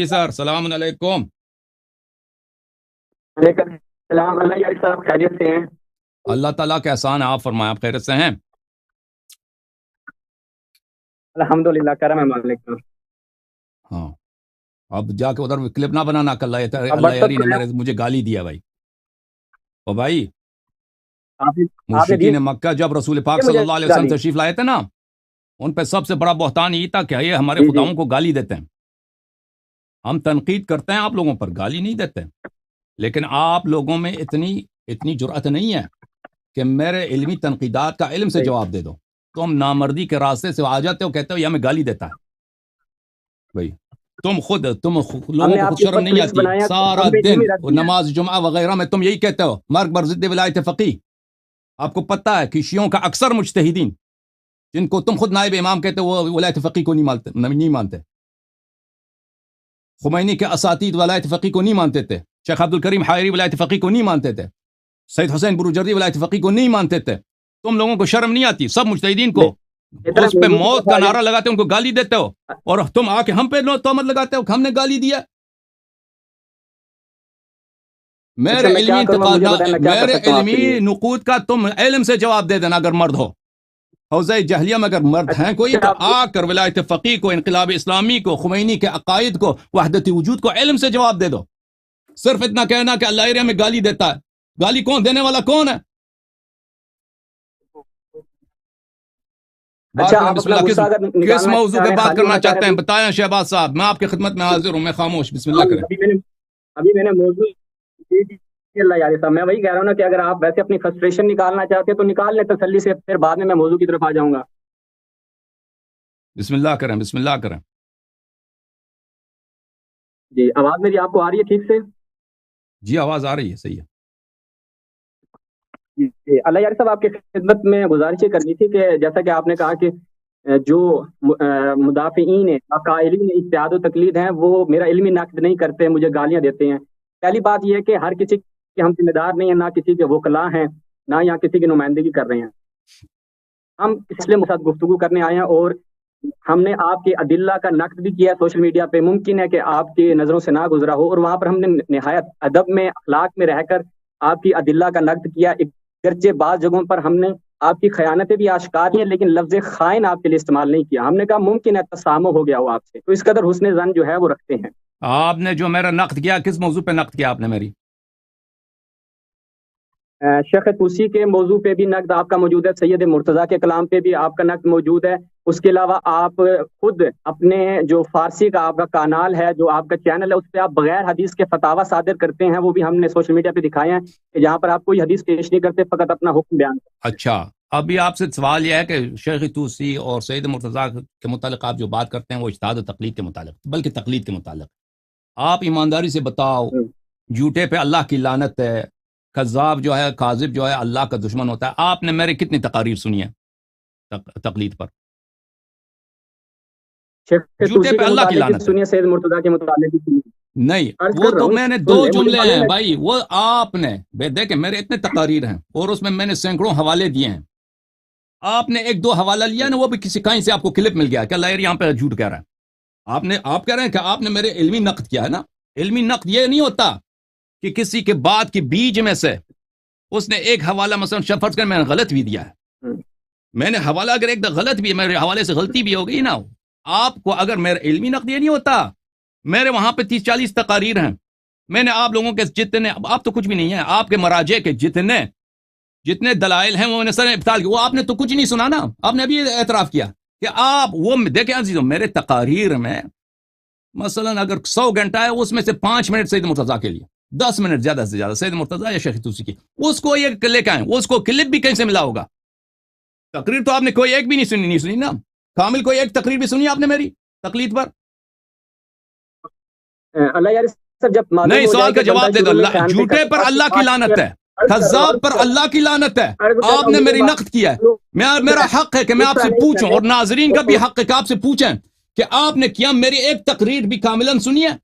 جی سر، سلام علیکم۔ وعلیکم السلام۔ اللہ یار صاحب خیریت سے ہیں؟ اللہ تعالیٰ کا احسان ہے، آپ فرمائیں، آپ خیریت سے ہیں؟ الحمدللہ، کرم ہے مالک کا۔ ہاں، اب جا کے ادھر کلپ نہ بنانا کہ اب اللہ واٹس یاری ایپ نے پہ مجھے گالی دیا بھائی۔ اور بھائی، آپ نے دی مشرکین مکہ جب رسول پاک صلی مجھے اللہ علیہ وسلم گالی؟ تشریف لائے تھے نا، ان پہ سب سے بڑا بہتان یہ تھا کہ یہ ہمارے جی جی خداؤں کو گالی دیتے ہیں۔ ہم تنقید کرتے ہیں آپ لوگوں پر، گالی نہیں دیتے، لیکن آپ لوگوں میں اتنی جرأت نہیں ہے کہ میرے علمی تنقیدات کا علم سے صحیح۔ جواب دے دو۔ تم نامردی کے راستے سے آ جاتے ہو، کہتے ہو یہ ہمیں گالی دیتا ہے بھائی۔ تم ہم لوگوں نے کو آپ خود کے شرم اوپر نہیں کلپس آتی؟ بنائے ہیں، سارا ہم پہ دن علمی رد دیا ہے۔ نماز جمعہ وغیرہ میں تم یہی کہتے ہو، مرگ بر ضد ولایت فقیہ۔ آپ کو پتہ ہے کہ شیعوں کا اکثر مجتہدین جن کو تم خود نائب امام کہتے ہو، وہ ولایت فقیہ کو نہیں مانتے۔ خمینی کے اساتید ولایت فقیہ کو نہیں مانتے تھے، شیخ عبد الکریم حائری ولایت فقیہ کو نہیں مانتے تھے، سید حسین بروجردی ولایت فقیہ کو نہیں مانتے تھے۔ تم لوگوں کو شرم نہیں آتی؟ سب مجتہدین کو ادھر اس پہ موضوع کی موت طرف کا آ جائیں۔ نعرہ لگاتے ہو، ان کو گالی دیتے ہو، اور تم آ کے ہم پہ تہمت لگاتے ہو کہ ہم نے گالی دیا۔ اچھا میں کیا کروں؟ مجھے بتائیں میں کیا کر میرے سکتا ہوں آپ کے علمی لیے؟ نقود کا تم علم سے جواب دے دینا اگر مرد ہو۔ حوزہ جہلیہ میں اگر مرد ہیں کوئی اچھا تو آپ آ کر ولایت فقیہ کو، انقلاب اسلامی کو، خمینی کے عقائد کو، وحدت وجود کو علم سے جواب دے دو۔ صرف اتنا کہنا کہ اللہ ایریا میں گالی دیتا ہے، گالی کون دینے والا کون ہے؟ بات اچھا کریں، آپ بسم اپنا اللہ۔ غصہ اگر کس نکالنا موضوع چاہ پہ رہے ہیں، بات خالی کرنا ہونا چاہ چاہتے رہے ہیں ہیں بتائیں شہباز صاحب، میں آپ کی خدمت میں حاضر ہوں، میں خاموش، بسم اللہ کریں۔ ابھی میں نے موضوع جی جی جی، اللہ یار صاحب میں وہی کہہ رہا ہوں نا کہ اگر آپ ویسے اپنی فرسٹریشن نکالنا چاہتے ہیں تو نکال لیں تسلی سے، پھر بعد میں موضوع کی طرف آ جاؤں گا۔ بسم اللہ کریں، بسم اللہ کریں۔ جی آواز میری آپ کو آ رہی ہے ٹھیک سے؟ جی آواز آ رہی ہے، صحیح ہے۔ جی اللہ یار صاحب آپ کی خدمت میں گزارش یہ کرنی تھی کہ جیسا کہ آپ نے کہا کہ جو مدافعین قائلین اجتہاد و تقلید ہیں وہ میرا علمی نقد نہیں کرتے، مجھے گالیاں دیتے ہیں۔ پہلی بات یہ ہے کہ ہر کسی کے ہم ذمہ دار نہیں ہیں، نہ کسی کے وکلاء ہیں، نہ یہاں کسی کی نمائندگی کر رہے ہیں۔ ہم اس لیے ساتھ گفتگو کرنے آئے ہیں اور ہم نے آپ کے ادلہ کا نقد بھی کیا سوشل میڈیا پہ۔ ممکن ہے کہ آپ کی نظروں سے نہ گزرا ہو، اور وہاں پر ہم نے نہایت ادب میں، اخلاق میں رہ کر آپ کی ادلہ کا نقد کیا۔ گرچہ بعض جگہوں پر ہم نے آپ کی خیانتیں بھی آشکار ہیں، لیکن لفظ خائن آپ کے لیے استعمال نہیں کیا۔ ہم نے کہا ممکن ہے تسامح ہو گیا ہو آپ سے، تو اس قدر حسن ظن جو ہے وہ رکھتے ہیں۔ آپ نے جو میرا نقد کیا، کس موضوع پہ نقد کیا آپ نے میری؟ شیخ طوسی کے موضوع پہ بھی نقد آپ کا موجود ہے، سید مرتضیٰ کے کلام پہ بھی آپ کا نقد موجود ہے۔ اس کے علاوہ آپ خود اپنے جو فارسی کا آپ کا کانال ہے، جو آپ کا چینل ہے، اس پہ آپ بغیر حدیث کے فتاوی صادر کرتے ہیں، وہ بھی ہم نے سوشل میڈیا پہ دکھائے ہیں کہ جہاں پر آپ کوئی حدیث پیش نہیں کرتے، فقط اپنا حکم بیان کرتے ہیں۔ اچھا، ابھی آپ سے سوال یہ ہے کہ شیخ طوسی اور سید مرتضیٰ کے متعلق آپ جو بات کرتے ہیں وہ اجتہاد و تقلید کے متعلق، بلکہ تقلید کے متعلق آپ ایمانداری سے بتاؤ، جھوٹے پہ اللہ کی لعنت ہے، کذاب جو ہے، کاذب جو ہے اللہ کا دشمن ہوتا ہے۔ آپ نے میری کتنی تقاریر سنی ہے تقلید پر؟ شیخ جھوٹے طوسی پہ کے اللہ کی متعلق بھی لعنت ہے۔ سنیے، سید مرتضیٰ کے متعلق بھی سنیے۔ نہیں، عرض وہ کر رہا تو ہوں میں نے سن دو لیں، مجھے جملے معلوم ہیں ہے۔ بھائی، وہ آپ نے دیکھیں میرے اتنے تقاریر ہیں اور اس میں نے سینکڑوں حوالے دیے ہیں۔ آپ نے ایک دو حوالہ لیا نا، وہ بھی کسی کہیں سے آپ کو کلپ مل گیا کہ اللہ یہاں پہ جھوٹ کہہ رہا ہے۔ آپ کہہ رہے ہیں کہ آپ نے میرے علمی نقد کیا ہے نا۔ علمی نقد یہ نہیں ہوتا کہ کسی کے بات کے بیچ میں سے اس نے ایک حوالہ مثلا فرض کر میں نے غلط بھی دیا ہے، میں نے حوالہ اگر ایک غلط بھی، میرے حوالے سے غلطی بھی ہو گئی نا، آپ کو اگر میرا علمی نقد یہ نہیں ہوتا، میرے وہاں پہ 30-40 تقاریر ہیں، میں نے آپ لوگوں کے جتنے، آپ تو کچھ بھی نہیں ہیں، آپ کے مراجع کے جتنے دلائل ہیں وہ میں نے سر ابطال کیا۔ وہ آپ نے تو کچھ نہیں سنا نا، آپ نے ابھی اعتراف کیا کہ آپ وہ دیکھیں عزیزوں، میرے تقاریر میں مثلا اگر 100 گھنٹہ ہے، اس میں سے 5 منٹ سید مرتضیٰ کے لیے، 10 منٹ زیادہ سے زیادہ سید مرتضیٰ یا شیخ طوسی کی، اس کو یہ لے کے آئیں، اس کو کلپ بھی کہیں سے ملا ہوگا۔ تقریر تو آپ نے کوئی ایک بھی نہیں سنی نا، کامل کوئی ایک تقریر بھی سنی آپ نے میری تقلید پر؟ اللہ یار سر جب معلوم نہیں، ہو جائے سوال کا کہ بندہ جواب دے دو۔ شروع میں خیانتیں جھوٹے کرتا پر ہے، اللہ کی لعنت ہے، کذاب پر اللہ کی لعنت ہے۔ عرض کر رہا آپ ہوں نے میری میری بات نقد کیا ہے، میرا حق ہے کہ میں اس آپ طرح سے نہیں پوچھوں، کریں۔ اور ناظرین کا بھی حق ہے کہ آپ سے پوچھیں کہ آپ نے کیا میری ایک تقریر بھی کاملاً سنی ہے؟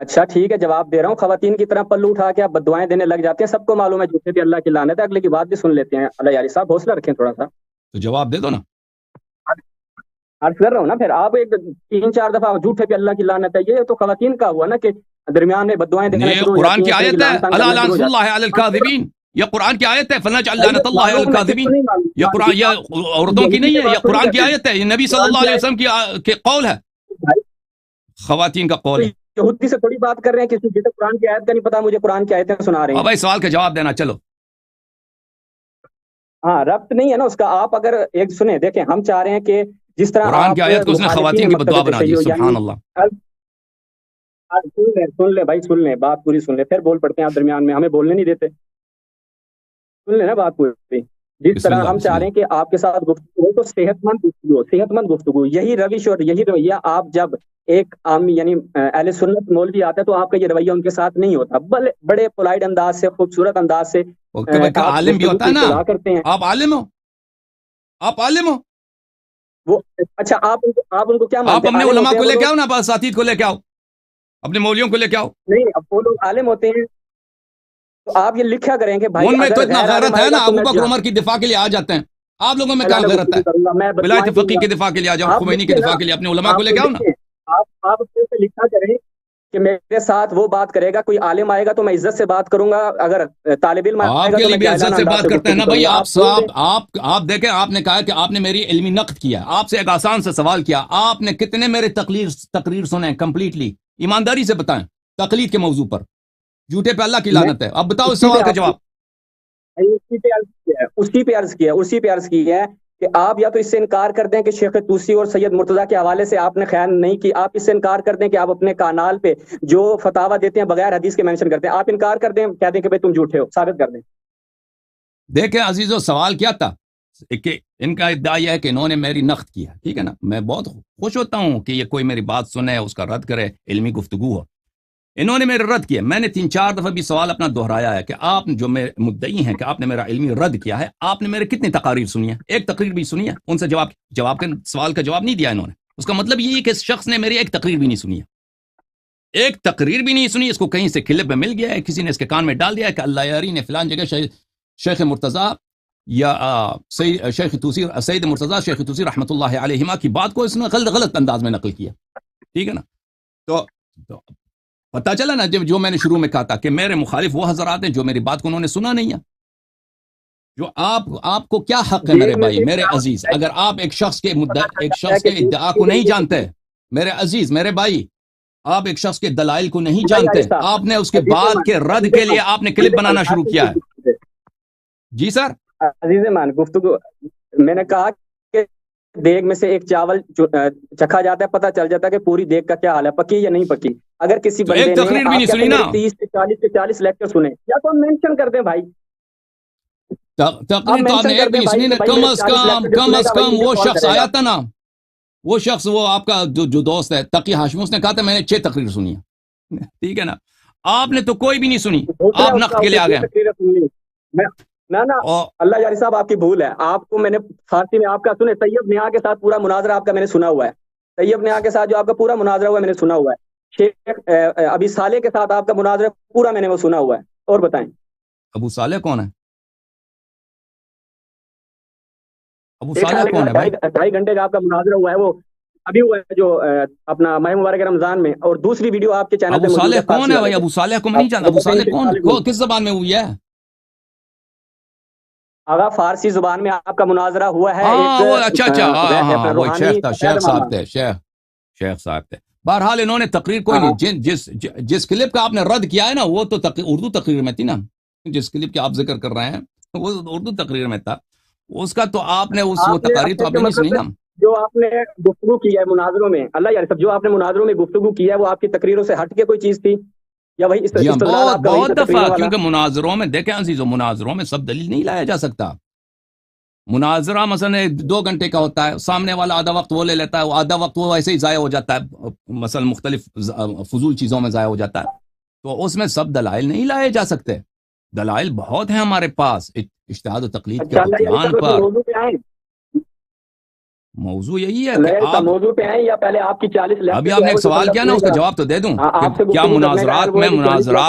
اچھا ٹھیک ہے، جواب دے رہا ہوں۔ خواتین کی طرح پلو اٹھا کے آپ بددعائیں دینے لگ جاتے ہیں، سب کو معلوم ہے جھوٹے پہ اللہ کی لعنت ہے۔ اگلے کی بات بھی سن لیتے ہیں۔ اللہ یاری صاحب حوصلہ رکھیں تھوڑا سا۔ تو جواب دے دو نا۔ عرض کر رہا ہوں نا، پھر آپ ایک 3-4 دفعہ جھوٹے پہ اللہ کی لعنت ہے، یہ تو خواتین کا ہوا نا کہ درمیان میں بددعائیں دینا یہ شروع ہو قرآن جاتی کی ہیں، آیت ہے، لعن طعن الا کرنا شروع ہو لعنت جاتا اللہ علی الکاذبین، یہ قرآن کی آیت ہے، فلنجعل ہے۔ لعنت اللہ علی معلوم ہے، کس کو الکاذبین، نہیں معلوم؟ یہ قرآن یہ عورتوں کی یہودی نہیں سے ہے، یہ بات تھوڑی قرآن کی کرتے آیت ہے، یہ نبی ہیں، صلی قرآن اللہ کی علیہ آیت وسلم کے قول ہے، بھائی، خواتین کا تو قول ہے۔ یہودی سے تھوڑی بات کر رہے ہیں، کسی جسے قرآن کی آیت کا نہیں پتا، مجھے قرآن کی آیتیں سنا رہے اور ہیں۔ بھائی سوال کا جواب دینا، چلو ہاں، ربط نہیں ہے نا اس کا۔ آپ اگر ایک سنیں، دیکھیں، ہم چاہ رہے ہیں کہ جس طرح قرآن کی آپ آیت کو اس نے مخالفین خواتین کی مکتب بدعا بنا دی، تشیع یعنی سبحان اللہ۔ سن لیں بھائی، سن لیں، بات پوری سن لیں، پھر بول پڑتے ہیں آپ درمیان میں، ہمیں بولنے نہیں دیتے۔ سن لیں نا بات پوری۔ جس بسم طرح اللہ ہم بسم چاہ رہے اللہ۔ ہیں کہ آپ کے ساتھ گفتگو تو صحت مند گفتگو، یہی روش اور یہی رویہ آپ جب ایک عام یعنی اہل سنت مولوی آتا ہے تو آپ کا یہ رویہ ان کے ساتھ نہیں ہوتا، بڑے پولائٹ انداز سے، خوبصورت انداز سے اوکے بھائی، آپ عالم بھی گفتگو ہوتا کی ہے نا، ابتدا کرتے ہیں۔ آپ عالم ہو، آپ عالم ہو، وہ اچھا، آپ ان کو کیا آپ مانتے ہیں؟ اپنے عالم علماء ہوتے کو ہیں وہ لے کے لوگ؟ آؤ نا، اساتید کو لے کے آؤ، اپنے مولویوں کو لے کے آؤ، نہیں، اب وہ لوگ عالم ہوتے ہیں تو آپ یہ لکھا کریں کہ بھائی ان میں تو اگر اتنا غیر عالم غیرت ہے آئے گا نا، تو ابو میں بکر عمر کی دفاع کے لیے آ جاتے ہیں، آپ لوگوں میں کہاں اعلانہ غیرت ہے؟ گفتگو کروں گا، میں ولایت بددعائیں دوں فقیہ گا۔ کی دفاع کے لیے آ جاؤ، آپ خمینی کی لکھیں نا، دفاع کے لیے اپنے علماء کو آپ لے کے آؤ نا۔ لکھیں، آپ اس سے لکھا کریں کہ میرے ساتھ وہ بات کرے گا، کوئی عالم آئے گا تو میں عزت سے بات کروں گا، اگر طالب علم آئے آپ گا کے تو لیے میں بھی جاہلانہ عزت سے انداز بات سے کرتے ہیں گفتگو نا کروں بھائی، گا۔ آپ آپ بول دیں۔ آپ دیکھیں، آپ نے کہا کہ آپ نے میری علمی نقد کیا، آپ سے ایک آسان سے سوال کیا، آپ نے کتنے میرے تقریر سنے کمپلیٹلی؟ ایمانداری سے بتائیں، تقلید کے موضوع پر، جھوٹے پہ اللہ کی میں لعنت ہے، اب بتاؤ اس اسی پہ سوال کا آپ جواب۔ اسی پہ عرض کی ہے کہ آپ یا تو اس سے انکار کر دیں کہ شیخ طوسی اور سید مرتضیٰ کے حوالے سے آپ نے خیال نہیں کی، آپ اس سے انکار کر دیں کہ آپ اپنے کانال پہ جو فتاوی دیتے ہیں بغیر حدیث کے مینشن کرتے ہیں، آپ انکار کر دیں، کہہ دیں کہ بھئی تم جھوٹے ہو، ثابت کر دیں۔ دیکھیں عزیزو، سوال کیا تھا کہ ان کا ادعا یہ ہے کہ انہوں نے میری نقد کیا، ٹھیک ہے نا، میں بہت خوش ہوتا ہوں کہ یہ کوئی میری بات سنے، اس کا رد کرے، علمی گفتگو ہو۔ انہوں نے میرے رد کیا، میں نے 3-4 دفعہ بھی سوال اپنا دہرایا ہے کہ آپ جو میرے مدعی ہیں کہ آپ نے میرا علمی رد کیا ہے، آپ نے میرے کتنی تقاریر سنی ہے؟ ایک تقریر بھی سنی ہے؟ ان سے جواب کے سوال کا جواب نہیں دیا انہوں نے۔ اس کا مطلب یہ ہے کہ اس شخص نے میری ایک تقریر بھی نہیں سنی ہے، ایک تقریر بھی نہیں سنی، اس کو کہیں سے کلپ میں مل گیا ہے، کسی نے اس کے کان میں ڈال دیا ہے کہ اللہ یاری نے فلان جگہ شیخ مرتضیٰ یا سید مرتضیٰ شیخ طوسی رحمۃ اللہ علیہما کی بات کو اس نے غلط انداز میں نقل کیا، ٹھیک ہے نا۔ تو پتہ چلا نا، جو میں نے شروع میں کہا تھا کہ میرے مخالف وہ حضرات ہیں جو میری بات کو انہوں نے سنا نہیں ہے۔ جو آپ کو کیا حق ہے میرے بھائی، میرے عزیز، اگر آپ ایک شخص کے ادعا کو نہیں جانتے، میرے عزیز، میرے بھائی، آپ ایک شخص کے دلائل کو نہیں جانتے، آپ نے اس کے بعد کے رد کے لیے آپ نے کلپ بنانا شروع کیا ہے۔ جی سر، عزیز مان، گفتگو میں نے کہا کہ دیگ میں سے ایک چاول چکھا جاتا ہے، پتہ چل جاتا ہے کہ پوری دیگ کا کیا حال ہے، پکی یا نہیں پکی۔ اگر کسی تو بندے ایک نے تقریر بھی آپ نہیں کہتے سنی ہیں نا، میرے 30 سے 40 لیکچر سنے، یا تو ہم مینشن کر دیں بھائی، تقریر تو آپ نے ایک بھی نہیں سنی نا، کم از کم وہ شخص آیا تھا نا، وہ شخص، وہ آپ کا جو دوست ہے تقی ہاشمی، اس نے کہا تھا میں نے 6 تقریر سنی ہے، ٹھیک ہے نا۔ آپ نے تو کوئی بھی نہیں سنی، آپ نقد کے لیے آ گئے۔ نا اللہ جاری صاحب، آپ کی بھول ہے۔ آپ کو میں نے فارسی میں آپ کا سنے، طیب نیا کے ساتھ پورا مناظرہ آپ کا میں نے سنا ہوا ہے، طیب نیا کے ساتھ جو آپ کا پورا مناظرہ ہوا ہے میں نے سنا ہوا ہے، شیخ ابی صالح کے ساتھ آپ کا مناظرہ پورا میں نے وہ سنا ہوا ہے۔ اور بتائیں، ابو صالح کون ہے؟ ابو صالح کون ہے بھائی؟ 2.5 گھنٹے کا آپ کا مناظرہ ہوا ہے، وہ ابھی ہوا ہے جو اپنا ماہ مبارک رمضان میں، اور دوسری ویڈیو آپ کے چینل پہ ابو موجود صالح ہے کون فارسی ہے والے بھائی؟ پہ۔ ابو صالح کو میں نہیں جانتا، ابو صالح کون، کس زبان میں ہوئی ہے؟ آغا فارسی زبان میں آپ کا مناظرہ ہوا ہے، ہاں وہ اچھا ہاں وہ روحانی شیخ تھا، شیخ صاحب تھے، شیخ صاحب تھے۔ بہرحال انہوں نے تقریر کوئی نہیں، جس کلپ کا آپ نے رد کیا ہے نا، وہ تو اردو تقریر میں تھی نا، جس کلپ کا آپ ذکر کر رہے ہیں وہ اردو تقریر میں تھا، اس کا تو آپ نے وہ تقریر تو آپ نے نہیں سنی نا۔ جو آپ نے گفتگو کی ہے مناظروں میں، اللہ یار سب، جو آپ نے مناظروں میں گفتگو کی ہے وہ آپ کی تقریروں سے ہٹ کے کوئی چیز تھی، یا وہی جی ہاں، استدلال آپ کا وہی بہت تھا دفعہ، تقریروں والا؟ کیونکہ مناظروں میں دیکھیں عزیزو، مناظروں میں سب دلیل نہیں لایا جا سکتا۔ مناظرہ مثلا 2 گھنٹے کا ہوتا ہے، سامنے والا آدھا وقت وہ لے لیتا ہے، وہ آدھا وقت وہ ایسے ہی ضائع ہو جاتا ہے، مثلا مختلف فضول چیزوں میں ضائع ہو جاتا ہے، تو اس میں سب دلائل نہیں لائے جا سکتے۔ دلائل بہت ہیں ہمارے پاس اجتہاد و تقلید کے بطلان پر۔ موضوع پہ آئیں، موضوع یہی ہے کہ آپ موضوع پہ آئیں، یا پہلے آپ کی 40 ابھی آپ نے ایک سوال کیا نا، اس کا جواب تو دے دوں کہ کیا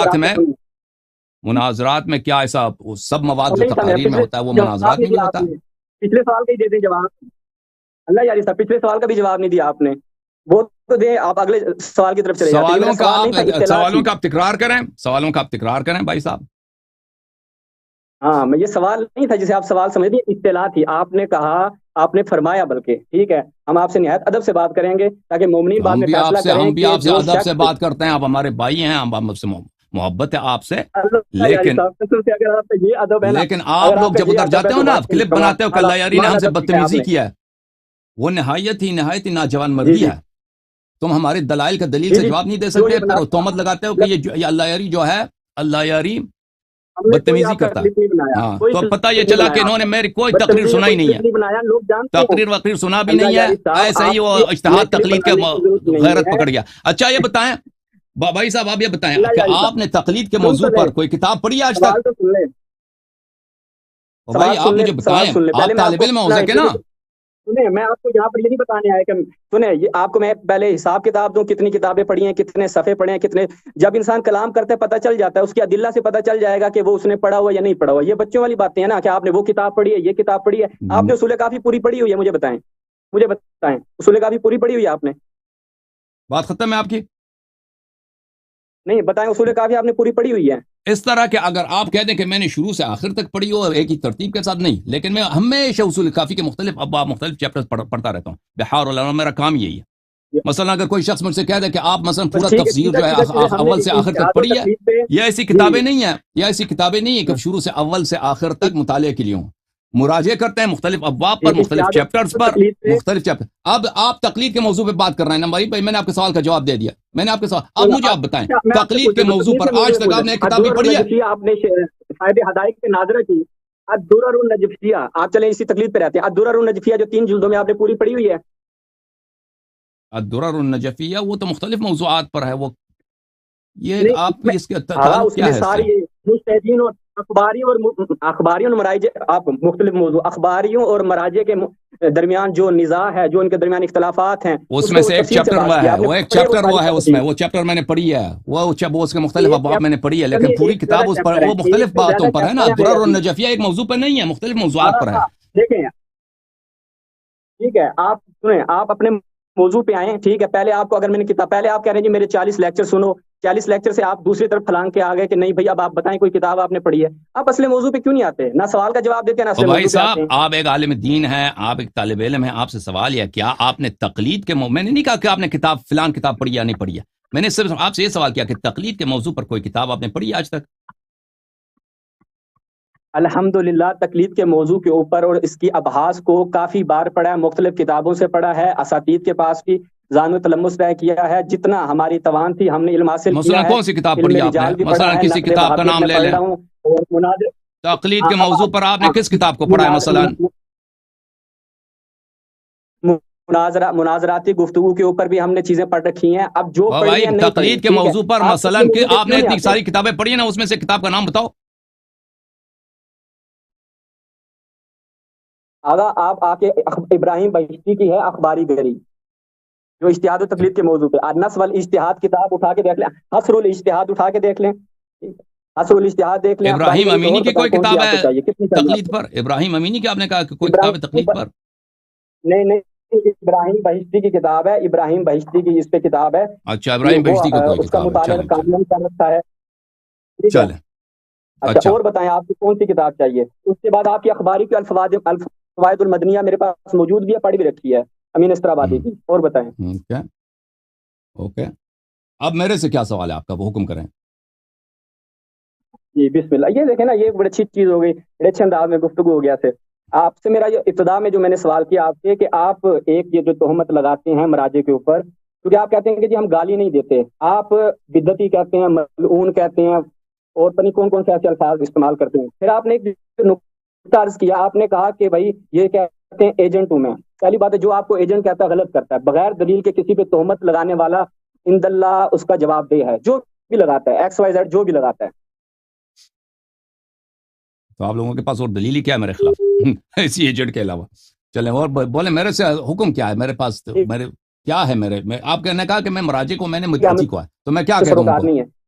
مناظرات میں کیا ایسا سب مواد جو تقاریر میں ہوتا ہے وہ مناظرات میں بھی ہوتا ہے؟ پچھلے سال کے ہی دے دیں جواب، اللہ یاری صاحب پچھلے سوال کا بھی جواب نہیں دیا آپ نے، وہ تو دیں، آپ اگلے سوال کی طرف چلے جاتے ہیں۔ سوالوں میرا کا سوال نہیں تھا، آپ اطلاع سوالوں تھی۔ کا آپ تکرار کریں، سوالوں کا آپ تکرار کریں بھائی صاحب۔ ہاں میں یہ سوال نہیں تھا جسے آپ سوال سمجھ لیے، اطلاع تھی، آپ نے کہا، آپ نے فرمایا، بلکہ ٹھیک ہے ہم آپ سے نہایت ادب سے بات کریں گے تاکہ مومنین بعد ہم میں بھی فیصلہ کریں ہم بھی کہ آپ سے جو ادب سے شخص، بات کرتے ہیں، آپ ہمارے بھائی ہیں، ہم مجھ سے محبت ہے آپ سے، اللہ یاری لیکن صاحب قسم سے اگر آپ کا یہ ادب ہے نا، لیکن اگر آپ لوگ کا جب یہ ادھر ادب جاتے ہے ہو تو نا، واقعی کلپ کمال بناتے ہو کہ اللہ یاری نے ہم سے ادب سیکھا ہے آپ بدتمیزی نے۔ کیا ہے، وہ نہایت ہی ناجوان جی مردی جی ہے۔ تم ہمارے دلائل کا دلیل جی سے جی جواب نہیں دے جو یہ سکتے، بنا پھر تہمت لگاتے ہو کہ یہ اللہ یاری جو ہے، اللہ یاری ہم نے کوئی بدتمیزی آپ کا کرتا ہے۔ کلپ نہیں بنایا، ہاں کوئی تو کلپ پتہ یہ نہیں چلا کہ بنایا انہوں آپ نے نے، میری کوئی تقریر بدتمیزی کا سنا ہی کوئی نہیں کلپ ہے، نہیں بنایا، لوگ جانتے ہیں۔ تقریر وقریر سنا بھی اللہ نہیں ہے، یاری صاحب ایسے ہی آپ وہ کی یہ اجتہاد کلپ تقلید کے بنانے کی ضرورت نہیں غیرت ہے۔ پکڑ گیا۔ اچھا یہ بتائیں بھائی صاحب، آپ یہ بتائیں اللہ کہ یاری آپ صاحب نے تقلید کے سن تو موضوع لیں، پر کوئی کتاب پڑھی ہے آج تک؟ سوال تو سن لیں، اور بھائی سوال آپ سن لیں، مجھے سوال بتائیں، سن لیں، پہلے آپ میں آپ طالب کو علم ہو اپنا سکے نا؟ سنیں، میں آپ کو یہاں پر یہ نہیں بتانے آیا کہ سنیں، یہ آپ کو میں پہلے حساب کتاب دوں، کتنی کتابیں پڑھی ہیں، کتنے صفحے پڑھے ہیں، کتنے، جب انسان کلام کرتا ہے پتہ چل جاتا ہے، اس کی ادلہ سے پتہ چل جائے گا کہ وہ اس نے پڑھا ہوا یا نہیں پڑھا ہوا۔ یہ بچوں والی باتیں ہیں نا کہ آپ نے وہ کتاب پڑھی ہے، یہ کتاب پڑھی ہے، آپ نے اصول کافی پوری پڑھی ہوئی ہے، مجھے بتائیں، اصول کافی پوری پڑھی ہوئی ہے آپ نے؟ بات ختم ہے آپ کی؟ نہیں بتائیں، اصول کافی آپ نے پوری پڑھی ہوئی ہے؟ اس طرح کہ اگر آپ کہہ دیں کہ میں نے شروع سے آخر تک پڑھی ہو ایک ہی ترتیب کے ساتھ، نہیں، لیکن میں ہمیشہ اصول کافی کے مختلف ابواب، مختلف چیپٹرز پڑھتا رہتا ہوں بحار العلوم، میرا کام یہی ہے۔ مثلا اگر کوئی شخص مجھ سے کہہ دے کہ آپ مثلا بس پورا ٹھیک ہے، تفسیر سیدھا جو ہے سیدھا چیزیں ہم نے اول سے آخر تک اشتہاد و پڑھی ہے، تقلید پہ، یہ ایسی جی کتابیں نہیں ہیں، یہ ایسی کتابیں نہیں ہیں کہ شروع سے اول سے آخر تک مطالعے کے لیے ہوں، مراجعے کرتے ہیں مختلف ابواب پر، مختلف اشتہاد چیپٹرز و پر، تقلید پہ، مختلف چیپٹر۔ اب آپ تقلید کے موضوع پہ بات کر رہے ہیں نا بھائی، میں نے آپ کے سوال کا جواب دے دیا، میں نے آپ کے سوال، اب مجھے آپ بتائیں میں آپ سے تقلید پوچھ کے رہا ہوں، موضوع تقلید پر کے موضوع آج پہ تک پوچھ آپ رہا نے ہوں، ایک کتاب بھی الدرر پڑھی ہے؟ النجفیہ آپ نے صاحب حدائق کے ناظرہ کی، الدرر النجفیہ، آپ چلیں اسی تقلید پہ رہتے ہیں، الدرر النجفیہ جو 3 جلدوں میں آپ نے پوری پڑھی ہوئی ہے؟ الدرر النجفیہ وہ تو مختلف موضوعات پر ہے، وہ یہ نہیں اس آپ میں، اس کے ہاں تعلق اس میں کیا ہے اس سے؟ ساری مجتہدین اور اخباریوں اور مراجع، آپ مختلف موضوع اخباریوں اور مراجع کے درمیان جو نزاع ہے، جو ان کے درمیان اختلافات ہیں، اس اس میں کو سے ایک تفصیل سے چیپٹر بات وہ کیا ہے، آپ نے، وہ ایک پڑھے وہ چیپٹر ساری وہ ہے، اس میں تفصیل، وہ چیپٹر میں نے پڑھی ہے، وہ اس کے مختلف ایک ابواب میں نے پڑھی ہے، لیکن چلیے پوری ایک سے کتاب زیادہ اس پر چیپٹر وہ ہیں، ایک مختلف سے زیادہ باتوں پر ہے نا، چیپٹر ہیں میرے الدرر ابھی، النجفیہ ایک موضوع پہ نہیں ہے، مختلف موضوعات پر ہے۔ ہاں دیکھیں ٹھیک ہے، آپ سنیں، آپ اپنے موضوع پہ آئیں، ٹھیک ہے، پہلے آپ کو اگر میں نے کتاب، پہلے آپ کہہ رہے ہیں جی میرے 40 لیکچر سنو، 40 لیکچر سے آپ دوسری طرف پھلانگ کے آ گئے کہ نہیں بھائی اب آپ بتائیں کوئی کتاب آپ نے پڑھی ہے، آپ اصل موضوع پہ کیوں نہیں آتے؟ نہ سوال کا جواب دیتے ہیں، نہ اور اصل بھائی موضوع پہ صاحب آتے ہیں۔ آپ ایک عالم دین ہیں، آپ ایک طالب علم ہیں، آپ سے سوال یہ کیا آپ نے تقلید کے میں نے نہیں کہا کہ آپ نے کتاب فلان کتاب پڑھی یا نہیں پڑھی ہے، میں نے صرف آپ سے یہ سوال کیا کہ تقلید کے موضوع پر کوئی کتاب آپ نے پڑھی ہے آج تک؟ الحمدللہ تقلید کے موضوع کے اوپر اور اس کی ابحاث کو کافی بار پڑھا ہے، مختلف کتابوں سے پڑھا ہے، اساتید کے پاس بھی ذہن و تلمس طے کیا ہے، جتنا ہماری توان تھی ہم نے علم حاصل مثلا کیا ہے، کون سی کتاب علم پڑھی آپ نے؟ رجال بھی مثلا پڑھا ہے، کسی نقد کتاب کا وہابیت نام میں لے پڑھ لیں، رہا ہوں، اور تقلید کے موضوع پر آپ نے کس کتاب کو پڑھا ہے مثلا؟ مناظراتی گفتگو کے اوپر بھی ہم نے چیزیں پڑھ رکھی ہیں، اب جو اور پڑھی بھائی ہیں نہیں پڑھی، تقلید کے ٹھیک ہے، موضوع پر آپ مثلا اپنے کہ موضوع پہ آپ کیوں نے نہیں اتنی آتے؟ ساری کتابیں پڑھی ہیں نا، اس میں سے کتاب کا نام بتاؤ۔ آگا آپ آ کے ابراہیم بہشتی کی ہے اخباری گری، جو اشتہاد و تقلید کے موضوع پہ، نصب الاجتہاد کتاب اٹھا کے دیکھ لیں، حصر الاجتہاد اٹھا کے دیکھ لیں، حصر الاجتہاد دیکھ لیں، اخباری ابراہیم گری پہ، امینی اور کی بتائیں کوئی کون سی کتاب آپ ہے کو چاہیے، کتنی چاہیے آپ تقلید کو؟ پر؟ ابراہیم امینی کی آپ نے کہا کہ کوئی کتاب ہے ابراہیم تقلید پر؟ نہیں نہیں، ابراہیم بہشتی کی کتاب ہے، ابراہیم بہشتی کی اس پہ کتاب ہے، اچھا ابراہیم وہ بہشتی کو کوئی اس کا کتاب ہے، مطالعہ چلیں چلیں کامل کر رکھا ہے، ٹھیک ہے۔ چلیں اچھا اچھا اور بتائیں آپ کو کون سی کتاب چاہیے؟ اس کے بعد آپ کی اخباری کی الفوائد المدنیہ میرے پاس موجود بھی ہے، پڑھ بھی رکھی ہے، امین اسرا آبادی کی، اور بتائیں۔ اوکے اوکے، اب میرے سے کیا سوال ہے آپ کا، وہ حکم کریں۔ جی بسم اللہ، یہ دیکھیں نا، یہ بڑی اچھی چیز ہو گئی، بڑے اچھے انداز میں گفتگو ہو گیا سے آپ سے۔ میرا یہ ابتدا میں جو میں نے سوال کیا آپ سے کہ آپ ایک یہ جو تہمت لگاتے ہیں مراجع کے اوپر، کیونکہ آپ کہتے ہیں کہ جی ہم گالی نہیں دیتے، آپ بدعتی کہتے ہیں، ملعون کہتے ہیں، اور پتہ نہیں کون کون سے ایسے الفاظ استعمال کرتے ہیں۔ پھر آپ نے ایک نقطہ عرض کیا، آپ نے کہا کہ بھائی یہ کہتے ہیں ایجنٹ ہوں میں۔ پہلی بات ہے جو آپ کو ایجنٹ کہتا ہے غلط کرتا ہے، بغیر دلیل کے کسی پہ تہمت لگانے والا اند اللہ اس کا جواب دہ ہے، جو بھی لگاتا ہے، ایکس وائی زیڈ جو بھی لگاتا ہے۔ تو آپ لوگوں کے پاس اور دلیل کیا ہے میرے خلاف اسی ایجنٹ کے علاوہ؟ چلیں اور بولیں میرے سے حکم کیا ہے میرے پاس، میرے کیا ہے میرے میں، آپ نے کہا کہ میں مراجع کو، میں نے مدعی کو ہے، تو میں کیا کہہ دوں ان سروکار کو؟ نہیں ہے،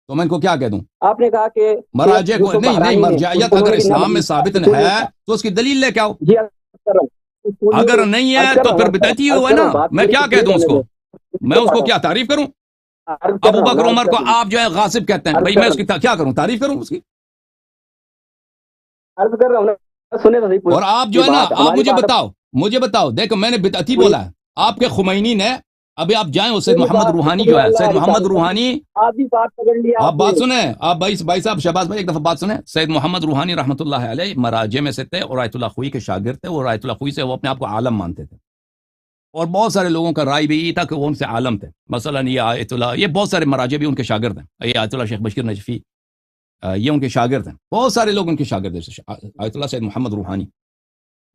تو میں ان کو کیا کہہ دوں؟ آپ نے کہا کہ مراجع کو یوسف نہیں بحرانی نے مرجعیت انہوں اگر نے بھی اسلام نقد میں لکھا، ثابت اصول ہے لکھا۔ تو اس کی دلیل لے کے آؤ۔ جی عرض کر رہا ہوں، اگر نہیں ہے تو پھر بدعتی ہوا نا. میں کیا کہہ دوں اس کو؟ میں اس کو کیا تعریف کروں؟ ابو بکر عمر کو آپ جو ہے غاصب کہتے ہیں، بھائی میں اس کی کیا کروں؟ تعریف کروں اس کی؟ عرض کر رہا ہوں نا، سنیں تو صحیح پورا. اور آپ جو ہے نا، آپ مجھے بتاؤ دیکھو میں نے بدعتی بولا ہے؟ آپ کے خمینی نے، ابھی آپ جائیں وہ سید محمد روحانی جو ہے، سید محمد روحانی، آدھی بات پکڑ لی آپ بات سنیں، آپ بھائی صاحب شہباز بھائی ایک دفعہ بات سنیں. سید محمد روحانی رحمۃ اللہ علیہ مراجع میں سے تھے اور آیت اللہ خوئی کے شاگرد تھے. وہ آیت اللہ خوئی سے وہ اپنے آپ کو عالم مانتے تھے، اور بہت سارے لوگوں کا رائے بھی یہ تھا کہ وہ ان سے عالم تھے. مثلا یہ آیت اللہ، یہ بہت سارے مراجع بھی ان کے شاگرد ہیں. یہ آیت اللہ شیخ بشیر نجفی، یہ ان کے شاگرد ہیں. بہت سارے لوگ ان کے شاگرد ہیں. آیت اللہ سید محمد روحانی،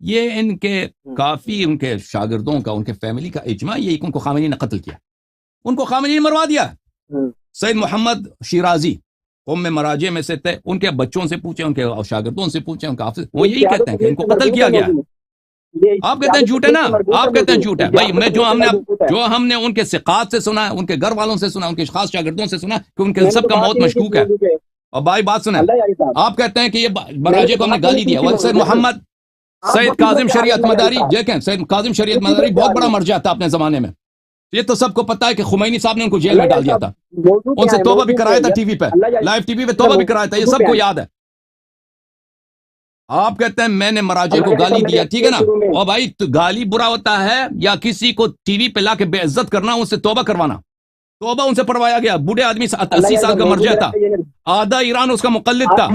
یہ ان کے کافی ان کے شاگردوں کا، ان کے فیملی کا اجماع یہ کہ ان کو خامنہئی نے قتل کیا، ان کو خامنہئی نے مروا دیا. سید محمد شیرازی قوم میں مراجع میں سے تھے، ان کے بچوں سے پوچھیں، ان کے شاگردوں سے پوچھیں، ان کا حافظ، وہ یہی کہتے ہیں کہ ان کو قتل کیا گیا. آپ کہتے ہیں جھوٹ ہے نا، آپ کہتے ہیں جھوٹ ہے. بھائی میں جو ہم نے ان کے ثقات سے سنا ہے، ان کے گھر والوں سے سنا، ان کے خاص شاگردوں سے سنا کہ ان کے سب کا موت مشکوک ہے. اور بھائی بات سنیں، آپ کہتے ہیں کہ یہ مراجع کو ہم نے گالی دیا. سید کاظم شریعت مداری، دیکھیں سید کاظم شریعت مداری بہت بڑا مرجع تھا اپنے زمانے میں. یہ تو سب کو پتا ہے کہ خمینی صاحب نے ان کو جیل میں ڈال دیا تھا، ان سے توبہ بھی کرایا تھا ٹی وی پہ، لائیو ٹی وی پہ توبہ بھی کرایا تھا، یہ سب کو یاد ہے. آپ کہتے ہیں میں نے مراجع کو گالی دیا، ٹھیک ہے نا. اور بھائی تو گالی برا ہوتا ہے یا کسی کو ٹی وی پہ لا کے بے عزت کرنا، ان سے توبہ کروانا؟ توبہ ان سے پڑھوایا گیا. بوڑھے آدمی 80 سال کا مرجع تھا، آدھا ایران اس کا مقلد تھا.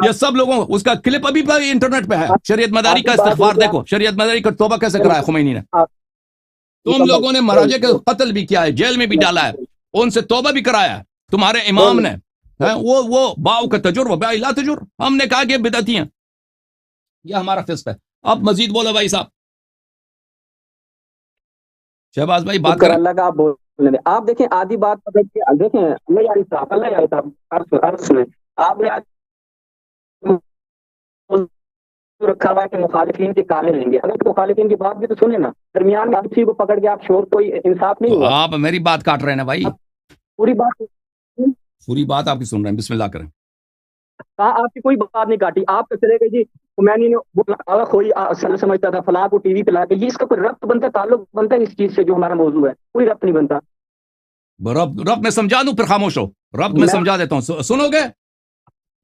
یہ سب لوگوں، اس کا کلپ ابھی انٹرنیٹ پہ ہے. شریعت مداری کا استغفار دیکھو، شریعت مداری کا توبہ کیسے کرایا خمینی نے. تم لوگوں نے مراجع کا قتل بھی کیا ہے، جیل میں بھی ڈالا ہے، ان سے توبہ بھی کرایا ہے تمہارے امام نے. وہ باؤ کا تجر و بائی لا تجر. ہم نے کہا کہ بدعتی ہیں، یہ ہمارا فسق ہے. اب مزید بولو بھائی صاحب. شہباز بھائی بات کریں. اللہ کا آپ بولنے دیں. آپ دیکھیں آدھی بات پکڑ کے دیکھیں، اللہ یاری صاحب عرض سنیں. آپ نے رکھا ہوا ہے کہ مخالفین کے کانے لیں گے. اگر مخالفین کی بات بھی تو سنیں نا، درمیان میں کسی کو پکڑ کے آپ شور، کوئی انصاف نہیں ہوا. آپ میری بات کاٹ رہے ہیں نا بھائی، پوری بات آپ کی سن رہے ہیں. بسم اللہ کریں. آپ کی کوئی بات نہیں کاٹی. آپ تو چلے گئے جی خمینی نے کوئی سمجھتا تھا فلاں کو ٹی وی پہ لا کے، یہ اس کا کوئی ربط بنتا ہے، تعلق بنتا ہے اس چیز سے جو ہمارا موضوع ہے؟ کوئی ربط نہیں بنتا. رب میں سمجھا دوں پھر خاموش ہو. رب میں سمجھا دیتا ہوں، سنو گے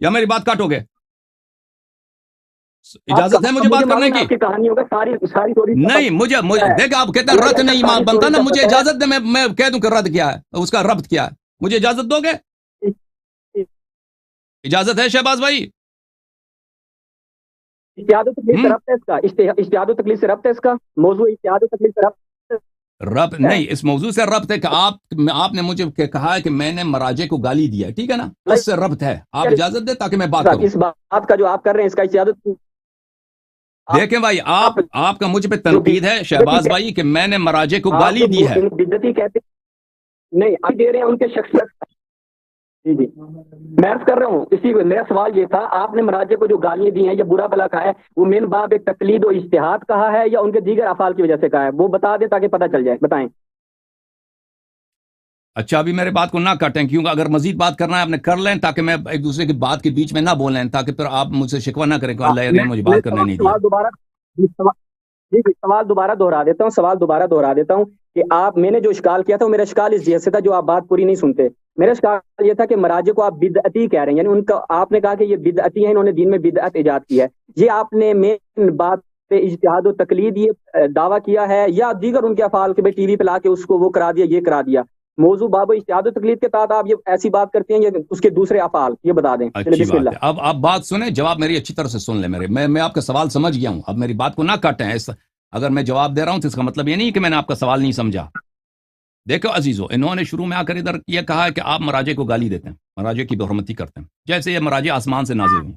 یا میری بات کاٹو گے؟ اجازت ہے مجھے بات کرنے کی؟ کہانی ہوگا ساری نہیں، مجھے دیکھ، آپ کہتے ہیں رد نہیں بنتا نا، مجھے اجازت دے میں کہہ دوں کہ رد کیا ہے، اس کا ربط کیا ہے. مجھے اجازت دو گے؟ اجازت ہے شہباز بھائی؟ اشتہاد و تکلیف سے ربط ہے اس کا، اشتہاد و تکلیف سے ربط ہے اس کا موضوع، اشتہاد و تکلیف سے ربط نہیں، اس موضوع سے ربط ہے کہ آپ نے مجھے کہا ہے کہ میں نے مراجع کو گالی دیا ہے، ٹھیک ہے نا، اس سے ربط ہے. آپ اجازت دیں تاکہ میں بات کروں. اس بات کا جو آپ کر رہے ہیں اس کا اشتہاد. دیکھیں بھائی، آپ کا مجھ پہ تنقید ہے شہباز بھائی کہ میں نے مراجع کو گالی دی ہے. بدعتی کہتے نہیں، آپ دے رہے ہیں ان کے شخصیت. جی میں کر رہا ہوں اسی کو. میرا سوال یہ تھا، آپ نے مراجع کو جو گالیاں دی ہیں یا برا بلا کہا ہے، وہ من باب ایک تقلید و اجتہاد کہا ہے یا ان کے دیگر افعال کی وجہ سے کہا ہے؟ وہ بتا دیں تاکہ پتہ چل جائے. بتائیں. اچھا ابھی میرے بات کو نہ کاٹیں، کیونکہ اگر مزید بات کرنا ہے آپ نے کر لیں، تاکہ میں ایک دوسرے کی بات کے بیچ میں نہ بولیں، تاکہ پھر آپ مجھ سے شکوہ نہ کریں کہ اللہ نے مجھے بات کرنے نہیں دیا. سوال دوبارہ دہرا دیتا ہوں کہ میں نے جو اشکال کیا تھا وہ میرا اشکال اس جیسے تھا جو آپ بات پوری نہیں سنتے. میرا اشکال یہ تھا کہ مراجع کو آپ بدعتی کہہ رہے ہیں، یعنی ان کا آپ نے کہا کہ یہ بدعتی ہیں، انہوں نے دین میں بدعت ایجاد کی ہے. یہ آپ نے مین بات پہ اجتہاد و تقلید یہ دعویٰ کیا ہے یا دیگر ان کے افعال کے ٹی وی پہ لا کے اس کو وہ کرا دیا، یہ کرا دیا؟ موضوع باب اجتہاد و تقلید کے تحت آپ یہ ایسی بات کرتے ہیں یا اس کے دوسرے افعال؟ یہ بتا دیں. اچھی بات ہے. اب آپ بات سنیں، جواب میری اچھی طرح سے سن لیں. میں آپ کا سوال سمجھ گیا ہوں. اب میری بات کو نہ کاٹیں. اگر میں جواب دے رہا ہوں تو اس کا مطلب یہ نہیں کہ میں نے آپ کا سوال نہیں سمجھا. دیکھو عزیزو، انہوں نے شروع میں آ کر ادھر یہ کہا ہے کہ آپ مراجع کو گالی دیتے ہیں، مراجع کی بحرمتی کرتے ہیں، جیسے یہ مراجع آسمان سے نازل ہوئی.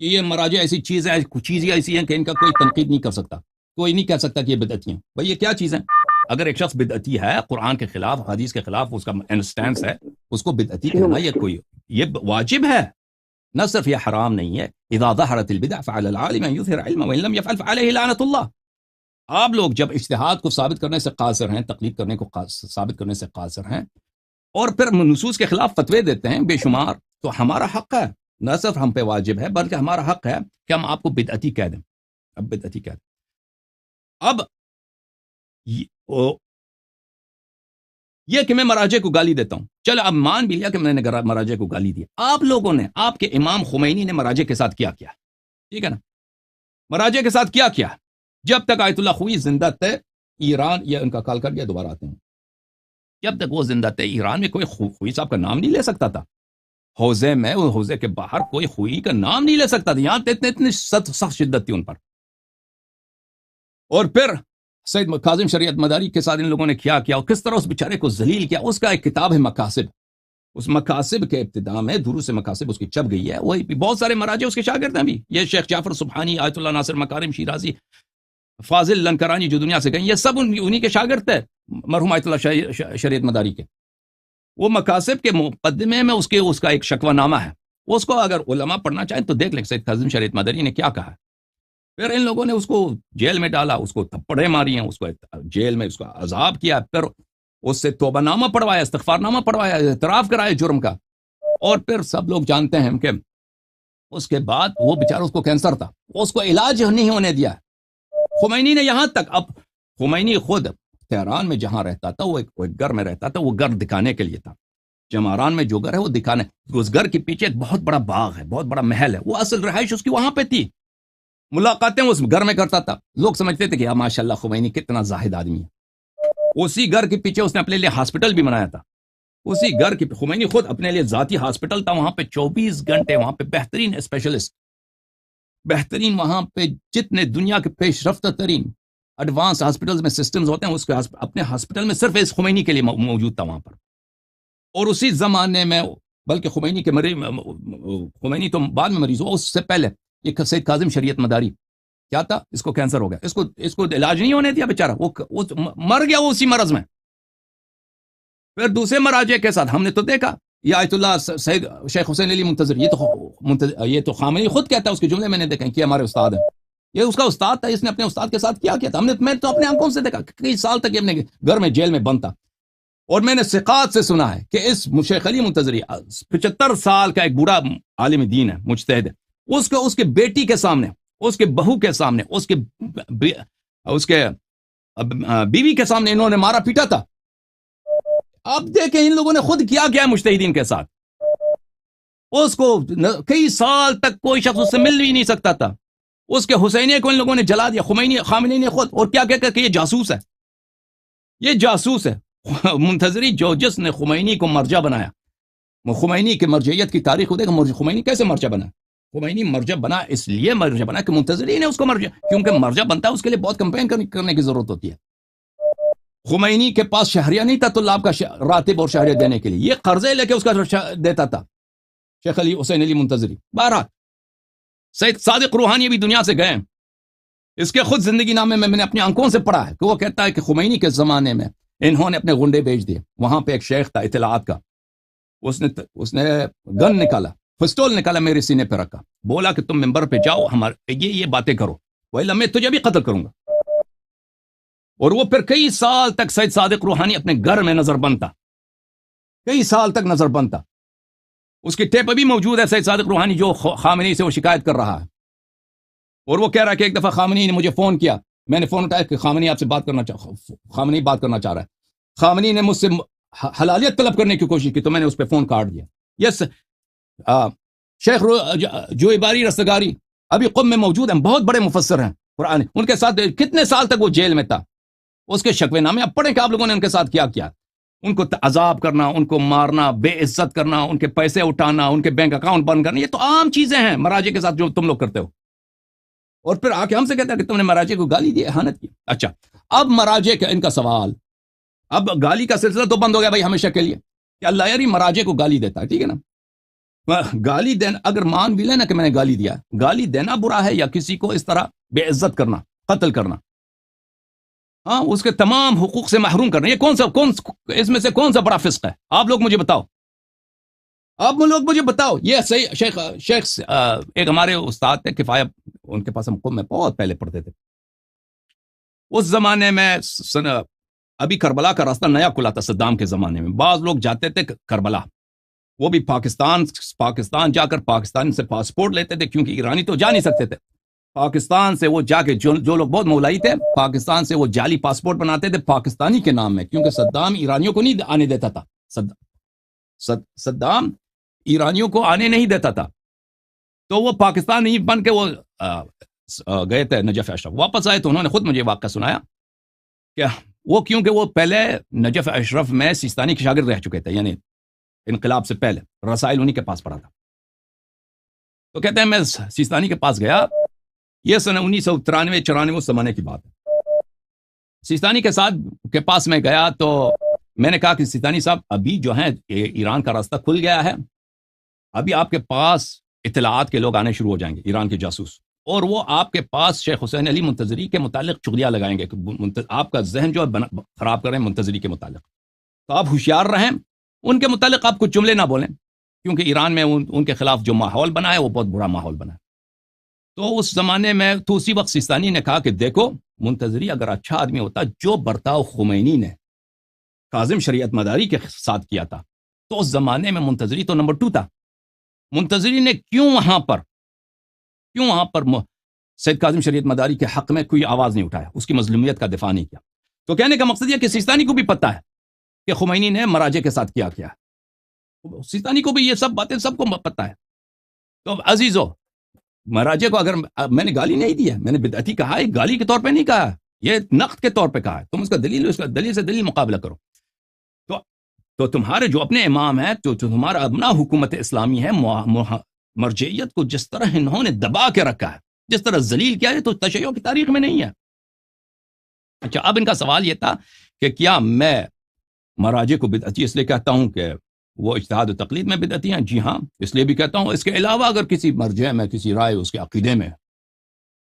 یہ مراجع ایسی چیز ہے، کچھ چیزیں ایسی ہیں کہ ان کا کوئی تنقید نہیں کر سکتا، کوئی نہیں کہہ سکتا کہ یہ بدعتی ہیں. بھائی یہ کیا چیز ہے؟ اگر ایک شخص بدعتی ہے، قرآن کے خلاف، حدیث کے خلاف اس کا انسٹینس ہے، اس کو بدعتی کہنا یہ واجب ہے، نہ صرف یہ حرام نہیں ہے. اذا ظہرت البدع فعلى العالم ان يظهر علما وان لم يفعل فعليه لعنة الله. آپ لوگ جب اجتہاد کو ثابت کرنے سے قاصر ہیں، تقلید کرنے کو ثابت کرنے سے قاصر ہیں، اور پھر نصوص کے خلاف فتوے دیتے ہیں بے شمار، تو ہمارا حق ہے، نہ صرف ہم پہ واجب ہے بلکہ ہمارا حق ہے کہ ہم آپ کو بدعتی کہہ دیں. اب بدعتی کہہ دیں. اب یہ کہ میں مراجع کو گالی دیتا ہوں، چلو اب مان بھی لیا کہ میں نے مراجع کو گالی دی، آپ لوگوں نے، آپ کے امام خمینی نے مراجع کے ساتھ کیا کیا، ٹھیک ہے نا، مراجع کے ساتھ کیا کیا؟ جب تک آیت اللہ خوئی زندہ تھے ایران، یہ ان کا کال کر دیا، دوبارہ آتے ہیں، جب تک وہ زندہ تھے ایران میں کوئی خوئی صاحب کا نام نہیں لے سکتا تھا، حوزے میں، حوزے کے باہر کوئی خوئی کا نام نہیں لے سکتا تھا، یہاں اتنی سخت شدت تھی ان پر۔ اور پھر سید کاظم شریعت مداری کے ساتھ ان لوگوں نے کیا اور کس طرح اس بیچارے کو ذلیل کیا۔ اس کا ایک کتاب ہے مقاصد، اس مقاصد کے ابتداء میں دروس مقاصد اس کی چھپ گئی ہے، وہ بہت سارے مراجع اس کے شاگرد ہیں بھی، یہ شیخ جعفر سبحانی، آیت اللہ ناصر مکارم شیرازی، فاضل لنکرانی جو دنیا سے گئے، یہ سب انہی کے شاگرد تھے مرحوم آیت اللہ شریعت مداری کے۔ وہ مقاصد کے مقدمے میں اس کا ایک شکوہ نامہ ہے، اس کو اگر علماء پڑھنا چاہیں تو دیکھ لیں سید کاظم شریعت مداری نے کیا کہا۔ پھر ان لوگوں نے اس کو جیل میں ڈالا، اس کو تھپڑیں ماری ہیں، اس کو جیل میں اس کا عذاب کیا، پھر اس سے توبہ نامہ پڑھوایا، استغفار نامہ پڑھوایا، اعتراف کرایا جرم کا، اور پھر سب لوگ جانتے ہیں کہ اس کے بعد وہ بیچارہ، اس کو کینسر تھا، اس کو علاج نہیں ہونے دیا خمینی نے، یہاں تک اب خمینی خود تہران میں جہاں رہتا تھا، وہ ایک گھر میں رہتا تھا، وہ گھر دکھانے کے لیے تھا، جماران میں جو گھر ہے وہ دکھانے، اس گھر کے پیچھے ایک بہت بڑا باغ ہے، بہت بڑا محل ہے، وہ اصل رہائش اس کی وہاں پہ تھی، ملاقاتیں اس گھر میں کرتا تھا، لوگ سمجھتے تھے کہ ماشاء اللہ خمینی کتنا زاہد آدمی ہے۔ اسی گھر کے پیچھے اس نے اپنے لیے ہاسپٹل بھی بنایا تھا، اسی گھر کی خمینی خود اپنے لیے ذاتی ہاسپٹل تھا، وہاں پہ 24 گھنٹے وہاں پہ بہترین اسپیشلسٹ، بہترین وہاں پہ جتنے دنیا کے پیش رفتہ ترین ایڈوانس ہاسپٹلز میں سسٹمز ہوتے ہیں، اس کے اپنے ہاسپٹل میں صرف اس خمینی کے لیے موجود تھا وہاں پر۔ اور اسی زمانے میں، بلکہ خمینی تو بعد میں مریض ہوا، اس سے پہلے یہ سید کاظم شریعت مداری کیا تھا، اس کو کینسر ہو گیا، اس کو علاج نہیں ہونے دیا بیچارہ، وہ مر گیا وہ اسی مرض میں۔ پھر دوسرے مراجع کے ساتھ ہم نے تو دیکھا، یہ آیت اللہ سید شیخ حسین علی منتظر، یہ تو خامنئی خود کہتا ہے، اس کے جملے میں نے دیکھا کہ ہمارے استاد ہیں، یہ اس کا استاد تھا، اس نے اپنے استاد کے ساتھ کیا تھا، میں تو اپنے آنکھوں سے دیکھا، کئی سال تک یہ اپنے گھر میں جیل میں بند تھا، اور میں نے ثقات سے سنا ہے کہ اس شیخ علی منتظری 75 سال کا ایک بوڑھا عالم دین ہے، مجتہد ہے، اس کے بیٹی کے سامنے، اس کے بہو کے سامنے، اس کے بیوی کے سامنے انہوں نے مارا پیٹا تھا۔ اب دیکھیں ان لوگوں نے خود کیا ہے مجتہدین کے ساتھ، اس کو کئی سال تک کوئی شخص اس سے مل بھی نہیں سکتا تھا، اس کے حسینیہ کو ان لوگوں نے جلا دیا، خامنئی نے خود، اور کیا کہ یہ جاسوس ہے، یہ جاسوس ہے منتظری، جس نے خمینی کو مرجع بنایا، خمینی کی مرجعیت کی تاریخ کو دیکھا، خمینی کیسے مرجع بنا، خمینی مرجع بنا اس لیے مرجع بنا کہ منتظری نے اس کو مرجع، کیونکہ مرجع بنتا ہے اس کے لیے بہت کمپین کرنے کی ضرورت ہوتی ہے۔ خمینی کے پاس شہریہ نہیں تھا طلاب کا راتب اور شہریہ دینے کے لیے، یہ قرضے لے کے اس کا دیتا تھا شیخ علی حسین علی منتظری۔ بہرحال سید صادق روحانی بھی دنیا سے گئے، اس کے خود زندگی نامے میں نے اپنی آنکھوں سے پڑھا ہے کہ وہ کہتا ہے کہ خمینی کے زمانے میں انہوں نے اپنے گنڈے بھیج دیے، وہاں پہ ایک شیخ تھا اطلاعات کا، اس نے گن نکالا، پستول نکالا، میرے سینے پہ رکھا، بولا کہ تم ممبر پہ جاؤ، یہ باتیں کرو، وَإِلَّا میں تجھے بھی قتل کروں گا۔ اور وہ پھر کئی سال تک سید صادق روحانی اپنے گھر میں نظر بند تھا، کئی سال تک نظر بند تھا، اس کی ٹیپ ابھی موجود ہے، سید صادق روحانی جو خامنئی سے وہ شکایت کر رہا ہے، اور وہ کہہ رہا ہے کہ ایک دفعہ خامنئی نے مجھے فون کیا، میں نے فون اٹھایا کہ خامنئی آپ سے خامنئی بات کرنا چاہ رہا ہے، خامنئی نے مجھ سے حلالیت طلب کرنے کی کوشش کی تو میں نے اس پہ فون کاٹ دیا۔ یس، شیخ جویباری رستگاری ابھی قم میں موجود ہیں، بہت بڑے مفسر ہیں قرآن، ان کے ساتھ کتنے سال تک وہ جیل میں تھا، اس کے شکوے نامے اب پڑھیں کہ آپ لوگوں نے ان کے ساتھ کیا کیا، ان کو عذاب کرنا، ان کو مارنا، بے عزت کرنا، ان کے پیسے اٹھانا، ان کے بینک اکاؤنٹ بند کرنا، یہ تو عام چیزیں ہیں مراجع کے ساتھ جو تم لوگ کرتے ہو، اور پھر آ کے ہم سے کہتا ہے کہ تم نے مراجع کو گالی دی، اہانت کی۔ اچھا، اب مراجع کا ان کا سوال، اب گالی کا سلسلہ تو بند ہو گیا بھائی ہمیشہ کے لیے، کہ اللہ یاری مراجع کو گالی دیتا ہے، ٹھیک ہے نا، گالی دینا، اگر مان بھی لینا کہ میں نے گالی دیا، گالی دینا برا ہے یا کسی کو اس طرح بے عزت کرنا، قتل کرنا، ہاں، اس کے تمام حقوق سے محروم کرنا، یہ اس میں سے کون سا بڑا فسق ہے؟ آپ لوگ مجھے بتاؤ، یہ صحیح شیخ ایک ہمارے استاد تھے کفایہ، ان کے پاس ہم قم میں بہت پہلے پڑھتے تھے، اس زمانے میں ابھی کربلا کا راستہ نیا کھلا تھا، صدام کے زمانے میں بعض لوگ جاتے تھے کربلا، وہ بھی پاکستان جا کر پاکستان سے پاسپورٹ لیتے تھے، کیونکہ ایرانی تو جا نہیں سکتے تھے، پاکستان سے وہ جا کے جو لوگ بہت مولائی تھے، پاکستان سے وہ جعلی پاسپورٹ بناتے تھے پاکستانی کے نام میں، کیونکہ صدام ایرانیوں کو نہیں آنے دیتا تھا. صدام ایرانیوں کو آنے نہیں دیتا تھا، تو وہ پاکستانی بن کے وہ گئے تھے نجف اشرف. واپس آئے تو انہوں نے خود مجھے واقعہ سنایا کہ وہ کیونکہ وہ پہلے نجف اشرف میں سیستانی کے شاگرد رہ چکے تھے، یعنی انقلاب سے پہلے رسائل انہی کے پاس پڑھا تھا. تو کہتے ہیں میں سیستانی کے پاس گیا، یہ سن 1993-94 اس زمانے کی بات ہے. سیستانی کے پاس میں گیا تو میں نے کہا کہ سیستانی صاحب ابھی جو ہیں ایران کا راستہ کھل گیا ہے، ابھی آپ کے پاس اطلاعات کے لوگ آنے شروع ہو جائیں گے، ایران کے جاسوس، اور وہ آپ کے پاس شیخ حسین علی منتظری کے متعلق چغلیاں لگائیں گے، آپ کا ذہن جو ہے خراب کر رہے ہیں منتظری کے متعلق. تو آپ ہوشیار رہیں، ان کے متعلق آپ کچھ جملے نہ بولیں، کیونکہ ایران میں ان کے خلاف جو ماحول بنا ہے وہ بہت برا ماحول بنا ہے. تو اس زمانے میں تو اسی وقت سیستانی نے کہا کہ دیکھو منتظری اگر اچھا آدمی ہوتا، جو برتاؤ خمینی نے کاظم شریعت مداری کے ساتھ کیا تھا، تو اس زمانے میں منتظری تو نمبر 2 تھا. منتظری نے کیوں وہاں پر سید کاظم شریعت مداری کے حق میں کوئی آواز نہیں اٹھایا، اس کی مظلومیت کا دفاع نہیں کیا؟ تو کہنے کا مقصد یہ کہ سیستانی کو بھی پتہ ہے کہ خمینی نے مراجع کے ساتھ کیا، سیستانی کو بھی یہ سب باتیں سب کو پتہ ہے. تو عزیزو، مراجع کو اگر میں نے گالی نہیں دی ہے، میں نے بدعتی کہا ہے، گالی کے طور پہ نہیں کہا ہے، یہ نقد کے طور پہ کہا ہے. تم اس کا دلیل سے دلیل مقابلہ کرو. تو تمہارے جو اپنے امام ہیں، تو تمہارا اپنا حکومت اسلامی ہے، مرجعیت کو جس طرح انہوں نے دبا کے رکھا ہے، جس طرح ذلیل کیا ہے، تو تشیع کی تاریخ میں نہیں ہے. اچھا، اب ان کا سوال یہ تھا کہ کیا میں مراجع کو بدعتی اس لیے کہتا ہوں کہ وہ اجتہاد و تقلید میں بدعتی ہیں؟ جی ہاں، اس لیے بھی کہتا ہوں. اس کے علاوہ اگر کسی مرجع میں کسی رائے اس کے عقیدے میں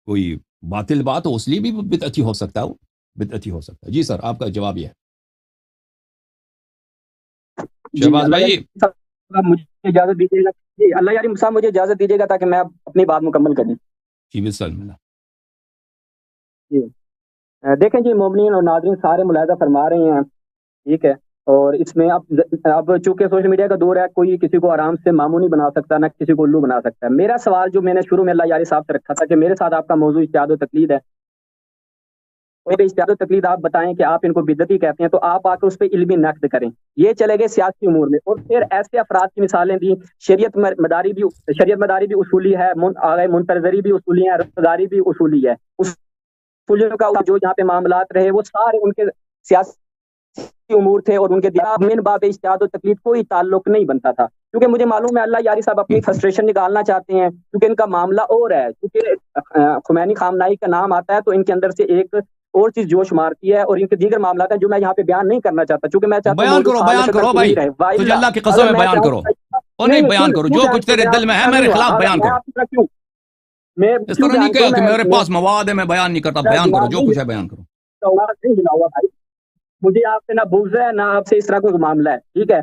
کوئی باطل بات ہو، اس لیے بھی بدعتی ہو سکتا ہے، وہ بدعتی ہو سکتا ہے. جی سر، آپ کا جواب یہ ہے. شہباز بھائی، مجھے اجازت دیجیے گا. جی اللہ یاری صاحب، مجھے اجازت دیجیے گا تاکہ میں اپنی بات مکمل کروں. جی بسم اللہ. جی دیکھیں جی، مومنین اور ناظرین سارے ملاحظہ فرما رہے ہیں، ٹھیک ہے. اور اس میں اب چونکہ سوشل میڈیا کا دور ہے، کوئی کسی کو آرام سے ماموں نہیں بنا سکتا، نہ کسی کو الو بنا سکتا ہے. میرا سوال جو میں نے شروع میں اللہ یاری صاحب سے رکھا تھا کہ میرے ساتھ آپ کا موضوع اجتہاد و تقلید ہے، اور اجتہاد و تقلید آپ بتائیں کہ آپ ان کو بدعتی کہتے ہیں، تو آپ آ کر اس پہ علمی نقد کریں. یہ چلے گئے سیاسی امور میں، اور پھر ایسے افراد کی مثالیں دی. شریعت مداری بھی اصولی ہے، منتظری بھی اصولی ہے، رفتگاری بھی اصولی ہے. اصولیوں کا جو یہاں پہ معاملات رہے وہ سارے ان کے سیاسی امور تھے، اور ان کے من باب اجتہاد و تقلید کوئی تعلق نہیں بنتا تھا. کیونکہ مجھے معلوم ہے اللہ یاری صاحب اپنی فرسٹریشن نکالنا چاہتے ہیں، کیونکہ ان کا معاملہ اور ہے. کیونکہ خمینی خامنائی کا نام آتا ہے تو ان کے اندر سے ایک اور چیز جوش مارتی ہے، اور ان کے دیگر معاملات ہیں جو میں یہاں پہ بیان نہیں کرنا چاہتا، چونکہ میں چاہتا ہوں بیان کرو بھائی، تجھے اللہ کی قسم ہے بیان کرو، اور نہیں بیان کرو جو کچھ تیرے دل میں ہے میرے خلاف بیان کرو. اس طرح نہیں کہا کہ میرے پاس مواد ہے میں بیان نہیں کرتا. بیان کرو جو کچھ ہے، بیان کرو. مجھے آپ سے نہ بغض ہے، نہ آپ سے اس طرح کوئی معاملہ ہے، ٹھیک ہے.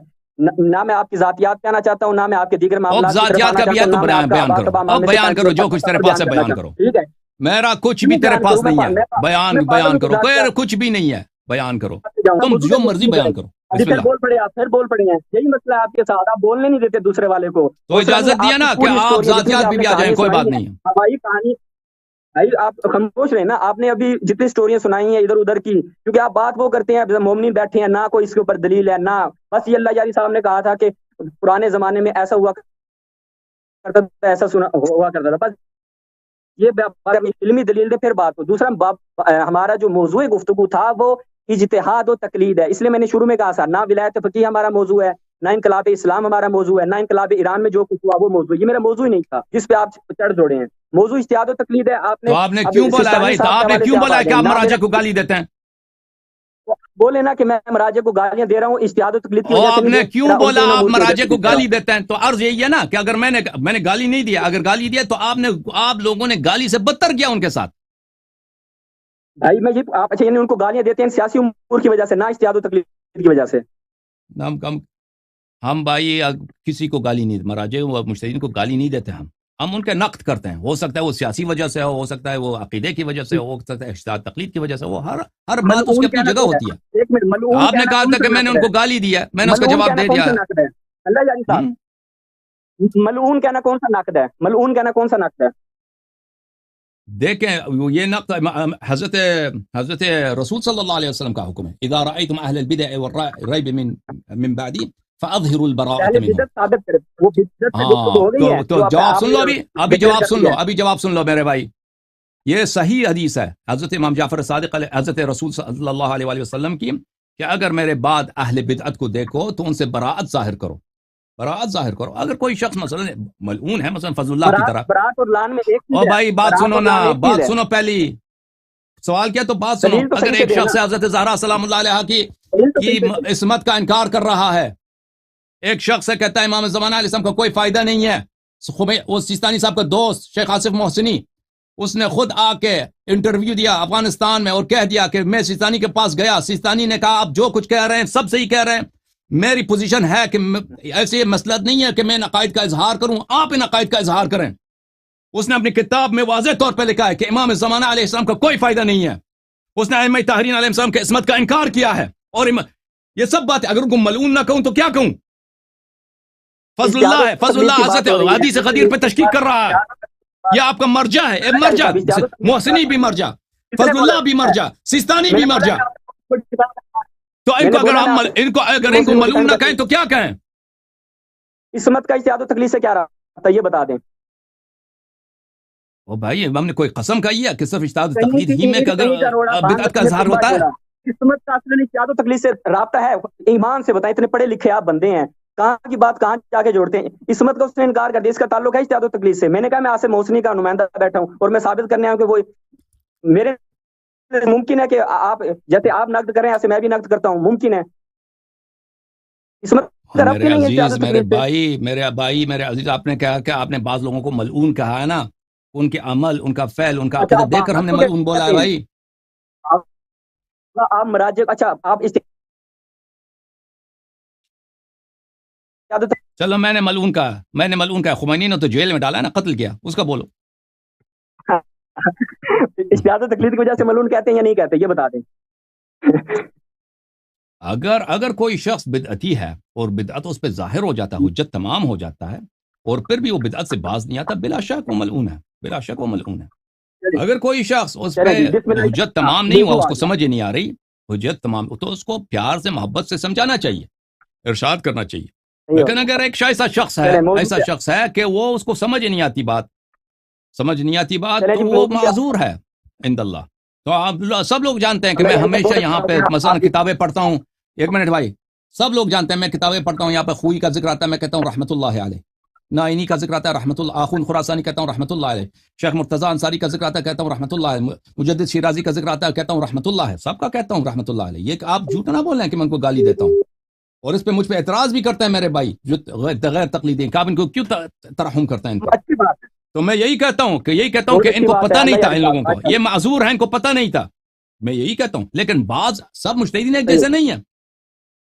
نہ میں آپ کی ذاتیات کہنا چاہتا ہوں، نہ میں آپ کے دیگر معاملات ذاتیات کا بھی ہے تو بیان کرو. اب بیان کرو جو کچھ تیرے پاس ہے، بیان کرو. ٹھیک ہے، میرا کچھ بھی تیرے پاس نہیں ہے، بیان کرو. کوئی کچھ بھی نہیں ہے، بیان کرو. تم جو مرضی بیان کرو. پھر بول پڑے آپ، پھر بول پڑے ہیں. یہی مسئلہ ہے آپ کے ساتھ، آپ بولنے نہیں دیتے دوسرے والے کو. تو اجازت دیا نا کہ آپ ذاتیات بھی آ جائیں، کوئی بات نہیں ہے. ہماری کہانی آپ خاموش رہے نا. آپ نے ابھی جتنی سٹوریاں سنائی ہیں ادھر ادھر کی، کیونکہ آپ بات وہ کرتے ہیں مومنین بیٹھے ہیں، نہ کوئی اس کے اوپر دلیل ہے، نہ بس یہ اللہ یاری صاحب نے کہا تھا کہ پرانے زمانے میں ایسا ہوا کرتا تھا، ایسا ہوا کرتا تھا. بس یہ علمی دلیل دے پھر بات ہو. دوسرا ہمارا جو موضوع گفتگو تھا وہ اجتہاد و تقلید ہے. اس لیے میں نے شروع میں کہا تھا، نہ ولایت فقیہ ہمارا موضوع ہے، نہ انقلاب اسلام ہمارا موضوع ہے، نہ انقلاب ایران میں جو کچھ ہوا وہ موضوع. یہ میرا موضوع ہی نہیں تھا جس پہ آپ چڑھ جوڑے ہیں. موضوع اجتہاد و تقلید ہے. آپ نے کیوں بولا ہے بھائی؟ آپ نے کیوں بولا ہے کہ آپ مراجع کو گالی دیتے ہیں؟ بولے نا کہ میں مراجع کو گالیاں دے رہا ہوں اجتہاد و تقلید کی وجہ سے. آپ نے کیوں بولا آپ مراجع کو گالی دیتے ہیں؟ تو عرض یہی ہے نا کہ اگر میں نے گالی نہیں دیا، اگر گالی دیا تو آپ لوگوں نے گالی سے بدتر کیا ان کے ساتھ. بھائی میں یہ آپ اچھا ان کو گالیاں دیتے ہیں سیاسی امور کی وجہ سے، نہ اجتہاد و تقلید کی وجہ سے. ہم بھائی کسی کو گالی نہیں، مراجع و مجتہدین کو گالی نہیں دیتے. ہم ان کے نقد کرتے ہیں. ہو سکتا ہے وہ سیاسی وجہ سے ہو سکتا ہے وہ عقیدے کی وجہ سے ہو سکتا ہے اجتہاد تقلید کی وجہ سے. وہ ہر بات اس کی اپنی جگہ ہوتی ہے. آپ نے کہا تھا کہ میں نے ان کو گالی دی ہے، میں نے اس کا جواب دے دیا. اللہ جانی صاحب، ملعون کہنا کون سا نقد ہے؟ ملعون کہنا کون سا نقد ہے؟ دیکھیں وہ یہ نقل حضرت حضرت رسول صلی اللہ علیہ وسلم کا حکم ہے، اذا رأيتم اهل البدع والريب من بعدي فاظهروا البراءة پہلے منهم. بدعت ثابت کرے، وہ بدعت سے گفتگو ہاں ہو گئی ہے تو جو جواب آپ سن لو، ابھی ڈکلیئر جواب کر سن دیا لو، ہے۔ ابھی جواب سن لو میرے بھائی. یہ صحیح حدیث ہے حضرت امام جعفر صادق علیہ حضرت رسول صلی اللہ علیہ وآلہ وسلم کی کہ اگر میرے بعد اہل بدعت کو دیکھو تو ان سے براءت ظاہر کرو، براءت ظاہر کرو. اگر کوئی شخص مثلا ملعون ہے مثلا فضل اللہ کی طرح، برات اور لان میں ایک چیز او ہے، بھائی بات برات سنو اور نا، لان ایک چیز بات ہے، سنو پہلی سوال کیا تو بات سنو. دلیل تو اگر صحیح سے ایک دینا، شخص ہے حضرت زہرا سلام اللہ علیہ دلیل تو کی صحیح سے دینا۔ عصمت کا انکار کر رہا ہے، ایک شخص ہے کہتا ہے امام زمانہ علیہ السلام کا کوئی فائدہ نہیں ہے. وہ سیستانی صاحب کا دوست شیخ آصف محسنی، اس نے خود آ کے انٹرویو دیا افغانستان میں اور کہہ دیا کہ میں سیستانی کے پاس گیا، سیستانی نے کہا آپ جو کچھ کہہ رہے ہیں سب صحیح کہہ رہے ہیں، میری پوزیشن ہے کہ ایسی مسئلہ نہیں ہے کہ میں ان عقائد کا اظہار کروں، آپ ان عقائد کا اظہار کریں. اس نے اپنی کتاب میں واضح طور پہ لکھا ہے کہ امام زمانہ علیہ السلام کا کوئی فائدہ نہیں ہے. اس نے ائمہ طاہرین علیہ السلام کے عصمت کا انکار کیا ہے. اور یہ سب باتیں اگر ان کو ملعون نہ کہوں تو کیا کہوں؟ فضل اللہ ہے، فضل اللہ حضرت حدیث قدیر پہ تشکیق کر رہا ہے. یہ آپ کا مرجع ہے، اے مرجع، محسنی بھی مرجع، فضل اللہ بھی مرجع، سیستانی بھی مرجع. تو ان کو اگر ہم ان کو ملعون نہ کہیں تو کیا کہیں؟ عصمت کا اجتہاد و تقلید سے کیا رہا یہ بتا دیں. او بھائی ہم نے کوئی قسم کہی ہے کہ صرف اجتہاد و تقلید ہی میں کہ اگر بدعت کا اظہار ہوتا ہے؟ عصمت کا اصل اجتہاد و تقلید سے رابطہ ہے، ایمان سے بتائیں، اتنے پڑھے لکھے آپ بندے ہیں، کہاں کی بات کہاں جا کے جوڑتے ہیں. عصمت کا اس نے انکار کر دیا، اس کا تعلق ہے اجتہاد و تقلید سے. میں نے کہا میں آصف محسنی کا نمائندہ بیٹھا ہوں اور میں ثابت کرنے آیا ہوں کہ وہ میرے ممکن ہے کہ آپ جیسے آپ نقد کریں ایسے میں بھی نقد کرتا ہوں، ممکن ہے. عصمت کا رابطہ میرے نہیں ہے اجتہاد عزیز و تقلید سے. میرے عزیز آپ نے کہا کہ آپ نے بعض لوگوں کو ملعون کہا ہے نا، ان کے عمل، ان کا فعل، ان کا اچھا عقیدہ دیکھ کر ہم نے ملعون بولا ہے بھائی. آپ مراجع، اچھا آپ چلو میں نے ملعون کہا، خمینی نے تو جیل میں ڈالا ہے نا، قتل کیا، اس کا بولو. اجتہاد و تقلید کی وجہ سے ملعون کہتے ہیں یا نہیں کہتے یہ بتا دیں. اگر کوئی شخص بدعتی ہے اور بدعت اس پہ ظاہر ہو جاتا ہے، حجت تمام ہو جاتا ہے اور پھر بھی وہ بدعت سے باز نہیں آتا، بلا شک وہ ملعون ہے، بلا شک وہ ملعون ہے. اگر کوئی شخص اس پہ حجت تمام نہیں ہوا، اس کو سمجھ ہی نہیں آ رہی حجت تمام، تو اس کو پیار سے محبت سے سمجھانا چاہیے، ارشاد کرنا چاہیے. لیکن اگر ایک ایسا شخص ہے کہ وہ اس کو سمجھ نہیں آتی بات، تو وہ معذور ہے عند اللہ. تو آپ سب لوگ جانتے ہیں کہ میں ہمیشہ یہاں پہ مثلا کتابیں پڑھتا ہوں. ایک منٹ بھائی، سب لوگ جانتے ہیں میں کتابیں پڑھتا ہوں، یہاں پہ خوئی کا ذکر آتا ہے میں کہتا ہوں رحمت اللہ علیہ، نائینی کا ذکر آتا ہے رحمت اللہ، آخون خراسانی کہتا ہوں رحمت اللہ علیہ، شیخ مرتضیٰ انصاری کا ذکر آتا ہے کہتا ہوں رحمت اللہ علیہ، مجدد شیرازی کا ذکر آتا ہے کہتا ہوں رحمت اللہ ہے، سب کا کہتا ہوں رحمت اللہ علیہ. یہ کہ آپ جھوٹ نہ بول رہے ہیں کہ میں ان کو گالی دیتا ہوں اور اس پہ مجھ پہ اعتراض بھی کرتے ہیں میرے بھائی جو غیر تقلیدی ہیں کہ آپ ان کو کیوں ترحم کرتے ہیں ان پر. تو میں یہی کہتا ہوں کہ ان کو پتہ نہیں تھا، ان لوگوں کو یہ معذور ہیں، ان کو پتہ نہیں تھا، میں یہی کہتا ہوں. لیکن بعض سب مجتہدین ایک جیسے نہیں ہیں،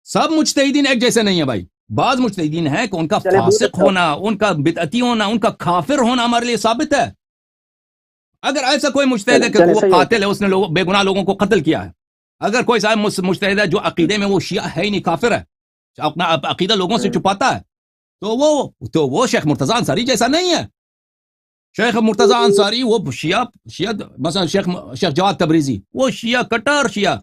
سب مجتہدین ایک جیسے نہیں ہیں بھائی. بعض مجتہدین ہیں کہ ان کا فاسق ہونا، ان کا بدعتی ہونا، ان کا کافر ہونا ہمارے لیے ثابت ہے. اگر ایسا کوئی مجتہد ہے کہ وہ قاتل ہے، اس نے بے گناہ لوگوں کو قتل کیا ہے، اگر کوئی صاحب مجتہد ہے جو عقیدے میں وہ شیعہ ہے ہی نہیں، کافر ہے، اپنا عقیدہ لوگوں سے چھپاتا ہے، تو وہ شیخ مرتضیٰ انصاری جیسا نہیں ہے. شیخ مرتضیٰ انصاری وہ شیعہ مثلا شیخ جواد تبریزی وہ شیعہ کٹر شیعہ،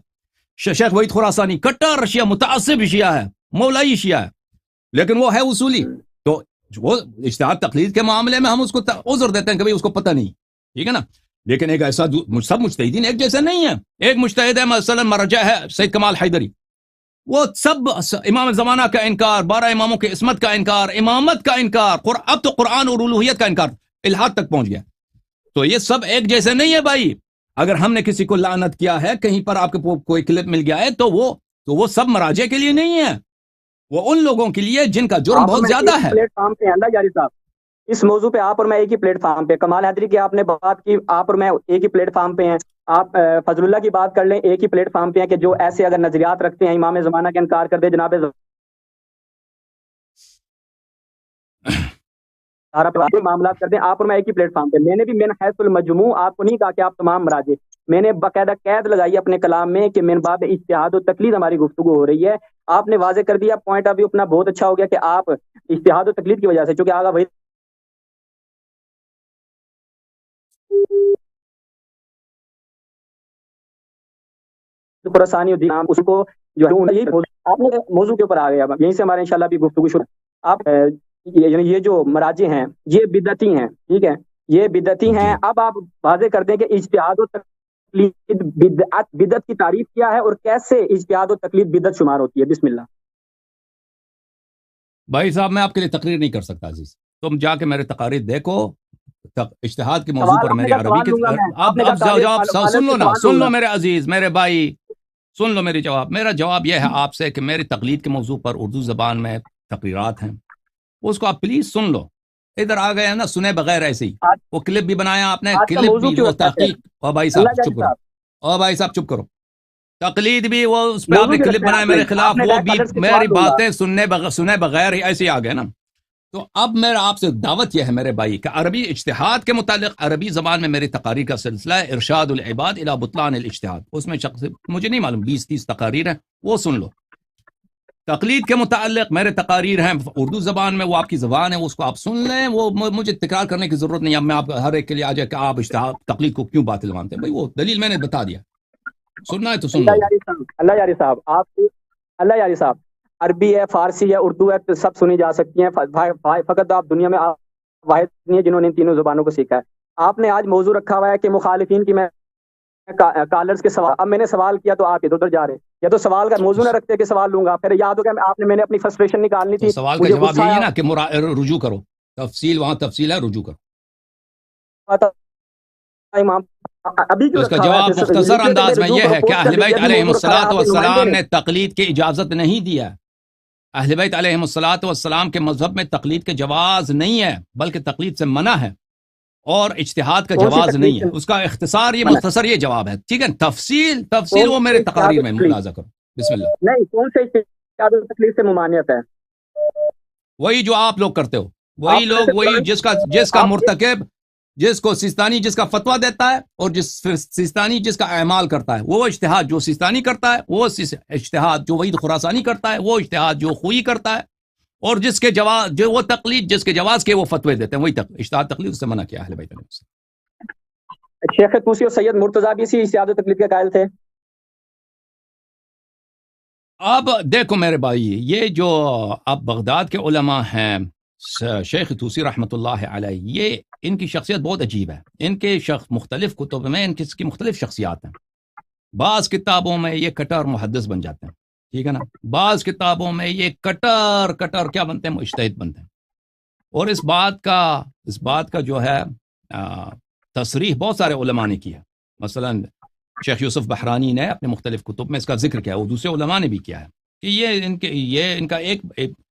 شیخ وحید خراسانی کٹر شیعہ، متعصب شیعہ ہے، مولائی شیعہ ہے، لیکن وہ ہے اصولی. تو وہ اجتہاد تقلید کے معاملے میں ہم اس کو عذر دیتے ہیں کہ اس کو پتہ نہیں، ٹھیک ہے نا. لیکن ایک ایسا سب مجتہدین ایک جیسے نہیں ہیں. ایک مجتہد ہے مثلا مرجع ہے سید کمال حیدری، وہ سب امام زمانہ کا انکار، 12 اماموں کے عصمت کا انکار، امامت کا انکار، اب تو قرآن اور الوہیت کا انکار الحاد تک پہنچ گیا. تو یہ سب ایک جیسے نہیں ہے بھائی. اگر ہم نے کسی کو لعنت کیا ہے، کہیں پر آپ کو کوئی کلپ مل گیا ہے، تو وہ سب مراجع کے لیے نہیں ہے، وہ ان لوگوں کے لیے جن کا جرم بہت زیادہ ہے. پلیٹ فارم پہ اللہ جاری صاحب اس موضوع پہ آپ اور میں ایک ہی پلیٹ فارم پہ، کمال حیدری کی آپ نے بات کی، آپ اور میں ایک ہی پلیٹ فارم پہ ہیں. آپ فضل اللہ کی بات کر لیں، ایک ہی پلیٹ فارم پہ ہیں کہ جو ایسے اگر نظریات رکھتے ہیں امام زمانہ کا انکار کر دے، جناب معاملات کرتے ہیں، آپ اور میں ایک ہی پلیٹ فارم پہ. میں نے بھی من حیث المجموع آپ کو نہیں کہا کہ آپ تمام مراجع، میں نے باقاعدہ قید لگائی اپنے کلام میں کہ من باب اجتہاد و تقلید ہماری گفتگو ہو رہی ہے. آپ نے واضح کر دیا، پوائنٹ آف ویو اپنا بہت اچھا ہو گیا کہ آپ اجتہاد و تقلید کی وجہ سے، چونکہ آگا وہی خراسانی اور نام اس کو جو ہے آپ نے موضوع کے اوپر آ گیا، یہیں سے ہمارے انشاءاللہ بھی گفتگو شروع. آپ یعنی یہ جو مراجع ہیں یہ بدعتی ہیں، ٹھیک ہے، یہ بدعتی ہیں. اب آپ واضح کر دیں کہ اجتہاد و تقلید بدعت کی تعریف کیا ہے اور کیسے اجتہاد و تقلید بدعت شمار ہوتی ہے. بسم اللہ. بھائی صاحب میں آپ کے لیے تقریر نہیں کر سکتا عزیز، تم جا کے میرے تقاریر دیکھو اجتہاد کے موضوع پر میری عربی کی. اب جواب سن لو نا، سن لو میرے عزیز، میرے بھائی سن لو میری جواب. میرا جواب یہ ہے آپ سے کہ میری تقلید کے موضوع پر اردو زبان میں تقریرات ہیں، اس کو آپ پلیز سن لو. ادھر آ گئے ہیں نا سنے بغیر ایسے ہی، وہ کلپ بھی بنایا آپ نے، کلپ بھی وہ تحقیق. اور بھائی صاحب چپ کرو، اور بھائی صاحب چپ کرو. تقلید بھی وہ اس پہ آپ نے کلپ بنایا میرے خلاف، وہ بھی میری باتیں سنے بغیر ہی ایسے ہی آ گئے نا. تو اب میرا آپ سے دعوت یہ ہے میرے بھائی کہ عربی اجتہاد کے متعلق عربی زبان میں میری تقاریر کا سلسلہ ہے ارشاد العباد الی بطلان الاجتہاد. اس میں مجھے نہیں معلوم 20-30 تقاریر ہیں، وہ سن لو. تقلید کے متعلق میرے تقاریر ہیں اردو زبان میں، وہ آپ کی زبان ہے، اس کو آپ سن لیں. وہ مجھے تکرار کرنے کی ضرورت نہیں. اب میں آپ ہر ایک کے لیے آ جائے کہ آپ اجتہاد تقلید کو کیوں باطل مانتے ہیں. بھائی وہ دلیل میں نے بتا دیا، سننا ہے تو سن لو. اللہ یاری صاحب، آپ اللہ یاری صاحب، عربی ہے، فارسی ہے، اردو ہے، سب سنی جا سکتی ہیں. فقط آپ دنیا میں واحد نہیں ہے جنہوں نے ان تینوں زبانوں کو سیکھا ہے. آپ نے آج موضوع رکھا ہوا ہے کہ مخالفین کی میں کالرز کے سوال. اب میں نے سوال کیا تو آپ ادھر ادھر جا رہے ہیں. یا تو سوال کا موضوع نہ رکھتے کہ سوال لوں گا، پھر یاد ہو گیا آپ نے میں نے اپنی فرسٹریشن نکالنی تھی. سوال کا جواب یہی ہے نا کہ رجوع کرو، تفصیل وہاں تفصیل ہے، رجوع کرو. ابھی تو اس کا جواب مختصر انداز میں یہ ہے کہ اہل بیت علیہم الصلوۃ والسلام نے تقلید کی اجازت نہیں دیا. اہل بیت علیہم الصلوۃ والسلام کے مذہب میں تقلید کے جواز نہیں ہے، بلکہ تقلید سے منع ہے، اور اجتہاد کا جواز نہیں ہے. اس کا اختصار یہ مختصر یہ جواب ہے. ٹھیک ہے، تفصیل وہ میرے تقاریر میں ملاحظہ کرو. بسم اللہ. نہیں، کون سے اجتہاد و تقلید سے ممانعت ہے؟ وہی جو آپ لوگ کرتے ہو، وہی لوگ، وہی جس کا مرتکب، جس کو سیستانی جس کا فتویٰ دیتا ہے، اور سیستانی جس کا اعمال کرتا ہے. وہ اجتہاد جو سیستانی کرتا ہے، وہ اجتہاد جو وحید خراسانی کرتا ہے، وہ اجتہاد جو خوئی کرتا ہے، اور جس کے جواز جو وہ تقلید جس کے جواز کے وہ فتوے دیتے ہیں، وہی اجتہاد تقلید سے منع کیا اہل بیت علیہ السلام. شیخ طوسی اور سید مرتضیٰ بھی اسی اجتہاد و تقلید کے قائل تھے. اب دیکھو میرے بھائی، یہ جو اب بغداد کے علماء ہیں، شیخ طوسی رحمۃ اللہ علیہ، یہ ان کی شخصیت بہت عجیب ہے. ان کے مختلف کتب میں ان کی مختلف شخصیات ہیں. بعض کتابوں میں یہ کٹر محدث بن جاتے ہیں، ٹھیک ہے نا. بعض کتابوں میں یہ کٹر کیا بنتے ہیں، مجتہد بنتے ہیں. اور اس بات کا جو ہے تصریح بہت سارے علماء نے کیا. مثلا شیخ یوسف بحرانی نے اپنے مختلف کتب میں اس کا ذکر کیا، اور دوسرے علماء نے بھی کیا ہے کہ یہ ان کا ایک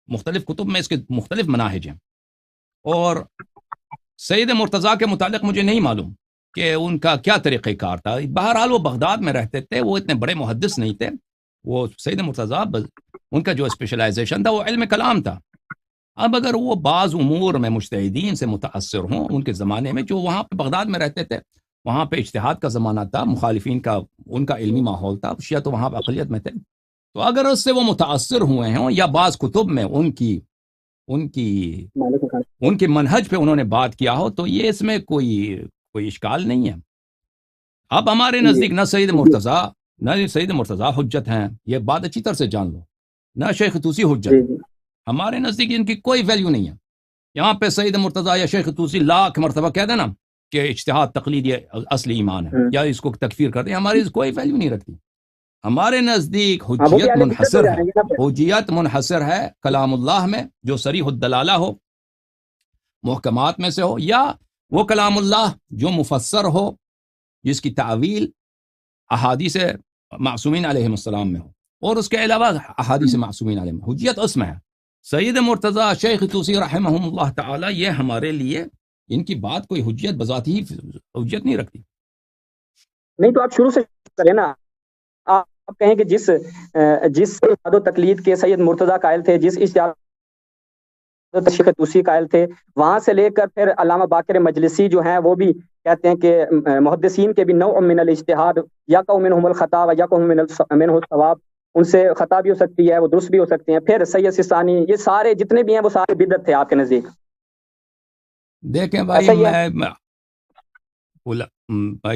مختلف کتب میں اس کے مختلف مناہج ہیں. اور سید مرتضیٰ کے متعلق مجھے نہیں معلوم کہ ان کا کیا طریقہ کار تھا. بہرحال وہ بغداد میں رہتے تھے، وہ اتنے بڑے محدث نہیں تھے. وہ سید مرتضیٰ ان کا جو اسپیشلائزیشن تھا وہ علم کلام تھا. اب اگر وہ بعض امور میں مجتہدین سے متاثر ہوں ان کے زمانے میں، جو وہاں پہ بغداد میں رہتے تھے، وہاں پہ اجتہاد کا زمانہ تھا، مخالفین کا ان کا علمی ماحول تھا، شیعہ تو وہاں پہ اقلیت میں تھے. تو اگر اس سے وہ متاثر ہوئے ہیں یا بعض کتب میں ان کی منہج پہ انہوں نے بات کیا ہو، تو یہ اس میں کوئی اشکال نہیں ہے. اب ہمارے نزدیک نہ سید مرتضیٰ حجت ہیں، یہ بات اچھی طرح سے جان لو، نہ شیخ طوسی حجت. ہمارے نزدیک ان کی کوئی ویلیو نہیں ہے. یہاں پہ سید مرتضیٰ یا شیخ طوسی لاکھ مرتبہ کہہ دینا کہ اجتہاد تقلید یہ اصلی ایمان ہے، یا اس کو تکفیر کر دیں، ہماری کوئی ویلیو نہیں رکھتی. ہمارے نزدیک حجیت منحصر ہے کلام اللہ میں، جو صریح الدلالہ ہو، محکمات میں سے ہو، یا وہ کلام اللہ جو مفسر ہو، جس کی تعویل احادیث معصومین علیہ السلام میں ہو، اور اس کے علاوہ احادیث معصومین علیہ. حجیت اس میں ہے. سید مرتضیٰ، شیخ طوسی رحمہم اللہ تعالی، یہ ہمارے لیے ان کی بات کوئی حجیت بذاتی ہی حجیت نہیں رکھتی. نہیں تو آپ شروع سے کریں نا. آپ کہیں کہ جس اجتہاد و تقلید کے سید مرتضیٰ قائل تھے، جس اجتہاد شیخ طوسی قائل تھے، وہاں سے لے کر پھر علامہ باقر مجلسی جو ہیں وہ بھی کہتے ہیں کہ محدثین کے بھی نوع من الاجتہاد، یقع منہم الخطا و یقع منہ الصواب، ان سے خطا بھی ہو سکتی ہے، وہ درست بھی ہو سکتے ہیں. پھر سید سستانی، یہ سارے جتنے بھی ہیں وہ سارے بدعت تھے آپ کے نزدیک. دیکھیں بھائی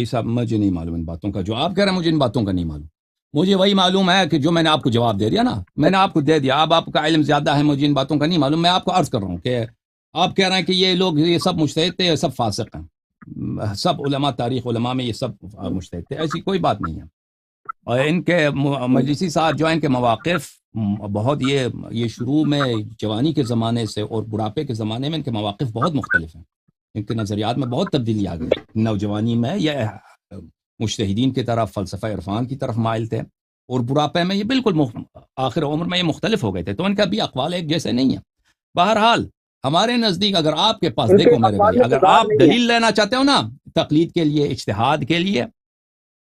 صاحب، مجھے نہیں معلوم ان باتوں کا، جو آپ کہہ رہے ہیں مجھے ان باتوں کا نہیں معلوم. مجھے وہی معلوم ہے کہ جو میں نے آپ کو جواب دے دیا نا، میں نے آپ کو دے دیا. اب آپ کا علم زیادہ ہے، مجھے ان باتوں کا نہیں معلوم. میں آپ کو عرض کر رہا ہوں کہ آپ کہہ رہے ہیں کہ یہ لوگ یہ سب مجتہد تھے، یہ سب فاسق ہیں، سب علماء تاریخ علماء میں یہ سب مجتہد تھے. ایسی کوئی بات نہیں ہے. اور ان کے مجلسی صاحب جو ہیں، ان کے مواقف بہت یہ شروع میں جوانی کے زمانے سے اور بڑھاپے کے زمانے میں ان کے مواقف بہت مختلف ہیں. ان کے نظریات میں بہت تبدیلی آ گئی. نوجوانی میں یہ مجتہدین کی طرف، فلسفہ عرفان کی طرف مائل تھے، اور بڑھاپے میں یہ بالکل آخر عمر میں یہ مختلف ہو گئے تھے. تو ان کا بھی اقوال ایک جیسے نہیں ہیں. بہرحال ہمارے نزدیک اگر آپ کے پاس، ان کے دیکھو میرے اقوال بھائی، میں اگر تضاد آپ نہیں ہے. دلیل لینا چاہتے ہو نا تقلید کے لیے، اجتہاد کے لیے،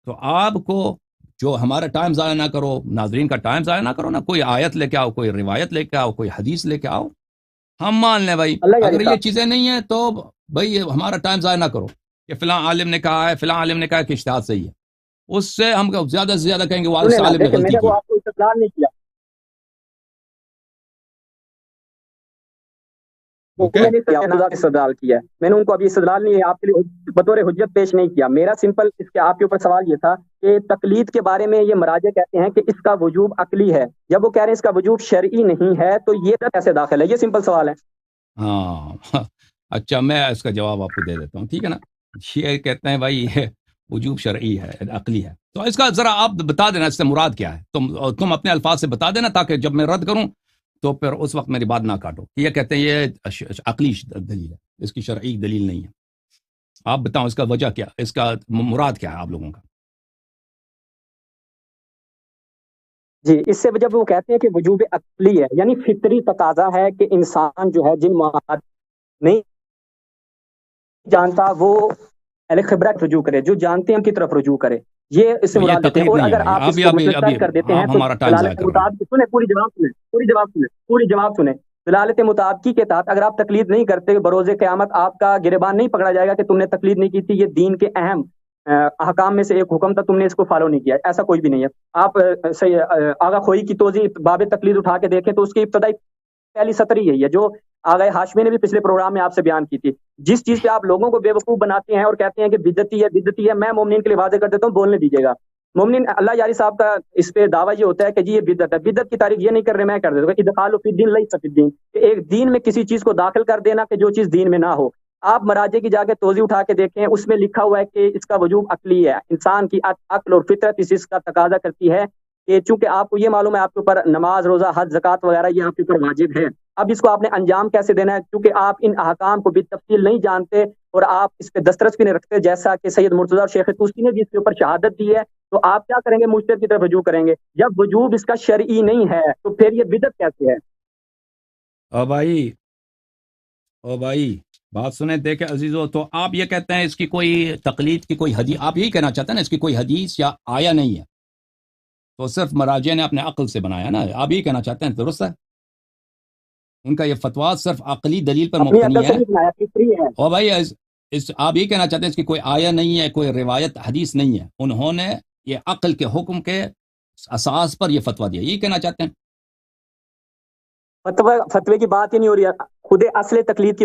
تو آپ کو جو ہمارا ٹائم ضائع نہ کرو، ناظرین کا ٹائم ضائع نہ کرو نا، کوئی آیت لے کے آؤ، کوئی روایت لے کے آؤ، کوئی حدیث لے کے آؤ، ہم مان لیں بھائی. اللہ یاری اگر یہ صاحب، چیزیں نہیں ہیں تو بھائی ہمارا ٹائم ضائع نہ کرو کہ فلاں عالم نے کہا ہے، فلاں عالم نے کہا ہے کہ اجتہاد صحیح ہے. اس سے ہم زیادہ سے زیادہ کہیں گے وہ سنیں نا، عالم نے دیکھیں میں غلطی نے کی وہ ہے. آپ کو استدلال نہیں کیا. وہ اوکے. میں نے استدلال کیا ہے. میں نے ان کو ابھی استدلال نہیں آپ کے لیے بطور حجت پیش نہیں کیا. میرا سمپل اس کے آپ کے اوپر سوال یہ تھا کہ تقلید کے بارے میں یہ مراجع کہتے ہیں کہ اس کا وجوب عقلی ہے. جب وہ کہہ رہے ہیں اس کا وجوب شرعی نہیں ہے تو یہ کیسے داخل ہے؟ یہ سمپل سوال ہے. ہاں اچھا، میں اس کا جواب آپ کو دے دیتا ہوں، ٹھیک ہے نا. یہ کہتے ہیں بھائی یہ وجوب شرعی ہے، عقلی ہے. تو اس کا ذرا آپ بتا دینا اس سے مراد کیا ہے. تم اپنے الفاظ سے بتا دینا تاکہ جب میں رد کروں تو پھر اس وقت میری بات نہ کاٹو. یہ کہتے ہیں یہ عقلی دلیل ہے، اس کی شرعی دلیل نہیں ہے. آپ بتاؤ اس کا وجہ کیا، اس کا مراد کیا ہے آپ لوگوں کا. جی، اس سے جب وہ کہتے ہیں کہ وجوب عقلی ہے یعنی فطری تقاضا ہے کہ انسان جو ہے جن معاملات نہیں جانتا وہ اہل خبرہ رجوع کرے، جو جانتے ہیں ان کی طرف رجوع کرے. یہ اس سے تو یہ مراد لیتے ہیں. تقلید اور نہیں ہے اگر بھائی. آپ اس ابھی کو ابھی مطلب ابھی ترک کر دیتے ہیں آپ تو ہمارا ٹائم ضائع دلالت کر رہے ہیں. مطابق سنیں، پوری جواب سنیں. دلالت مطابقی کے تحت اگر آپ تقلید نہیں کرتے، بروز قیامت آپ کا گریبان نہیں پکڑا جائے گا کہ تم نے تقلید نہیں کی تھی. یہ دین کے اہم احکام میں سے ایک حکم تھا، تم نے اس کو فالو نہیں کیا. ایسا کوئی بھی نہیں ہے. آپ آغا خوئی کی توضیح باب تقلید اٹھا کے دیکھیں تو اس کی ابتدائی پہلی سطر ہی یہی ہے جو آغا ہاشمی نے بھی پچھلے پروگرام میں آپ سے بیان کی تھی. جس چیز پہ آپ لوگوں کو بے وقوف بناتے ہیں اور کہتے ہیں کہ بدعتی ہے، میں مومنین کے لیے واضح کر دیتا ہوں، بولنے دیجیے گا. مومنین اللہ یاری صاحب کا اس پہ دعویٰ یہ ہوتا ہے کہ جی یہ بدعت ہے. بدعت کی تعریف یہ نہیں کر رہے، میں کر دیتا ہوں. ادخال فی الدین لیس فی الدین، کہ ایک دین میں کسی چیز کو داخل کر دینا کہ جو چیز دین میں نہ ہو. آپ مراجع کی جا کے توضیح اٹھا کے دیکھیں، اس میں لکھا ہوا ہے کہ اس کا وجوب عقلی ہے. انسان کی عقل اور فطرت اس چیز کا تقاضا کرتی ہے کہ چونکہ آپ کو یہ معلوم ہے آپ کے اوپر نماز، روزہ، حج، زکوٰۃ وغیرہ یہ آپ کے اوپر واجب ہے. اب اس کو آپ نے انجام کیسے دینا ہے؟ کیونکہ آپ ان احکام کو بھی تفصیل نہیں جانتے اور آپ اس پہ دسترس بھی نہیں رکھتے. جیسا کہ سید مرتضیٰ اور شیخ طوسی نے بھی اس کے اوپر شہادت دی ہے، تو آپ کیا کریں گے؟ مجتہد کی طرف رجوع کریں گے. جب وجوب اس کا شرعی نہیں ہے تو پھر یہ بدعت کیسے ہے؟ او بھائی بات سنیں، دیکھیں عزیزو. تو آپ یہ کہتے ہیں اس کی کوئی تقلید کی کوئی حدیث، آپ یہی کہنا چاہتے ہیں نا اس کی کوئی حدیث یا آیا نہیں ہے، تو صرف مراجع نے اپنے عقل سے بنایا نا، آپ یہی کہنا چاہتے ہیں، درست ہے؟ ان کا یہ فتویٰ صرف عقلی دلیل پر اپنی مبتنی عقل سے ہے. نہیں بنایا، فطری ہے. اور بھائی آپ یہ کہنا چاہتے ہیں اس کی کوئی آیا نہیں ہے، کوئی روایت حدیث نہیں ہے، انہوں نے یہ عقل کے حکم کے اساس پر یہ فتویٰ دیا، یہی کہنا چاہتے ہیں؟ فتوے کی بات ہی نہیں ہو رہی ہے، خود اصل تقلید کی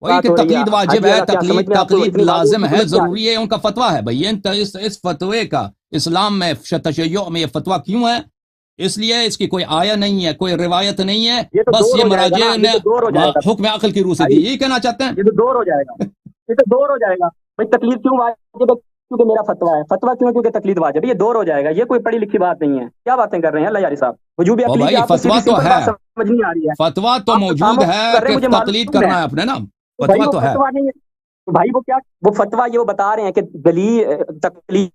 وہی بات کہ ہو رہی ہے. تقلید واجب حاجی ہے، آگا کیا سمجھ میں آپ کو تقلید اتنی واضح لازم ہے، حکومت کیا ضروری ہے، ان کا فتویٰ ہے. بھائی اس فتوے کا اسلام میں تشیع میں یہ فتویٰ کیوں ہے؟ اس لیے اس کی کوئی آیا نہیں ہے، کوئی روایت نہیں ہے، یہ تو بس دور یہ ہو جائے گا نا، مراجع یہ نے تو دور ہو جائے گا حکم عقل کی روح سے بھائی، دی، یہی کہنا چاہتے ہیں؟ یہ تو دور ہو جائے گا، یہ تو دور ہو جائے گا. بھائی تقلید کیوں واجب ہے؟ کیونکہ میرا فتویٰ ہے. فتویٰ کیوں؟ کیونکہ تقلید واجب ہے. یہ دور ہو جائے گا. یہ کوئی پڑھی لکھی بات نہیں ہے. کیا باتیں کر رہے ہیں اللہ یاری صاحب؟ وجوب او عقلی کی بھائی آپ کو سیدھی فتویٰ تو سمپل ہے، بات سمجھ نہیں آ رہی ہے. فتویٰ تو آپ موجود وہ ہے کر رہے کہ ہیں، مجھے تقلید معلوم ہے. کرنا ہے اپنے نا، تو بھائی فتویٰ وہ تو ہے. فتویٰ نہیں ہے. تو بھائی وہ کیا، وہ فتویٰ یہ وہ بتا رہے ہیں کہ دلیل تقلید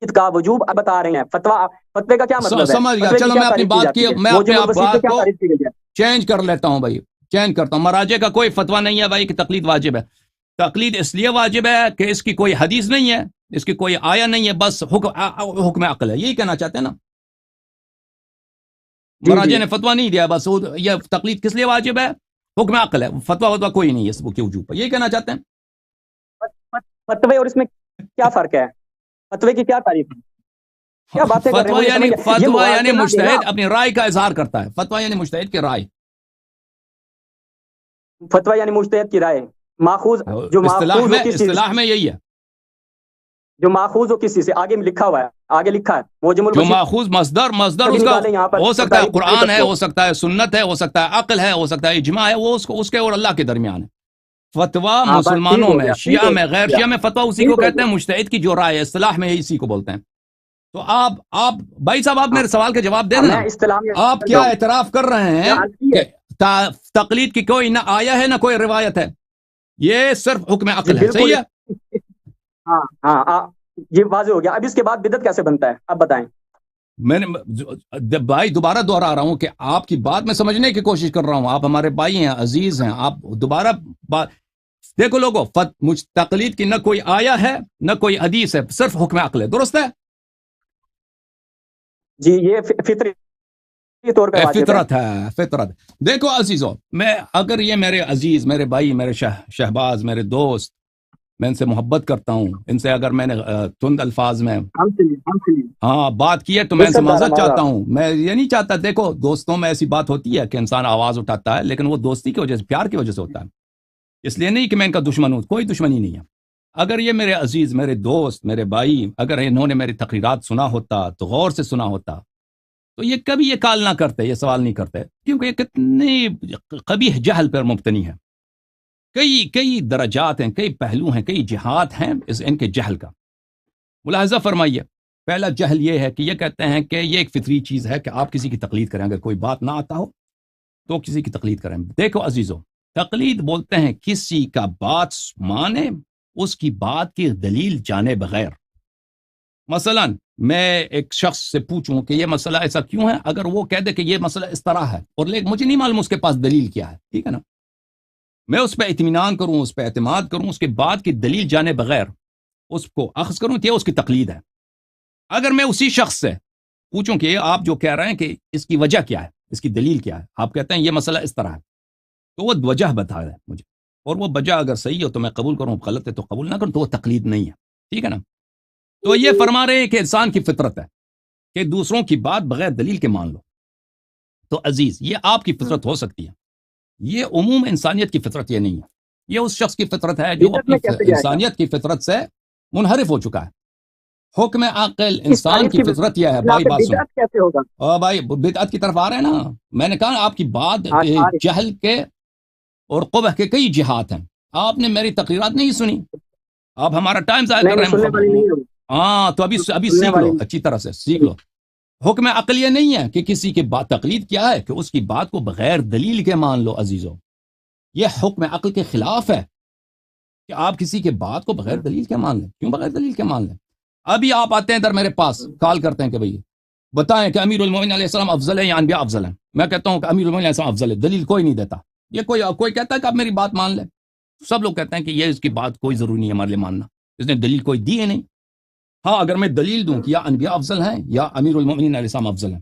کا وجوب اب بتا رہے ہیں. فتوے کا کیا مطلب ہے؟ سمجھ گیا. فتوے کی چلو کیا میں اپنی تعریف کی بات کی، جاتی ہے؟ میں اپنے موجب آپ الوسیل سے بات کیا کو تعریف کی گئی ہے؟ چینج کر لیتا ہوں بھائی، چینج کرتا ہوں. مراجع کا کوئی فتویٰ نہیں ہے بھائی کہ تقلید واجب ہے. تقلید اس لیے واجب ہے کہ اس کی کوئی حدیث نہیں ہے، اس کی کوئی آیا نہیں ہے، بس حکم عقل ہے، یہی کہنا چاہتے ہیں نا؟ جی جی مراجع نے فتویٰ نہیں دیا، بس یہ تقلید کس لیے واجب ہے؟ حکم عقل ہے، فتویٰ کوئی نہیں ہے اس کے وجوب پر، یہی کہنا چاہتے ہیں؟ فتوے اور اس میں کیا فرق ہے؟ فتوے کی کیا تعریف ہے؟ کیا باتیں کر رہے ہیں؟ فتویٰ مجھے یعنی سمجھ یہ فتویٰ یعنی موازنہ دینا. مجتہد اپنی رائے کا اظہار کرتا ہے. فتویٰ یعنی مجتہد کی رائے، فتویٰ یعنی مجتہد کی رائے، ماخوذ جو اصطلاح ماخوذ میں ہوتی ہے اصطلاح میں یہی ہے. جو ماخوذ ہو کسی سے، آگے لکھا ہوا ہے، آگے لکھا ہے موجم جو البشیر ماخوذ مصدر اس کا نکالے یہاں پر، ہو سکتا ہے تاریخ قرآن ہے، کو۔ ہو سکتا ہے سنت ہے، ہو سکتا ہے عقل ہے، ہو سکتا ہے اجماع ہے، وہ اس کے اور اللہ کے درمیان ہے۔ فتویٰ ہاں بس ٹھیک مسلمانوں ہو میں، گیا، ٹھیک شیعہ ہو میں، غیر گیا، شیعہ میں فتویٰ اسی کو ٹھیک ہو کہتے گیا۔ ہیں، مجتہد کی جو رائے ہے، اصطلاح میں اسی کو بولتے ہیں۔ تو آپ بھائی صاحب، آپ ہاں میرے سوال کا جواب دے ہاں، دیں میں نا۔ اصطلاح میں آپ چلتا کیا ہوں، اعتراف کر رہے ہیں غلطی ہے۔ کہ تقلید کی کوئی نہ آیا ہے نہ کوئی روایت ہے، یہ صرف حکم جی عقل ہے، بالکل، صحیح ہے؟ ہاں ہاں یہ واضح ہو گیا۔ اب اس کے بعد بدعت کیسے بنتا ہے، اب بتائیں۔ میں نے بھائی دوبارہ دوہرا رہا ہوں کہ آپ کی بات میں سمجھنے کی کوشش کر رہا ہوں، آپ ہمارے بھائی ہیں، عزیز ہیں، آپ دوبارہ بات دیکھو لوگوں، مجھ تقلید کی نہ کوئی آیا ہے نہ کوئی حدیث ہے، صرف حکم عقل ہے، درست ہے؟ جی یہ فطری طور پہ واجب ہے۔ فطرت ہے، فطرت۔ دیکھو عزیزو، اگر یہ میرے عزیز، میرے بھائی، میرے شہباز، میرے دوست، میں ان سے محبت کرتا ہوں، ان سے اگر میں نے تند الفاظ میں ہم سے ہاں بات کی ہے تو میں ان سے عزت دار معذرت ہمارا۔ چاہتا ہوں۔ میں یہ نہیں چاہتا، دیکھو دوستوں میں ایسی بات ہوتی ہے کہ انسان آواز اٹھاتا ہے، لیکن وہ دوستی کی وجہ سے، پیار کی وجہ سے ہوتا ہے، اس لیے نہیں کہ میں ان کا دشمن ہوں، کوئی دشمنی نہیں ہے۔ اگر یہ میرے عزیز، میرے دوست، میرے بھائی، اگر انہوں نے میری تقریرات سنا ہوتا تو غور سے سنا ہوتا تو یہ کبھی یہ کال نہ کرتے، یہ سوال نہیں کرتے، کیونکہ یہ کتنی قبیح جہل پر مبتنی ہے۔ کئی درجات ہیں، کئی پہلو ہیں، کئی جہات ہیں ان کے جہل کا۔ ملاحظہ فرمائیے، پہلا جہل یہ ہے کہ یہ کہتے ہیں کہ یہ ایک فطری چیز ہے کہ آپ کسی کی تقلید کریں، اگر کوئی بات نہ آتا ہو تو کسی کی تقلید کریں۔ دیکھو عزیزو، تقلید بولتے ہیں کسی کا بات مانے، اس کی بات کی دلیل جانے بغیر۔ مثلا میں ایک شخص سے پوچھوں کہ یہ مسئلہ ایسا کیوں ہے، اگر وہ کہہ دے کہ یہ مسئلہ اس طرح ہے، اور لیکن مجھے نہیں معلوم اس کے پاس دلیل کیا ہے، ٹھیک ہے نا، میں اس پہ اطمینان کروں، اس پہ اعتماد کروں، اس کے بات کی دلیل جانے بغیر اس کو اخذ کروں کہ یہ اس کی تقلید ہے۔ اگر میں اسی شخص سے پوچھوں کہ آپ جو کہہ رہے ہیں کہ اس کی وجہ کیا ہے، اس کی دلیل کیا ہے، آپ کہتے ہیں یہ مسئلہ اس طرح ہے، تو وہ وجہ بتا ہے مجھے، اور وہ وجہ اگر صحیح ہو تو میں قبول کروں، غلط ہے تو قبول نہ کروں، تو وہ تقلید نہیں ہے، ٹھیک ہے نا۔ تو یہ فرما رہے ہیں کہ انسان کی فطرت ہے کہ دوسروں کی بات بغیر دلیل کے مان لو۔ تو عزیز، یہ آپ کی فطرت ہو سکتی ہے، یہ عموم انسانیت کی فطرت یہ نہیں ہے، یہ اس شخص کی فطرت ہے جو بدعت اپنی میں کیسے جائے گا؟ انسانیت کی فطرت سے منحرف ہو چکا ہے۔ حکم عقل اس انسان تاریخ کی کی فطرت یہ ہے۔ بنا بھائی پہ بات سن، بدعت کیسے ہوگا؟ بھائی بدعت کی طرف آ رہے ہیں نا، میں نے کہا آپ کی بات ہاں تاریخ جہل کے اور قبح کے کئی جہات ہیں، آپ نے میری تقریرات نہیں سنی، آپ ہمارا ٹائم ضائع کر نہیں رہے ہیں سننے والی نہیں ہوں، ہاں تو ابھی سننے سیکھ والی لو، نہیں۔ اچھی طرح سے سیکھ لو۔ حکم عقل یہ نہیں ہے کہ کسی کی بات تقلید کیا ہے کہ اس کی بات کو بغیر دلیل کے مان لو عزیزو، یہ حکم عقل کے خلاف ہے کہ آپ کسی کے بات کو بغیر دلیل کے مان لیں۔ کیوں بغیر دلیل کے مان لیں؟ ابھی آپ آتے ہیں ادھر میرے پاس، کال کرتے ہیں کہ بھئی بتائیں کہ امیر المومنین علیہ السلام افضل ہے یا انبیاء افضل ہیں، میں کہتا ہوں کہ امیر المومنین علیہ السلام افضل ہے، دلیل کوئی نہیں دیتا۔ یہ کوئی کہتا ہے کہ آپ میری بات مان لیں، سب لوگ کہتے ہیں کہ یہ اس کی بات کوئی ضروری نہیں ہے ہمارے لیے ماننا، اس نے دلیل کوئی دی ہے نہیں۔ ہاں اگر میں دلیل دوں کہ یا انبیاء افضل ہیں یا امیر المومنین علیہ السلام افضل ہیں،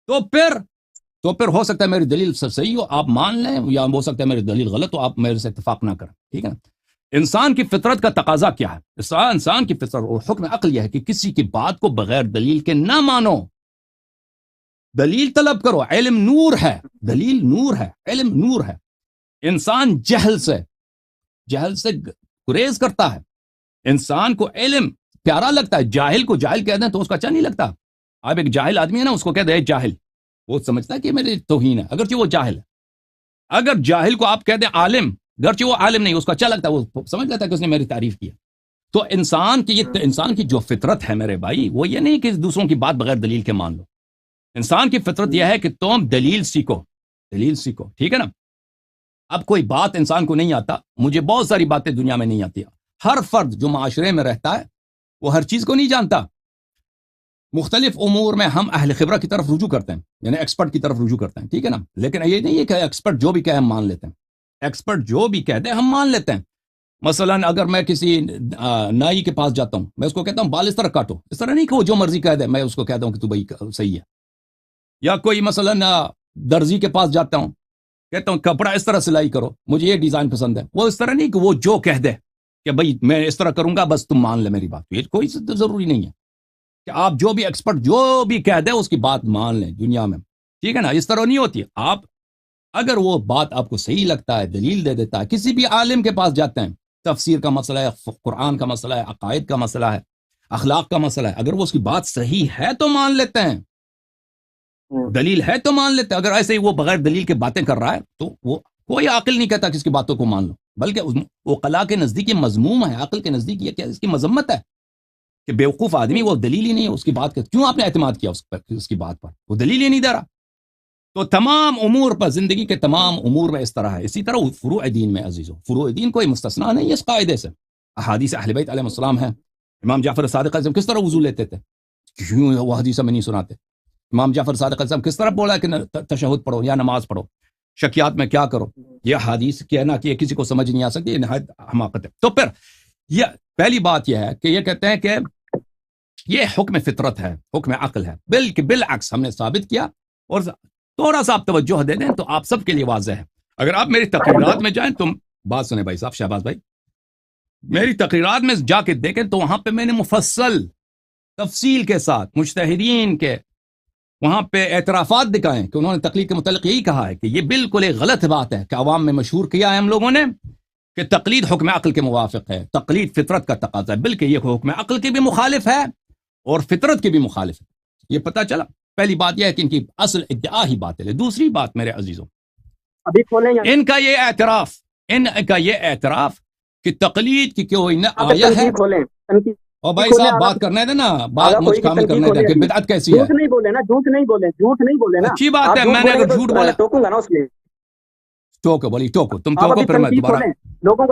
تو پھر ہو سکتا ہے میری دلیل صحیح ہو، آپ مان لیں، یا ہو سکتا ہے میری دلیل غلط ہو، آپ میرے سے اتفاق نہ کریں، ٹھیک ہے نا۔ انسان کی فطرت کا تقاضا کیا ہے؟ انسان کی فطرت اور حکم عقل یہ ہے کہ کسی کی بات کو بغیر دلیل کے نہ مانو، دلیل طلب کرو، علم نور ہے، دلیل نور ہے، علم نور ہے۔ انسان جہل سے گریز کرتا ہے، انسان کو علم پیارا لگتا ہے، جاہل کو جاہل کہہ دیں تو اس کا اچھا نہیں لگتا۔ آپ ایک جاہل آدمی ہے نا، اس کو کہہ دیں جاہل، وہ سمجھتا ہے کہ میرے توہین ہے، اگرچہ وہ جاہل ہے۔ اگر جاہل کو آپ کہہ دیں عالم، اگرچہ وہ عالم نہیں، اس کو اچھا لگتا ہے، وہ سمجھ لیتا ہے کہ اس نے میری تعریف کی ہے۔ تو انسان کی جو فطرت ہے میرے بھائی، وہ یہ نہیں کہ دوسروں کی بات بغیر دلیل کے مان لو۔ انسان کی فطرت یہ ہے کہ تم دلیل سیکھو، ٹھیک ہے نا۔ اب کوئی بات انسان کو نہیں آتا، مجھے بہت ساری باتیں دنیا میں نہیں آتی، ہر فرد جو معاشرے میں رہتا ہے وہ ہر چیز کو نہیں جانتا۔ مختلف امور میں ہم اہل خبرہ کی طرف رجوع کرتے ہیں، یعنی ایکسپرٹ کی طرف رجوع کرتے ہیں، ٹھیک ہے نا۔ لیکن یہ نہیں ہے کہ ایکسپرٹ جو بھی کہے ہم مان لیتے ہیں، ایکسپرٹ جو بھی کہہ دے ہم مان لیتے ہیں۔ مثلا اگر میں کسی نائی کے پاس جاتا ہوں، میں اس کو کہتا ہوں بال اس طرح کاٹو، اس طرح نہیں کہ وہ جو مرضی کہہ دے میں اس کو کہتا ہوں کہ تو بھائی صحیح ہے۔ یا کوئی مثلا درزی کے پاس جاتا ہوں، کہتا ہوں کپڑا اس طرح سلائی کرو، مجھے یہ ڈیزائن پسند ہے، وہ اس طرح نہیں کہ وہ جو کہہ دے کہ بھائی میں اس طرح کروں گا بس تم مان لے میری بات، یہ کوئی ضروری نہیں ہے کہ آپ جو بھی ایکسپرٹ جو بھی کہہ دے اس کی بات مان لیں دنیا میں، ٹھیک ہے نا۔ اس طرح نہیں ہوتی۔ آپ اگر وہ بات آپ کو صحیح لگتا ہے، دلیل دے دیتا ہے، کسی بھی عالم کے پاس جاتے ہیں، تفسیر کا مسئلہ ہے، قرآن کا مسئلہ ہے، عقائد کا مسئلہ ہے، اخلاق کا مسئلہ ہے. اگر وہ اس کی بات صحیح ہے تو مان لیتے ہیں, دلیل ہے تو مان لیتے ہیں. اگر ایسے ہی وہ بغیر دلیل کے باتیں کر رہا ہے تو وہ کوئی عاقل نہیں کہتا کہ اس کی باتوں کو مان لو, بلکہ وہ عقلاء کے نزدیک یہ مذموم ہے, عقل کے نزدیک یہ اس کی مذمت ہے کہ بیوقوف آدمی, وہ دلیل ہی نہیں ہے اس کی بات کا, کیوں آپ نے اعتماد کیا اس کی بات پر, وہ دلیل ہی نہیں دے رہا. تو تمام امور پر, زندگی کے تمام امور میں اس طرح ہے. اسی طرح فروع دین میں عزیزو, فروع دین کوئی مستثنا نہیں ہے اس قاعدے سے. احادیث اہل بیت علیہ السلام ہے. امام جعفر صادق علیہ السلام کس طرح وضو لیتے تھے, کیوں وہ حدیث میں نہیں سناتے؟ امام جعفر صادق علیہ السلام کس طرح بولا کہ تشہد پڑھو یا نماز پڑھو, شکیات میں کیا کرو؟ یہ حدیث کہنا کہ کسی کو سمجھ نہیں آ سکتی, یہ نہایت حماقت ہے. تو پھر یہ پہلی بات یہ ہے کہ یہ کہتے ہیں کہ یہ حکم فطرت ہے, حکم عقل ہے. بالعکس ہم نے ثابت کیا. اور تھوڑا سا آپ توجہ دے دیں تو آپ سب کے لیے واضح ہے. اگر آپ میری تقریرات میں جائیں, تم بات سنیں بھائی صاحب, شہباز بھائی, میری تقریرات میں جا کے دیکھیں تو وہاں پہ میں نے مفصل تفصیل کے ساتھ مجتہدین کے وہاں پہ اعترافات دکھائیں کہ انہوں نے تقلید کے متعلق یہی کہا ہے کہ یہ بالکل ایک غلط بات ہے کہ عوام میں مشہور کیا ہے ہم لوگوں نے کہ تقلید حکم عقل کے موافق ہے, تقلید فطرت کا تقاضا ہے, بلکہ یہ حکم عقل کے بھی مخالف ہے اور فطرت کے بھی مخالف ہے. یہ پتہ چلا. پہلی بات یہ ہے کہ ان کی اصل ادعا ہی باطل ہے. دوسری بات میرے عزیزوں, ان کا یہ اعتراف کہ تقلید کی کوئی نہ آیا ہے. اور بھائی صاحب بات کرنے دے نا, بات مجھ کامل کرنے دے کہ بدعت کیسی ہے. جھوٹ نہیں بولے نا, جھوٹ نہیں بولے نا. اچھی بات ہے, میں نے اگر جھوٹ بولا ٹوکوں گا نا اس لیے. ٹوکو بولی, ٹوکو تم, ٹوکو پھر میں دوبارہ. لوگوں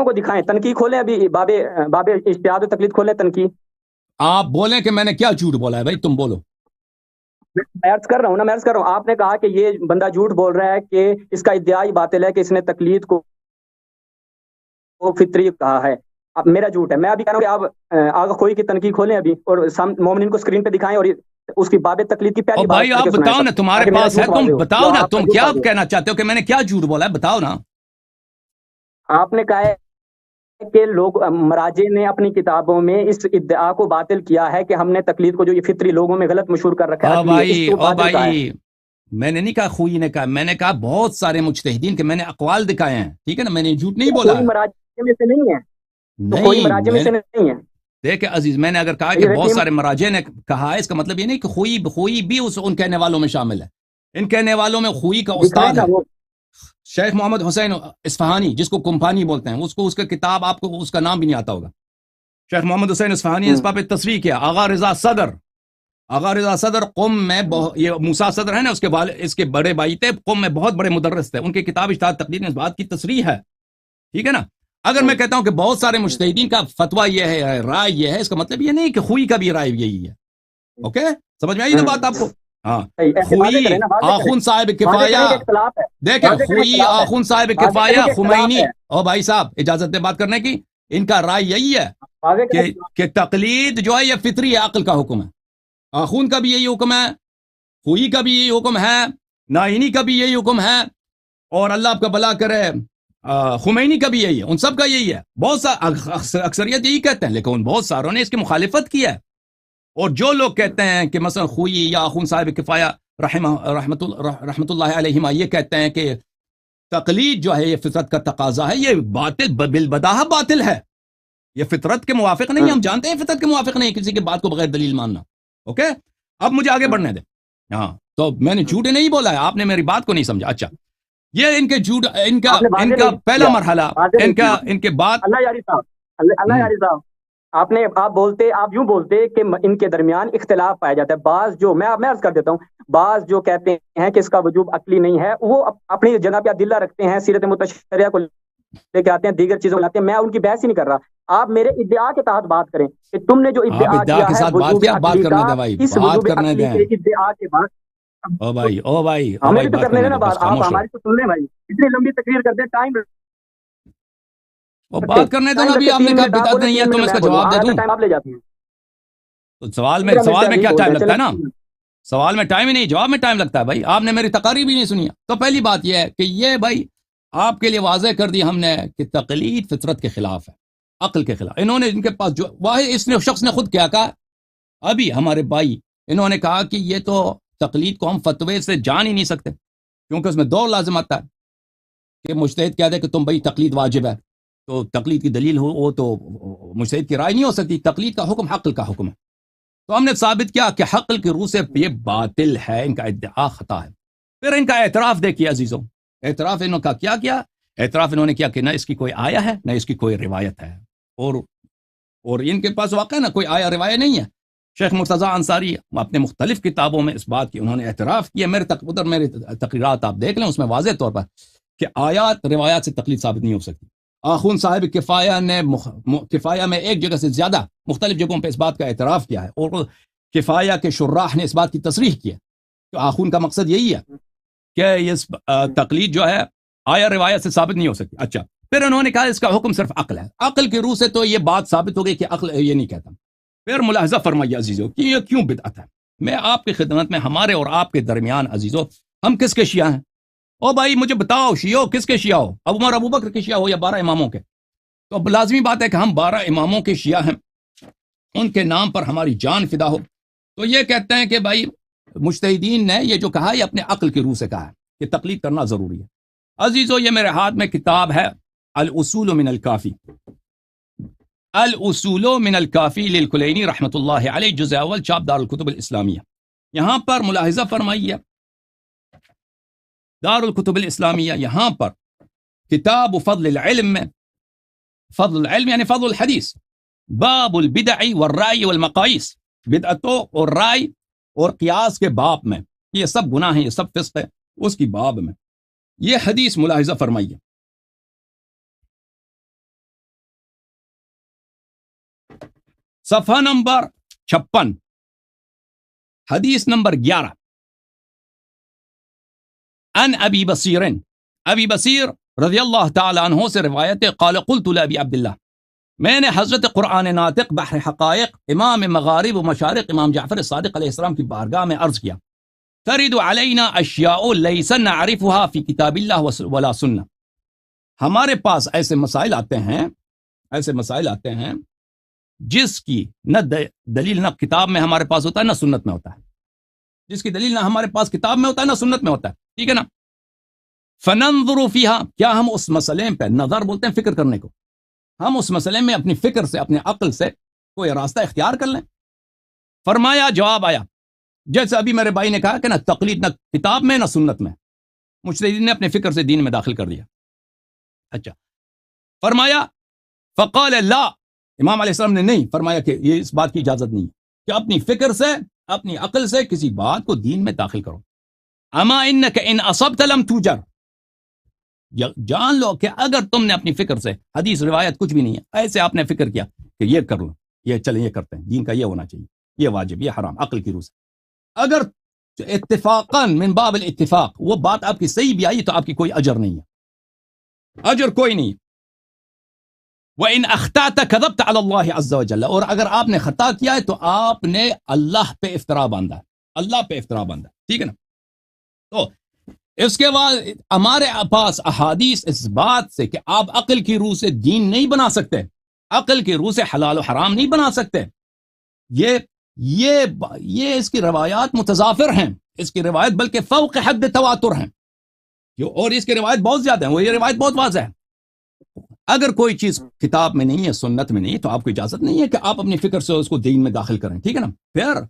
کو دکھائیں تنقید کھولیں. ابھی باب اجتہاد و تقلید کھولیں تنقید. آپ بولیں کہ میں نے کیا جھوٹ بولا ہے. بھائی تم بولو. میں عرض کر رہا ہوں. آپ نے کہا کہ یہ بندہ جھوٹ بول رہا ہے کہ اس کا ادعا ہی باطل ہے کہ اس نے تقلید کو فطری کہا ہے. اب میرا جھوٹ ہے. میں ابھی کہہ رہا ہوں کہ آپ آغا خوئی کی تنقید کھولیں ابھی اور مومنین کو اسکرین پہ دکھائیں اور اس کی باب تقلید کی پہلی بات. بھائی آپ بتاؤ نا, تمہارے پاس ہے, تم بتاؤ نا, تم کیا کہنا چاہتے ہو کہ میں نے کیا جھوٹ بولا ہے, بتاؤ نا. آپ نے کہا ہے کہ لوگ مراجع نے اپنی کتابوں میں اس ادعا کو باطل کیا ہے کہ ہم نے تقلید کو جو یہ فطری لوگوں میں غلط مشہور کر رکھا ہے. بھائی میں نے نہیں کہا خوئی نے کہا, میں نے کہا بہت سارے مجتہدین کے میں نے اقوال دکھائے ہیں, ٹھیک ہے نا, میں نے جھوٹ نہیں بولا. کوئی مراجع میں سے نہیں ہے, کوئی مراجع میں سے نہیں ہے. دیکھ عزیز, میں نے اگر کہا کہ بہت سارے مراجع نے کہا ہے, اس کا مطلب یہ نہیں کہ خوئی بھی ان کہنے والوں میں شامل ہے. ان کہنے والوں میں خوئی کا استاد ہے شیخ محمد حسین اصفہانی, جس کو کمپانی بولتے ہیں. اس کا کتاب آپ کو اس کا نام بھی نہیں آتا ہوگا. شیخ محمد حسین اصفہانی نے اس پہ تصریح کیا. آغا رضا صدر قم میں, یہ موسیٰ صدر ہے نا, اس کے بڑے بھائی تھے, قم میں بہت بڑے مدرس تھے. ان کی کتاب اجتہاد تقلید میں اس بات کی تصریح ہے, ٹھیک ہے نا. اگر میں کہتا ہوں کہ بہت سارے مجتہدین کا فتویٰ یہ ہے, رائے یہ ہے, اس کا مطلب یہ نہیں کہ خوئی کا بھی رائے یہی ہے. اوکے, سمجھ میں آئی نا بات آپ کو؟ ہاں, خوئی آخون صاحب کفایہ, دیکھیں خوئی آخون صاحب کفایہ خمینی. او بھائی صاحب اجازت دے بات کرنے کی. ان کا رائے یہی ہے کہ تقلید جو ہے یہ فطری عقل کا حکم ہے. آخون کا بھی یہی حکم ہے, خوئی کا بھی یہی حکم ہے, نائینی کا بھی یہی حکم ہے, اور اللہ آپ کا بھلا کرے خمینی کا بھی یہی ہے. ان سب کا یہی ہے. بہت سا اکثریت یہی کہتے ہیں, لیکن بہت ساروں نے اس کی مخالفت کی ہے. اور جو لوگ کہتے ہیں کہ مثلا خوئی یا آخون صاحب کفایہ رحمت اللہ علیہما یہ کہتے ہیں کہ تقلید جو ہے یہ فطرت کا تقاضا ہے, یہ باطل بالبداہہ باطل ہے, یہ فطرت کے موافق نہیں. ہم جانتے ہیں فطرت کے موافق نہیں کسی کی بات کو بغیر دلیل ماننا. اوکے, اب مجھے آگے بڑھنے دیں. ہاں, تو میں نے جھوٹ نہیں بولا ہے, آپ نے میری بات کو نہیں سمجھا. اچھا, یہ ان کے جھوٹ, ان کا پہلا مرحلہ, ان کے بعد. اللہ یاری صاحب, آپ یوں بولتے کہ ان کے درمیان اختلاف پایا جاتا ہے. بعض جو میں عرض کر دیتا ہوں, بعض جو کہتے ہیں کہ اس کا وجوب عقلی نہیں ہے, وہ اپنی جگہ پہ ادلہ رکھتے ہیں, سیرت متشریعہ کو لے کے آتے ہیں, دیگر چیزوں کو لاتے ہیں. میں ان کی بحث ہی نہیں کر رہا. آپ میرے ادعا کے تحت بات کریں کہ تم نے جو ادعا کیا ہے وجوب عقلی کا, اس وجوب عقلی کے ادعا کے بعد. او بھائی ہمیں تو کرنے دینا بات, آپ ہماری تو سن لیں بھائی. اتنی لمبی تقریر کرتے ہیں, ٹائم بات کرنے دو نا. ابھی آپ نے کہا بدعت نہیں ہے, تو میں اس کا جواب دے دوں. آپ لے جاتے ہیں سوال میں کیا ٹائم لگتا ہے نا, سوال میں ٹائم ہی نہیں, جواب میں ٹائم لگتا ہے. بھائی آپ نے میری تقریر بھی نہیں سنی. تو پہلی بات یہ ہے کہ یہ بھائی آپ کے لیے واضح کر دی ہم نے کہ تقلید فطرت کے خلاف ہے, عقل کے خلاف. انہوں نے, ان کے پاس جو واحد شخص نے خود کیا کہا, ابھی ہمارے بھائی انہوں نے کہا کہ یہ تو تقلید کو ہم فتوے سے جان ہی نہیں سکتے, کیونکہ اس میں دو لازم آتا ہے کہ مجتہد کہہ دے کہ تم بھائی تقلید واجب ہے, تو تقلید کی دلیل ہو وہ تو مجتہد کی رائے نہیں ہو سکتی. تقلید کا حکم عقل کا حکم ہے. تو ہم نے ثابت کیا کہ عقل کی روح سے یہ باطل ہے، ان کا ادعا خطا ہے. پھر ان کا اعتراف دیکھیے عزیزوں، اعتراف انہوں کا کیا اعتراف انہوں نے کیا کہ نہ اس کی کوئی آیا ہے نہ اس کی کوئی روایت ہے، اور ان کے پاس واقع نہ کوئی آیا روایت نہیں ہے. شیخ مرتضی انصاری اپنے مختلف کتابوں میں اس بات کی انہوں نے اعتراف کیا. میرے تقریرات آپ دیکھ لیں، اس میں واضح طور پر کہ آیات روایات سے تقلید ثابت نہیں ہو سکتی. آخون صاحب کفایہ نے کفایہ میں ایک جگہ سے زیادہ مختلف جگہوں پہ اس بات کا اعتراف کیا ہے، اور کفایہ کے شراح نے اس بات کی تصریح کی ہے. تو آخون کا مقصد یہی ہے کہ یہ تقلید جو ہے آیا روایت سے ثابت نہیں ہو سکتی. اچھا، پھر انہوں نے کہا اس کا حکم صرف عقل ہے. عقل کی روح سے تو یہ بات ثابت ہو گئی کہ عقل یہ نہیں کہتا. پھر ملاحظہ فرمائیے عزیزو کہ یہ کیوں بدعت ہے. میں آپ کی خدمت میں، ہمارے اور آپ کے درمیان عزیزو، ہم کس کے شیعہ ہیں؟ او بھائی مجھے بتاؤ، شیعہ کس کے شیعہ ہو؟ عمر ابو بکر کے شیعہ ہو یا 12 اماموں کے؟ تو اب لازمی بات ہے کہ ہم 12 اماموں کے شیعہ ہیں، ان کے نام پر ہماری جان فدا ہو. تو یہ کہتے ہیں کہ بھائی مجتہدین نے یہ جو کہا یہ اپنے عقل کی روح سے کہا ہے کہ تقلید کرنا ضروری ہے. عزیزو یہ میرے ہاتھ میں کتاب ہے الاصول من الکافی، الاصول من الکافی للکلینی رحمۃ اللہ علیہ، جزء اول، چاپ دار الکتب الاسلامیہ. یہاں پر ملاحظہ فرمائیے، دار الکتب الاسلامیہ یہاں پر کتاب فضل العلم میں، فضل العلم یعنی فضل الحدیث، باب البدع والرائے والمقایس، بدعتوں اور رائے اور قیاس کے باب میں، یہ سب گناہ ہیں، یہ سب فسق ہے، اس کی باب میں یہ حدیث ملاحظہ فرمائیے. صفحہ نمبر 56، حدیث نمبر 11، ان ابی بصیر، ابی بصیر رضی اللہ تعالی عنہ سے روایت، قال قلت لابی عبداللہ، میں نے حضرت قرآن ناطق بحر حقائق امام مغارب و مشارق امام جعفر صادق علیہ السلام کی بارگاہ میں عرض کیا، ترد علینا اشیاء لیس نعرفها فی کتاب اللہ ولا سنہ، ہمارے پاس ایسے مسائل آتے ہیں جس کی نہ دلیل نہ کتاب میں ہمارے پاس ہوتا ہے نہ سنت میں ہوتا ہے، جس کی دلیل نہ ہمارے پاس کتاب میں ہوتا ہے نہ سنت میں ہوتا ہے، ٹھیک ہے نا. فننظر فیہا، کیا ہم اس مسئلے پہ، نظر بولتے ہیں فکر کرنے کو، ہم اس مسئلے میں اپنی فکر سے، اپنے عقل سے کوئی راستہ اختیار کر لیں. فرمایا، جواب آیا جیسے ابھی میرے بھائی نے کہا کہ نہ تقلید نہ کتاب میں نہ سنت میں، مجتہدین نے اپنے فکر سے دین میں داخل کر دیا. اچھا، فرمایا فقال لا، امام علیہ السلام نے نہیں فرمایا کہ یہ اس بات کی اجازت نہیں ہے کہ اپنی فکر سے، اپنی عقل سے کسی بات کو دین میں داخل کرو. اما انک ان اصبت لم توجر، جان لو کہ اگر تم نے اپنی فکر سے، حدیث روایت کچھ بھی نہیں ہے، ایسے آپ نے فکر کیا کہ یہ کر لو، یہ چلیں، یہ کرتے ہیں، دین کا یہ ہونا چاہیے، یہ واجب، یہ حرام، عقل کی روح سے، اگر اتفاقاً من باب الاتفاق وہ بات آپ کی صحیح بھی آئی تو آپ کی کوئی اجر نہیں ہے، اجر کوئی نہیں. وَإِنْ أَخْطَأْتَ كَذَبْتَ عَلَى اللَّهِ عَزَّ وَجَلَّ، اور اگر آپ نے خطا کیا ہے تو آپ نے اللہ پہ افترا باندھا ہے، اللہ پہ افترا باندھا، ٹھیک ہے نا. تو اس کے بعد ہمارے پاس احادیث اس بات سے کہ آپ عقل کی روح سے دین نہیں بنا سکتے، عقل کی روح سے حلال و حرام نہیں بنا سکتے، یہ اس کی روایات متضافر ہیں، اس کی روایت بلکہ فوق حد تواتر ہیں، اور اس کی روایت بہت زیادہ ہیں، وہ یہ روایت بہت واضح ہے. اگر کوئی چیز کتاب میں نہیں ہے، سنت میں نہیں ہے، تو آپ کو اجازت نہیں ہے کہ آپ اپنی فکر سے اس کو دین میں داخل کریں، ٹھیک ہے نا. پھر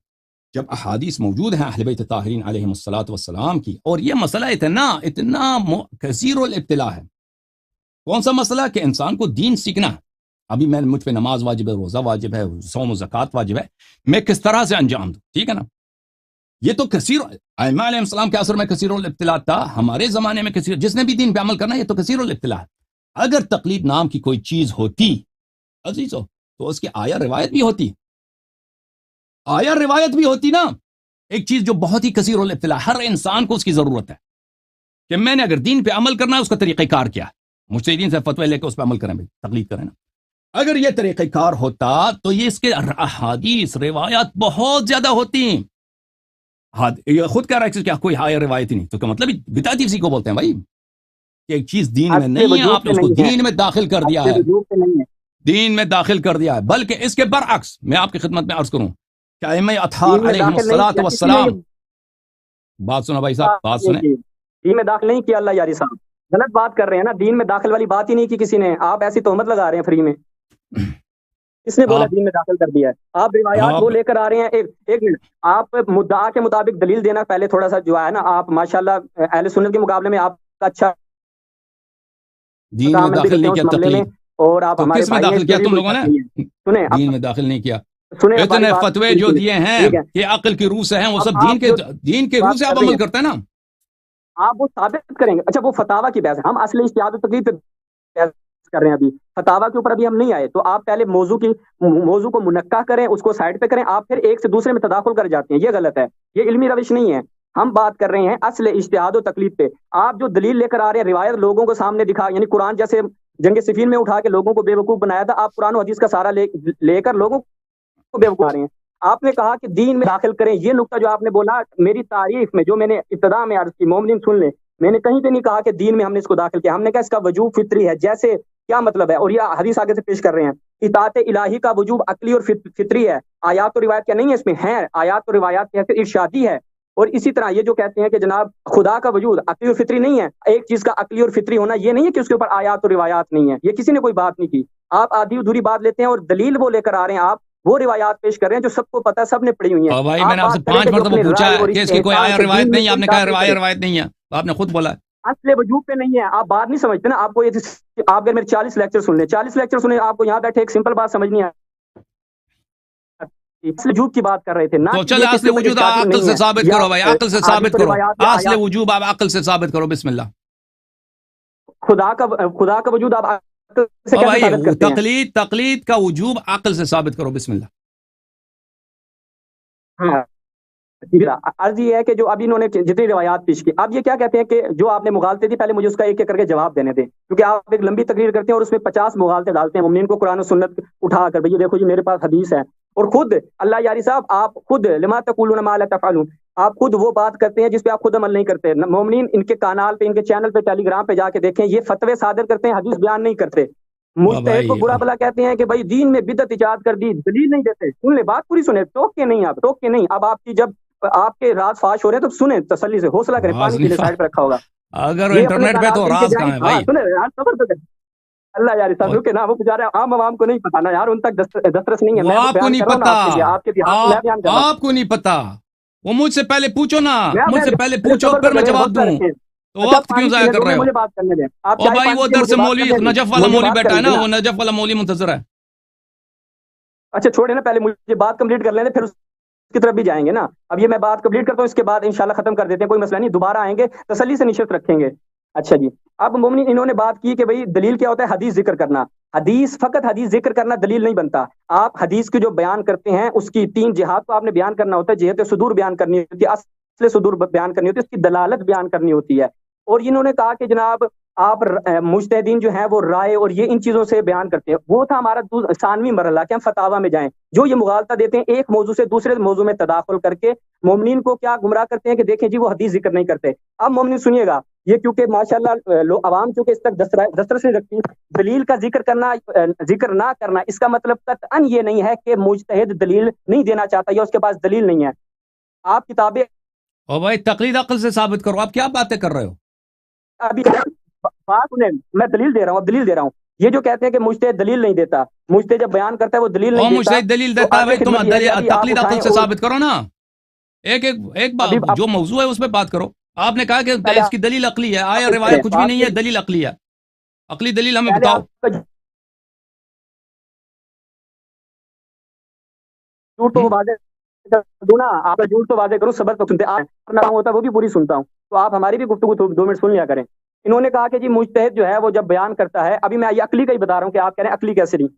جب احادیث موجود ہیں اہل بیت طاہرین علیہم الصلاۃ والسلام کی، اور یہ مسئلہ اتنا کثیر الابتلاء ہے. کون سا مسئلہ؟ کہ انسان کو دین سیکھنا ہے. ابھی مجھ پہ نماز واجب ہے، روزہ واجب ہے، صوم و زکوٰۃ واجب ہے، میں کس طرح سے انجام دوں، ٹھیک ہے نا. یہ تو کثیر، ائمہ علیہ السلام کے عصر میں کثیر الابتلاء تھا، ہمارے زمانے میں کثیر، جس نے بھی دین پہ عمل کرنا یہ تو کثیر الابتلاء ہے. اگر تقلید نام کی کوئی چیز ہوتی عزیزو تو اس کی آیا روایت بھی ہوتی، آیا روایت بھی ہوتی نا. ایک چیز جو بہت ہی کثیر الابتلاء، ہر انسان کو اس کی ضرورت ہے کہ میں نے اگر دین پہ عمل کرنا ہے اس کا طریقہ کار کیا ہے، مجتہدین سے فتوی لے کے اس پہ عمل کریں، بھائی تقلید کریں نا. اگر یہ طریقہ کار ہوتا تو یہ اس کے احادیث روایات بہت زیادہ ہوتی. یہ خود کہہ رہا ہے کہ کیا کوئی آیا روایت ہی نہیں، تو کیا مطلب بدعت اسی کو بولتے ہیں بھائی، کہ ایک چیز دین میں نہیں ہے، آپ نے اس کو دین میں داخل کر دیا ہے، دین میں داخل کر دیا ہے. بلکہ اس کے برعکس میں آپ کی خدمت میں عرض کروں کہ ائمہ اطہار علیہم الصلاۃ والسلام، بات سنا بھائی صاحب، بات سنیں، دین میں داخل نہیں کیا اللہ یاری صاحب، غلط بات کر رہے ہیں نا، دین میں داخل والی بات ہی نہیں کی کسی نے، آپ ایسی تہمت لگا رہے ہیں فری میں. کس نے بولا آپ دین میں داخل کر دیا ہے؟ آپ روایات آپ وہ لے کر آ رہے ہیں. ایک منٹ، آپ مدعا کے مطابق دلیل دینا پہلے تھوڑا سا جو ہے نا، آپ ماشاءاللہ اہل سنت کے مقابلے میں آپ کا اچھا دین میں کام بھی داخل کرتے نہیں ہیں اس کیا معاملے میں، تقلید؟ اور آپ تو ہمارے کس میں بھائی ہیں، داخل اس کیا میں بھی تم کوئی لوگوں شک نے؟ نہیں ہے. سنیں دین اب، میں داخل نہیں کیا. سنیں ہماری اتنے بات فتوے جو پوری. دیے ہیں ٹھیک ہے، کہ عقل کی روح سے ہیں، وہ اب سب آپ جو دین کے روح بات سے کر آپ رہے عمل ہیں کرتے ہیں نا. آپ وہ ثابت کریں گے. اچھا وہ فتاوا کی بحث ہے، ہم اصل اجتہاد و تقلید پہ بحث کر رہے ہیں ابھی، فتاوا کے اوپر ابھی ہم نہیں آئے. تو آپ پہلے موضوع کو منقع کریں، اس کو سائڈ پہ کریں، آپ پھر ایک سے دوسرے میں تداخل کر جاتے ہیں، یہ غلط ہے، یہ علمی روش نہیں ہے. ہم بات کر رہے ہیں اصل اجتہاد و تقلید پہ. آپ جو دلیل لے کر آ رہے ہیں، روایت لوگوں کو سامنے دکھا، یعنی قرآن جیسے جنگ صفین میں اٹھا کے لوگوں کو بے وقوف بنایا تھا، آپ قرآن و حدیث کا سارا لے کر لوگوں کو بے وقوف بنا رہے ہیں. آپ نے کہا کہ دین میں داخل کریں، یہ نقطہ جو آپ نے بولا میری تعریف میں، جو میں نے ابتدا میں عرض کی، مومنین سن لیں، میں نے کہیں پہ نہیں کہا کہ دین میں ہم نے اس کو داخل کیا. ہم نے کہا اس کا وجوب فطری ہے. جیسے کیا مطلب ہے، اور یہ حدیث آگے سے پیش کر رہے ہیں، اطاعت الہی کا وجوب عقلی اور فطری ہے. آیات و روایات کیا نہیں ہے اس میں ہیں، آیات و روایات کہتے ہیں ارشادی ہے. اور اسی طرح یہ جو کہتے ہیں کہ جناب خدا کا وجود عقلی اور فطری نہیں ہے، ایک چیز کا عقلی اور فطری ہونا یہ نہیں ہے کہ اس کے اوپر آیات و روایات نہیں ہے، یہ کسی نے کوئی بات نہیں کی. آپ آدھی ادھوری بات لیتے ہیں اور دلیل وہ لے کر آ رہے ہیں، آپ وہ روایات پیش کر رہے ہیں جو سب کو پتہ ہے، سب نے پڑھی ہوئی ہیں. اور بھائی میں آپ نے آپ سے بات کریں 5 کہ جو مرتبہ اپنے پوچھا رائے ہے اور کہ اس کی کوئی استحسان آیا سے روایت دین میں نہیں ہے، آپ کوئی نے کہا داخل آیا کرے، روایت نہیں ہے، آپ نے خود بولا ہے. اصل وجوب پہ نہیں ہے. آپ بات نہیں سمجھتے نا، آپ کو یہ آپ اگر میرے 40 لیکچر سن لیں، 40 لیکچر سنیں، آپ کو یہاں بیٹھے ایک سمپل بات سمجھ نہیں آتی. اصل وجوب کی بات کر رہے تھے، نہ تو کہ چلے یہ کہ اس اصل کے اوپر وجود ارشاد عقل نہیں سے ہے ثابت یا کرو بھائی، عقل سے ثابت احادیث و کرو. روایات یا اصل آیات. وجوب آپ عقل سے ثابت کرو، بسم اللہ. خدا کا وجود آپ عقل سے اور کیسے بھائی ثابت کرتے ہیں؟ تقلید کا وجوب عقل سے ثابت کرو، بسم اللہ. ہاں، عرض یہ ہے کہ جو ابھی انہوں نے جتنی روایات پیش کی، اب یہ کیا کہتے ہیں کہ جو آپ نے مغالطے دی، پہلے مجھے اس کا ایک ایک کر کے جواب دینے دیں، کیونکہ آپ ایک لمبی تقریر کرتے ہیں اور اس میں 50 مغالطے ڈالتے ہیں مومنین کو قرآن و سنت اٹھا کر. بھئی دیکھو جی میرے پاس حدیث ہے، اور خود اللہ یاری صاحب آپ خود لما تقولون ما لا تفعلون، آپ خود وہ بات کرتے ہیں جس پہ آپ خود عمل نہیں کرتے. مومنین ان کے کانال پہ، ان کے چینل پہ، ٹیلی گرام پہ جا کے دیکھیں، یہ فتوے صادر کرتے ہیں، حدیث بیان نہیں کرتے. مجتہد کو بھائی برا بلا کہتے ہیں کہ بھائی دین میں بدعت ایجاد کر دی، دلیل نہیں دیتے. سن لے بات پوری سنیں، ٹوک کے نہیں، آپ ٹوک کے نہیں. اب آپ کی جب آپ کے راز فاش ہو رہے ہیں تو سنیں تسلی سے، حوصلہ کریں، پانی پی لیں، سائڈ پہ رکھا ہوگا. اگر یہ اپنے انٹرنیٹ پہ کانال تو پہ ان کے راز جائیں، کہاں ہے ہاں بھائی؟ سنیں یار، صبر کریں. اللہ یار صاحب رکے نا، وہ بیچارے عام عوام کو نہیں پتا نا یار، ان تک دسترس نہیں ہے. وہ میں وہ آپ کو بیان نہیں کر رہا ہوں نا پتا، آپ کے لیے، آپ کے دیہات میں بیان کر رہا ہوں. آپ کو نہیں پتا. وہ مجھ سے پہلے پوچھو نا، مجھ سے پہلے پہلے پوچھو صبر پھر تو میں کریں، جواب حوصلہ دوں. رکھیں. تو اچھا وقت کیوں پانی ضائع پینے کر دو، رہے ہو؟ مجھے بات کرنے دیں. آپ او چائے بھائی پانی وہ پیے، در مجھے سے بات مولوی کرنے دیں، نجف والا مجھے مولوی بات بیٹھا ہے کرنے نا، دیں نا. وہ نجف والا مولوی منتظر ہے. اچھا چھوڑے نا، پہلے مجھے بات کمپلیٹ کر لیں پھر اس کی طرف بھی جائیں گے نا. اب یہ میں بات کمپلیٹ کرتا ہوں، اس کے بعد انشاءاللہ ختم کر دیتے ہیں، کوئی مسئلہ نہیں، دوبارہ آئیں گے، تسلی سے نشست رکھیں گے. اچھا جی، اب مومنین انہوں نے بات کی کہ بھئی دلیل کیا ہوتا ہے، حدیث ذکر کرنا. حدیث، فقط حدیث ذکر کرنا دلیل نہیں بنتا. آپ حدیث کی جو بیان کرتے ہیں اس کی 3 جہات کو آپ نے بیان کرنا ہوتا ہے. جہت صدور بیان کرنی ہوتی ہے، اصل صدور بیان کرنی ہوتی ہے، اس کی دلالت بیان کرنی ہوتی ہے. اور انہوں نے کہا کہ جناب آپ مجتہدین جو ہیں وہ رائے اور یہ ان چیزوں سے بیان کرتے ہیں. وہ تھا ہمارا ثانوی مرحلہ کہ ہم فتاوا میں جائیں. جو یہ مغالطہ دیتے ہیں ایک موضوع سے دوسرے موضوع میں تداخل کر کے مومنین کو کیا گمراہ کرتے ہیں کہ دیکھیں جی وہ حدیث ذکر نہیں کرتے. اب مومنین سنیے گا، یہ کیونکہ ماشاءاللہ عوام چونکہ اس تک دسترس نہیں رکھتی، دلیل کا ذکر نہ کرنا اس کا مطلب قطعاً یہ نہیں ہے کہ مجتہد دلیل نہیں دینا چاہتا یا اس کے پاس دلیل نہیں ہے. آپ کتابیں او بھائی تقلید عقل سے ثابت کرو، آپ کیا باتیں کر رہے ہو؟ ابھی بات سنیں، میں دلیل دے رہا ہوں، اب دلیل دے رہا ہوں. یہ جو کہتے ہیں کہ مجتہد دلیل نہیں دیتا، مجتہد جب بیان کرتا ہے وہ دلیل نہیں اور دیتا، مجھ دلیل تو دیتا ہے عرض بھائی، تم خدمت یہ ہے کہ ابھی آپ تقلید عقل اٹھائیں سے اور ثابت کرو نا. ابھی جو موضوع ہے اس پہ بات کرو. آپ نے کہا کہ پہلے اس کی دلیل عقلی ہے، آیا آپ روایت کچھ بھی بات نہیں ہے، دلیل عقلی ہے. عقلی دلیل ہمیں پہلے بتاؤ. آپ کا جھوٹ تو واضح دوں نا، آپ کا جھوٹ تو واضح کروں، صبر تو سنتے میں ہوتا ہے وہ بھی پوری سنتا ہوں، تو آپ ہماری بھی گفتگو 2 منٹ سن لیا کریں. انہوں نے کہا کہ جی مجتہد جو ہے وہ جب بیان کرتا ہے، ابھی میں یہ عقلی کا ہی بتا رہا ہوں کہ آپ کہہ رہے ہیں عقلی کیسے نہیں.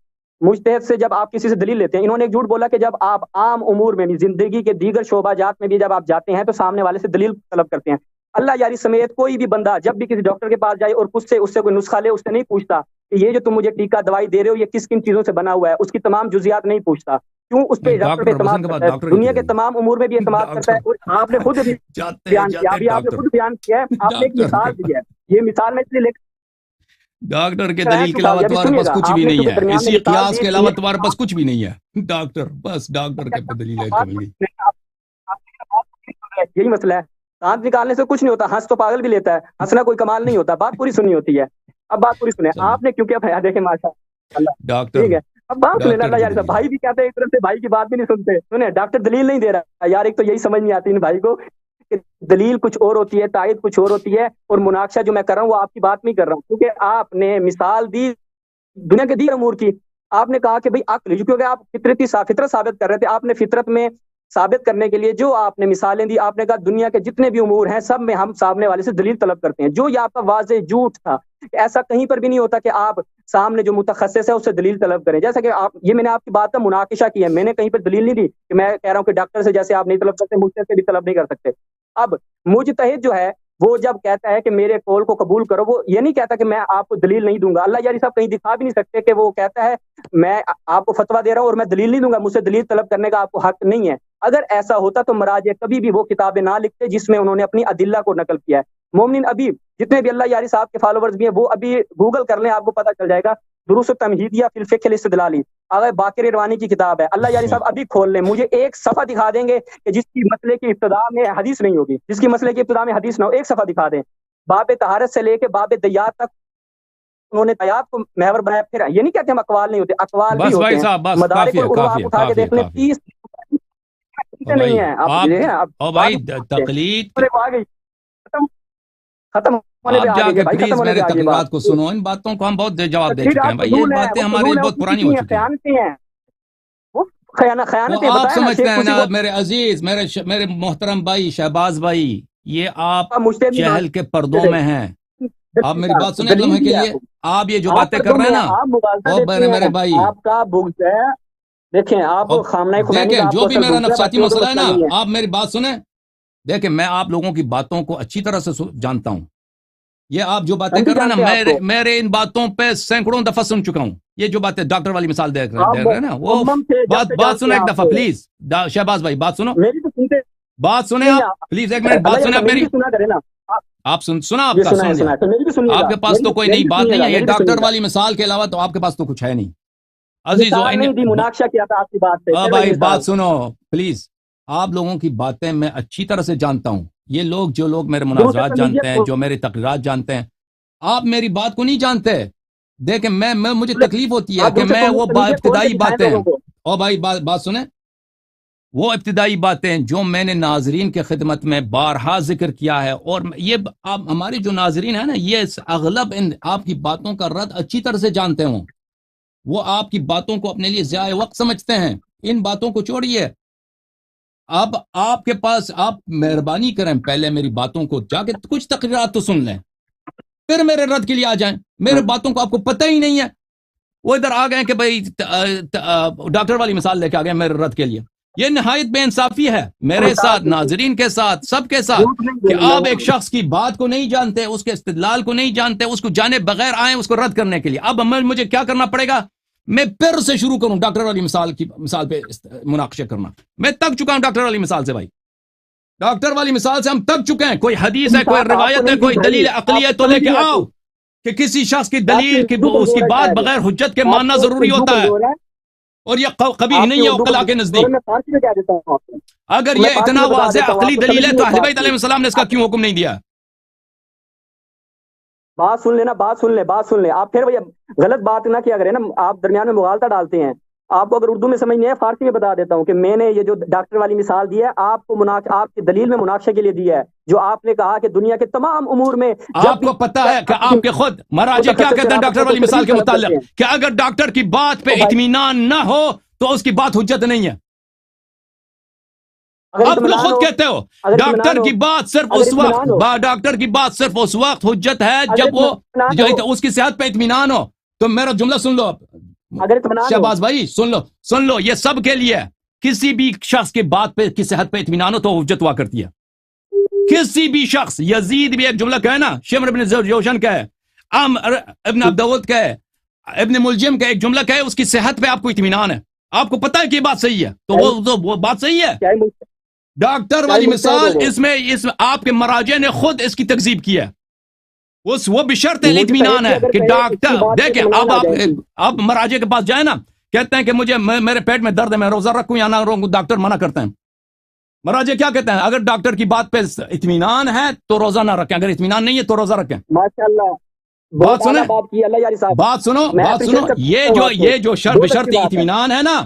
مجتہد سے جب آپ کسی سے دلیل لیتے ہیں، انہوں نے ایک جھوٹ بولا کہ جب آپ عام امور میں بھی، زندگی کے دیگر شعبہ جات میں بھی جب آپ جاتے ہیں تو سامنے والے سے دلیل طلب کرتے ہیں. اللہ یاری سمیت کوئی بھی بندہ جب بھی کسی ڈاکٹر کے پاس جائے اور اس سے کوئی نسخہ لے، اس سے نہیں پوچھتا کہ یہ جو تم مجھے ٹیکا دوائی دے رہے ہو یہ کس کن چیزوں سے بنا ہوا ہے، اس کی تمام جزیات نہیں پوچھتا. کیوں؟ اس پہ ڈاکٹر پہ ڈاکٹر اعتماد حسن کے بعد کرتا ہے، ڈاکٹر دنیا کے کی تمام امور میں بھی اعتماد کرتا ہے. ڈاکٹر اور آپ نے خود ابھی بیان کیا، ابھی آپ نے خود بیان کیا ہے، آپ نے ایک ڈاکٹر مثال کے دی ہے. یہ مثال میں اس لیے لے ڈاکٹر کے کر آیا دلیل کے چکا ہوں. علاوہ ابھی تمہارے سنیے پاس گا، کچھ آپ بھی نے نہیں چونکہ ہے، درمیان میں اسی مثال قیاس دی کے یہ علاوہ تمہارے پاس کچھ بھی نہیں ہے. ڈاکٹر، بس ڈاکٹر کے دلیل ہے مل گئی. یہی مسئلہ ہے. دانت نکالنے سے کچھ نہیں ہوتا، ہنس تو پاگل بھی لیتا ہے، ہنسنا کوئی کمال نہیں ہوتا، بات پوری سننی ہوتی ہے. اب بات پوری سنیں آپ نے، کیونکہ اب دیکھیں ماشاء اللہ ڈاکٹر ٹھیک ہے. اب بات سنیں اللہ یار صاحب، ڈاکٹر بھائی بھی کہتے ہیں ایک طرف سے، بھائی کی بات بھی نہیں سنتے. سنیں ڈاکٹر دلیل نہیں دے رہا یار، ایک تو یہی سمجھ نہیں آتی ان بھائی کو کہ دلیل کچھ اور ہوتی ہے، تائید کچھ اور ہوتی ہے، اور مناقشہ جو میں کر رہا ہوں وہ آپ کی بات نہیں کر رہا ہوں، کیونکہ آپ نے مثال دی دنیا کے دین امور کی. آپ نے کہا کہ بھئی عقل، کیونکہ آپ فطرت ثابت کر رہے تھے، آپ نے فطرت میں ثابت کرنے کے لیے جو آپ نے مثالیں دی، آپ نے کہا دنیا کے جتنے بھی امور ہیں سب میں ہم سامنے والے سے دلیل طلب کرتے ہیں، جو یہ آپ کا واضح جھوٹ تھا. ایسا کہیں پر بھی نہیں ہوتا کہ آپ سامنے جو متخصص ہے اس سے دلیل طلب کریں. جیسا کہ آپ، یہ میں نے آپ کی بات کا مناقشہ کیا ہے، میں نے کہیں پر دلیل نہیں دی کہ میں کہہ رہا ہوں کہ ڈاکٹر سے جیسے آپ نہیں طلب کرتے مجھ سے بھی طلب نہیں کر سکتے. اب مجتہد جو ہے وہ جب کہتا ہے کہ میرے قول کو قبول کرو، وہ یہ نہیں کہتا کہ میں آپ کو دلیل نہیں دوں گا. اللہ یاری صاحب کہیں دکھا بھی نہیں سکتے کہ وہ کہتا ہے میں آپ کو فتویٰ دے رہا ہوں اور میں دلیل نہیں دوں گا، مجھ سے دلیل طلب کرنے کا آپ کو حق نہیں ہے. اگر ایسا ہوتا تو مراجع کبھی بھی وہ کتابیں نہ لکھتے جس میں انہوں نے اپنی ادلہ کو نقل کیا ہے. مومنین ابھی جتنے بھی اللہ یاری صاحب کے فالوورز بھی ہیں وہ ابھی گوگل کر لیں، آپ کو پتہ چل جائے گا، دروس التمہیدیہ فی الفقہ الاستدلالی، آغا باقر روانی کی کتاب ہے. اللہ یاری صاحب ابھی کھول لیں، مجھے ایک صفحہ دکھا دیں گے کہ جس کی مسئلے کی ابتدا میں حدیث نہیں ہوگی، جس کی مسئلے کی ابتدا میں حدیث نہ ہو، ایک صفحہ دکھا دیں. باب طہارت سے لے کے باب دیات تک انہوں نے دیات کو محور بنایا. پھر یہ نہیں کہتے ہم اقوال نہیں ہوتے، اقوال بھی بس ہوتے بھائی ہیں. صاحب بس مدارک کافی ہے العلوم آپ کافی ہے اٹھا کے کافی ہے دیکھ لیں، کافی 30 ہے نہیں بھائی. ہے. آپ آپ دیکھیں اب او بھائی تقلید آ گئی، ختم ہونے پہ آپ آ جا گئی کے ہے بھائی، ختم پلیز ہونے پہ میرے آ گئی تقریرات بات. کو سنو، ان باتوں کو ہم بہت جواب دے چکے ہیں تقریرات بھائی، یہ فضول ہے، باتیں وہ ہمارے فضول ہے، بہت اس کی پرانی کسی ہو ہیں چکی ہیں. خیانتیں ہیں، وہ وہ خیانتیں آپ بتائیں نا سمجھتے شیخ ہیں کرسی نا کو. میرے عزیز، میرے محترم بھائی شہباز بھائی، یہ آپ مجتہد نہیں چہل کے پردوں میں ہیں. آپ میری بات سنیں ایک دلیل لمحے کے بھی ہے، لیے. آپ یہ جو آپ باتیں کر پردوں رہے میں ہیں ہیں، نا، آپ مبالغہ او دیتے میرے ہیں، بھائی، آپ کا بغض ہے. دیکھیں آپ اب خامنہ خمینی دیکھیں کا آپ جو کو بھی اثر میرا بغض ہے، نفسیاتی باقی وہ تو مسئلہ ہے مسئلہ نا، نہیں ہے. آپ میری بات سنیں. دیکھیں میں آپ لوگوں کی باتوں کو اچھی طرح سے جانتا ہوں. یہ آپ جو باتیں ہم بھی کر رہے ہیں جانتے نا، ہیں آپ کو. میرے ان باتوں پہ سینکڑوں دفعہ سن چکا ہوں. یہ جو باتیں ڈاکٹر والی مثال دے آپ رہے ہیں نا، وہ امم سے جب سے بات جانتے سنو ہیں ایک آپ دفعہ کو. پلیز. شہباز بھائی بات سنو، میری تو سنتے بات سنیں نہیں آپ ہیں. پلیز، ایک منٹ اللہ بات یار سنیں صاحب آپ میری میری. بھی سنا کرے نا. آپ سنا آپ یہ کا سنا سن ہے، لیا. سنا ہے تو میری بھی سنیے آپ گا. کے پاس تو کوئی نئی بھی بات سنیے نہیں گا، ہے، یہ میری بھی سنیے ڈاکٹر گا. والی مثال کے علاوہ تو آپ کے پاس تو کچھ ہے نہیں. عزیزو مثال نہیں دی، مناقشہ کیا تھا آپ کی بات پہ، پھر وہی بھائی بات مثال. سنو پلیز. آپ لوگوں کی باتیں میں اچھی طرح سے جانتا ہوں. یہ لوگ جو لوگ میرے دروس مناظرات جانتے ہیں، تمہیدیت جو میری تقریرات جانتے ہیں، آپ میری بات کو نہیں جانتے. دیکھیں مجھے تکلیف ہوتی ہے آپ کہ دروس میں وہ تمہیدیت کھول کے ابتدائی دکھائیں باتیں، لوگوں کو. او بھائی بات سنیں. وہ ابتدائی باتیں جو میں نے ناظرین کے خدمت میں بارہا ذکر کیا ہے، اور یہ ہمارے جو ناظرین ہیں نا، یہ اغلب ان آپ کی باتوں کا رد اچھی طرح سے جانتے ہوں. وہ آپ کی باتوں کو اپنے لیے ضیاء وقت سمجھتے ہیں. ان باتوں کو چھوڑیے. اب آپ کے پاس، آپ مہربانی کریں پہلے میری باتوں کو جا کے کچھ تقریرات تو سن لیں، پھر میرے رد کے لیے آ جائیں. میرے باتوں کو آپ کو پتہ ہی نہیں ہے. وہ ادھر آ گئے کہ بھائی ڈاکٹر والی مثال لے کے آ گئے میرے رد کے لیے. یہ نہایت بے انصافی ہے میرے ساتھ، ناظرین کے ساتھ، سب کے ساتھ، جھوٹ نہیں کہ بولوں آپ ایک گا. شخص کی بات کو نہیں جانتے، اس کے استدلال کو نہیں جانتے، اس کو جانے بغیر آئیں اس کو رد کرنے کے لیے. اب مجھے کیا کرنا پڑے گا؟ میں پھر سے شروع کروں ڈاکٹر والی مثال پہ مناقشہ کرنا. میں تک چکا ہوں ڈاکٹر والی مثال سے بھائی. ڈاکٹر والی مثال سے ہم تک چکے ہیں. کوئی حدیث ہے، کوئی مثال آپ کو روایت ہے، نہیں دی کوئی بھائی، دلیل عقلی آپ ہے کو تو لے سمجھ کے نہیں آؤ. آتی. کہ کسی شخص کی آپ کی دلیل کی اردو اس کی کمزور ہے بات شاید، بغیر حجت کے آپ ماننا کی ضروری اردو ہوتا ہے، کمزور ہے. اور یہ قبیح آپ نہیں کی ہے اردو عقلاء کے کمزور ہے، نزدیک. میں فارسی میں کہہ دیتا ہوں آپ کو. اگر میں یہ فارسی اتنا میں بتا واضح دیتا ہوں آپ عقلی کو، دلیل سمجھ ہے نہیں تو ہے اہل بیت فارسی. علیہ السلام نے اس کا کیوں حکم نہیں دیا؟ بات سن لینا، بات سن لیں، بات سن لیں. آپ پھر غلط بات نہ کیا کریں نا، آپ درمیان میں مغالطہ ڈالتے ہیں. آپ کو اگر اردو میں سمجھ نہیں ہے، فارسی میں بتا دیتا ہوں کہ میں نے یہ جو ڈاکٹر والی مثال دی ہے آپ کو آپ کی دلیل میں مناقشے کے لیے دی ہے، جو آپ نے کہا کہ دنیا کے تمام امور میں جب آپ بھی کو پتا ہے کہ آپ کے خود مراجع کیا متخصص سے کہتے ہیں رابطہ ڈاکٹر ہو تو والی مثال دلیل کے طلب کرتے متعلق، ہیں. کہ اگر ڈاکٹر کی بات پہ تو بھائی اطمینان نہ ہو تو اس کی بات حجت نہیں ہے. اگر آپ لوگ اطمینان خود ہو، کہتے ہو اگر ڈاکٹر اطمینان ہو، کی بات صرف اگر اس اطمینان ہو، وقت، ڈاکٹر کی بات صرف اس وقت حجت ہے اگر جب وہ اطمینان ہو، اس کی صحت پہ اطمینان ہو. تو میرا جملہ سن لو اگر اطمینان ہو. شہباز بھائی، سن لو یہ سب کے لیے. کسی بھی شخص کی بات پہ کی صحت پہ اطمینان ہو تو حجت ہوا کرتی ہے. کسی بھی شخص، یزید بھی ایک جملہ کہے نا، شمر ابن جوشن کا ہے، ابن عبدالود کا ہے، ابن ملجم کا ایک جملہ کہے، اس کی صحت پہ آپ کو اطمینان ہے، آپ کو پتہ ہے کہ یہ بات صحیح ہے، تو وہ بات صحیح ہے. کیا ڈاکٹر ہی والی مجتہد ہے مثال، وہ. اس میں آپ کے مراجع نے خود اس کی تکذیب کی ہے. وہ بشرط اطمینان مجتہد ہے بھی اگر کہ کہے اس کی ڈاکٹر، بات پہ دیکھیں اطمینان آ جائے گی. اب مراجع کے پاس جائیں نا، کہتے ہیں کہ میرے پیٹ میں درد ہے، میں روزہ رکھوں یا نہ رکھوں، ڈاکٹر منع کرتے ہیں. مراجع کیا کہتے ہیں؟ اگر ڈاکٹر کی بات پہ اطمینان ہے تو روزہ نہ رکھیں، اگر اطمینان نہیں ہے تو روزہ رکھیں. ماشاءاللہ بات سنیں، بات کی اللہ یاری صاحب. بات سنو، میں بات سنو. یہ جو شرط بشرط اطمینان ہے نا،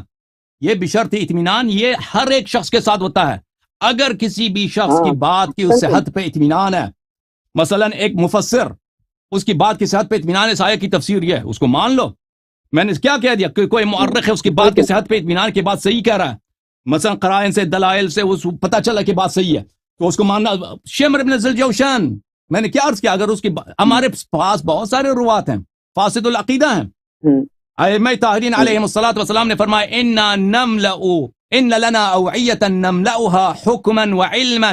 یہ بشرط اطمینان یہ ہر ایک شخص کے ساتھ ہوتا ہے. اگر کسی بھی شخص کی بات کی صحت پہ اطمینان ہے، مثلا ایک مفسر، اس کی بات کی صحت پہ اطمینان ہے، اس آیت کی تفسیر یہ ہے، اس کو مان لو. میں نے کیا کہہ دیا کہ کوئی مؤرخ ہے، اس کی بات کی صحت پہ اطمینان کی بات صحیح کہہ رہا ہے، مثلا قرائن سے دلائل سے اس پتہ چلا کہ بات صحیح ہے، تو اس کو ماننا. شمر ابن ذوالجوشن، میں نے کیا عرض کیا، اگر اس کی ہمارے پاس بہت سارے روات ہیں فاسد العقیدہ ہیں. ائمہ طاہرین علیہم الصلوۃ والسلام نے فرمایا ان لنا اوعیۃ نملؤها حکما وعلما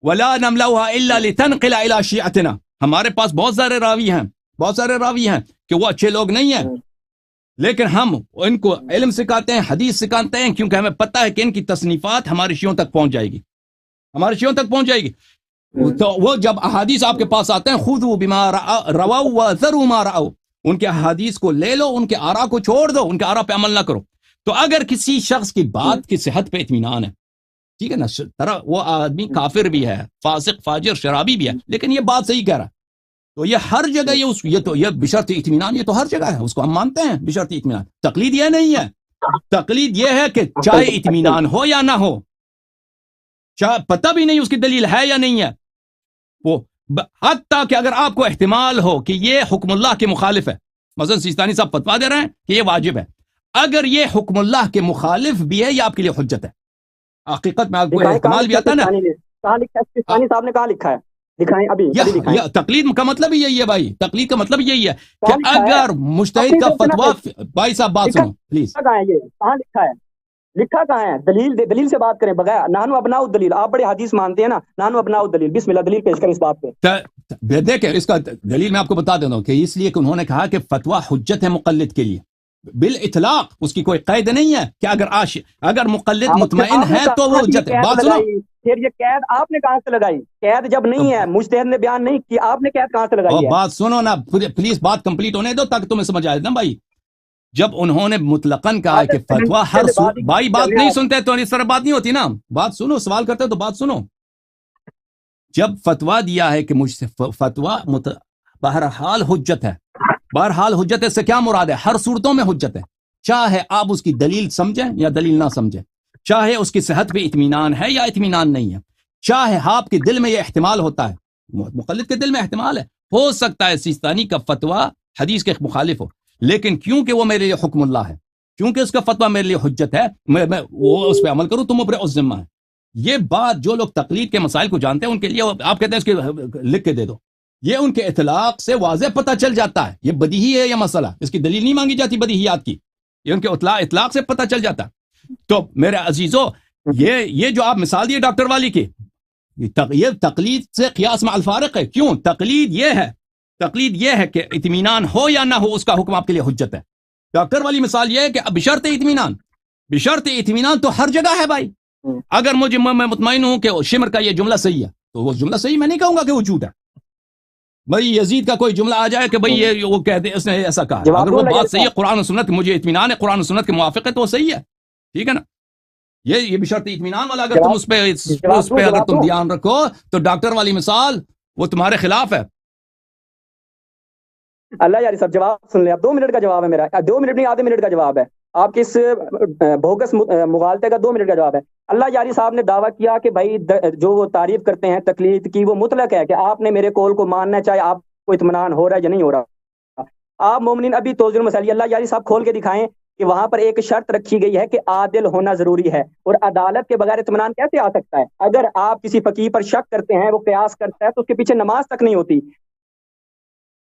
ولا نملؤها الا لتنقل الى شیعتنا. ہمارے پاس بہت سارے راوی ہیں کہ وہ اچھے لوگ نہیں ہیں، لیکن ہم ان کو علم سکھاتے ہیں، حدیث سکھاتے ہیں، کیونکہ ہمیں پتہ ہے کہ ان کی تصنیفات ہمارے شیعوں تک پہنچ جائے گی. تو وہ جب احادیث آپ کے پاس آتے ہیں، خذوا بما روا وذروا ما رأوا، ان کے احادیث کو لے لو، ان کے آراء کو چھوڑ دو، ان کے آراء پہ عمل نہ کرو. تو اگر کسی شخص کی بات کی صحت پہ اطمینان ہے، ٹھیک ہے نا، وہ آدمی کافر بھی ہے، فاسق فاجر شرابی بھی ہے، لیکن یہ بات صحیح کہہ رہا ہے، تو یہ ہر جگہ یہ بشرط اطمینان، یہ تو ہر جگہ ہے، اس کو ہم مانتے ہیں بشرط اطمینان. تقلید یہ نہیں ہے، تقلید یہ ہے کہ چاہے اطمینان ہو یا نہ ہو، چاہے پتہ بھی نہیں اس کی دلیل ہے یا نہیں ہے، وہ حتیٰ کہ اگر آپ کو احتمال ہو کہ یہ حکم اللہ کے مخالف ہے، مثلا سیستانی صاحب فتویٰ دے رہے ہیں کہ یہ واجب ہے، اگر یہ حکم اللہ کے مخالف بھی ہے، یہ آپ کے لیے حجت ہے. حقیقت میں آپ کو احتمال بھی آتا ہے نا. سیستانی صاحب نے کہاں لکھا ہے؟ دکھائیں ابھی دکھائیں. تقلید کا مطلب ہی یہی ہے بھائی، تقلید کا مطلب یہی ہے کہ اگر مجتہد کا فتویٰ، بھائی صاحب بات سنو پلیز. کہاں لکھا ہے؟ لکھا کہاں ہے؟ دلیل سے بات کریں بغیر. نحن ابناء الدلیل، آپ بڑے حدیث مانتے ہیں نا، نحن ابناء الدلیل. بسم اللہ دلیل پیش کریں اس بات پہ. دیکھیں اس کا دلیل میں آپ کو بتا دیتا ہوں کہ اس لیے کہ انہوں نے کہا کہ فتویٰ حجت ہے مقلد کے لیے بالاطلاق، اس کی کوئی قید نہیں ہے کہ اگر مقلد مطمئن ہے تو وہ حجت ہے. بات سنو، پھر یہ قید آپ نے کہاں سے لگائی؟ قید جب نہیں ہے، مجتہد نے بیان نہیں کیا، آپ نے قید کہاں سے لگائی ہے؟ بات سنو نا پلیز، بات کمپلیٹ ہونے دو تاکہ تمہیں سمجھ آئے نا بھائی. جب انہوں نے مطلقاً کہا کہ فتویٰ ہر بھائی بات نہیں سنتے تو اس طرح بات نہیں ہوتی نا. بات سنو، سوال کرتے ہو تو بات سنو. جب فتویٰ دیا ہے کہ مجھ سے فتویٰ بہرحال حجت ہے، بہرحال حجت ہے سے کیا مراد ہے؟ ہر صورتوں میں حجت ہے، چاہے آپ اس کی دلیل سمجھیں یا دلیل نہ سمجھیں، چاہے اس کی صحت پہ اطمینان ہے یا اطمینان نہیں ہے، چاہے آپ کے دل میں یہ احتمال ہوتا ہے، مقلد کے دل میں احتمال ہے، ہو سکتا ہے سیستانی کا فتویٰ حدیث کے مخالف ہو، لیکن کیونکہ وہ میرے لیے حکم اللہ ہے، کیونکہ اس کا فتویٰ میرے لیے حجت ہے، میں وہ اس پہ عمل کروں تو مبرئ الذمہ ہے. یہ بات جو لوگ تقلید کے مسائل کو جانتے ہیں ان کے لیے آپ کہتے ہیں اس کے لکھ کے دے دو، یہ ان کے اطلاق سے واضح پتہ چل جاتا ہے، یہ بدیہی ہے یہ مسئلہ، اس کی دلیل نہیں مانگی جاتی بدیہیات کی، یہ ان کے اطلاق سے پتہ چل جاتا ہے. تو میرے عزیزو، یہ جو آپ مثال دیے ڈاکٹر والی کی، یہ تقلید سے قیاس مع الفارق ہے. کیوں؟ تقلید یہ ہے کہ اطمینان ہو یا نہ ہو اس کا حکم آپ کے لیے حجت ہے. ڈاکٹر والی مثال یہ ہے کہ بشرط اطمینان تو ہر جگہ ہے بھائی. اگر میں مطمئن ہوں کہ شمر کا یہ جملہ صحیح ہے تو وہ جملہ صحیح، میں نہیں کہوں گا کہ وہ جھوٹ ہے. بھائی یزید کا کوئی جملہ آ جائے کہ بھئی یہ وہ کہتے اس نے ایسا کہا، اگر وہ بات صحیح ہے، قرآن و سنت، مجھے اطمینان ہے قرآن و سنت کے موافق ہے تو وہ صحیح ہے، ٹھیک ہے نا. یہ بشرط اطمینان والا اگر تم اس پہ اگر تم دھیان رکھو تو ڈاکٹر والی مثال وہ تمہارے خلاف ہے. اللہ یاری صاحب جواب سن لیں. اب 2 منٹ کا جواب ہے میرا، 2 منٹ نہیں آدھے منٹ کا جواب ہے. آپ کے اس بوگس مغالطے کا 2 منٹ کا جواب ہے. اللہ یاری صاحب نے دعویٰ کیا کہ بھائی جو وہ تعریف کرتے ہیں تقلید کی وہ مطلق ہے کہ آپ نے میرے قول کو ماننا ہے چاہے آپ کو اطمینان ہو رہا ہے یا نہیں ہو رہا. آپ مومنین ابھی توضیح المسائل اللہ یاری صاحب کھول کے دکھائیں کہ وہاں پر ایک شرط رکھی گئی ہے کہ عادل ہونا ضروری ہے، اور عدالت کے بغیر اطمینان کیسے آ سکتا ہے؟ اگر آپ کسی فقیہ پر شک کرتے ہیں، وہ قیاس کرتا ہے تو اس کے پیچھے نماز تک نہیں ہوتی.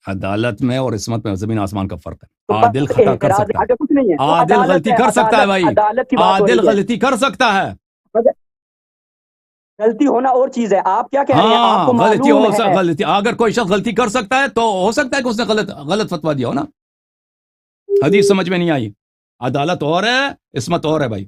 عدالت میں اور عصمت میں زمین آسمان کا فرق ہے. عادل خطا کر سکتا ہے، کچھ نہیں ہے، عادل غلطی کر سکتا ہے بھائی، عادل غلطی کر سکتا ہے. غلطی ہونا اور چیز ہے. آپ کیا کہہ رہے ہیں؟ آپ کو غلطی اگر کوئی شخص غلطی کر سکتا ہے تو ہو سکتا ہے کہ اس نے غلط فتویٰ دیا ہو نا. حدیث سمجھ میں نہیں آئی. عدالت اور ہے، عصمت اور ہے بھائی.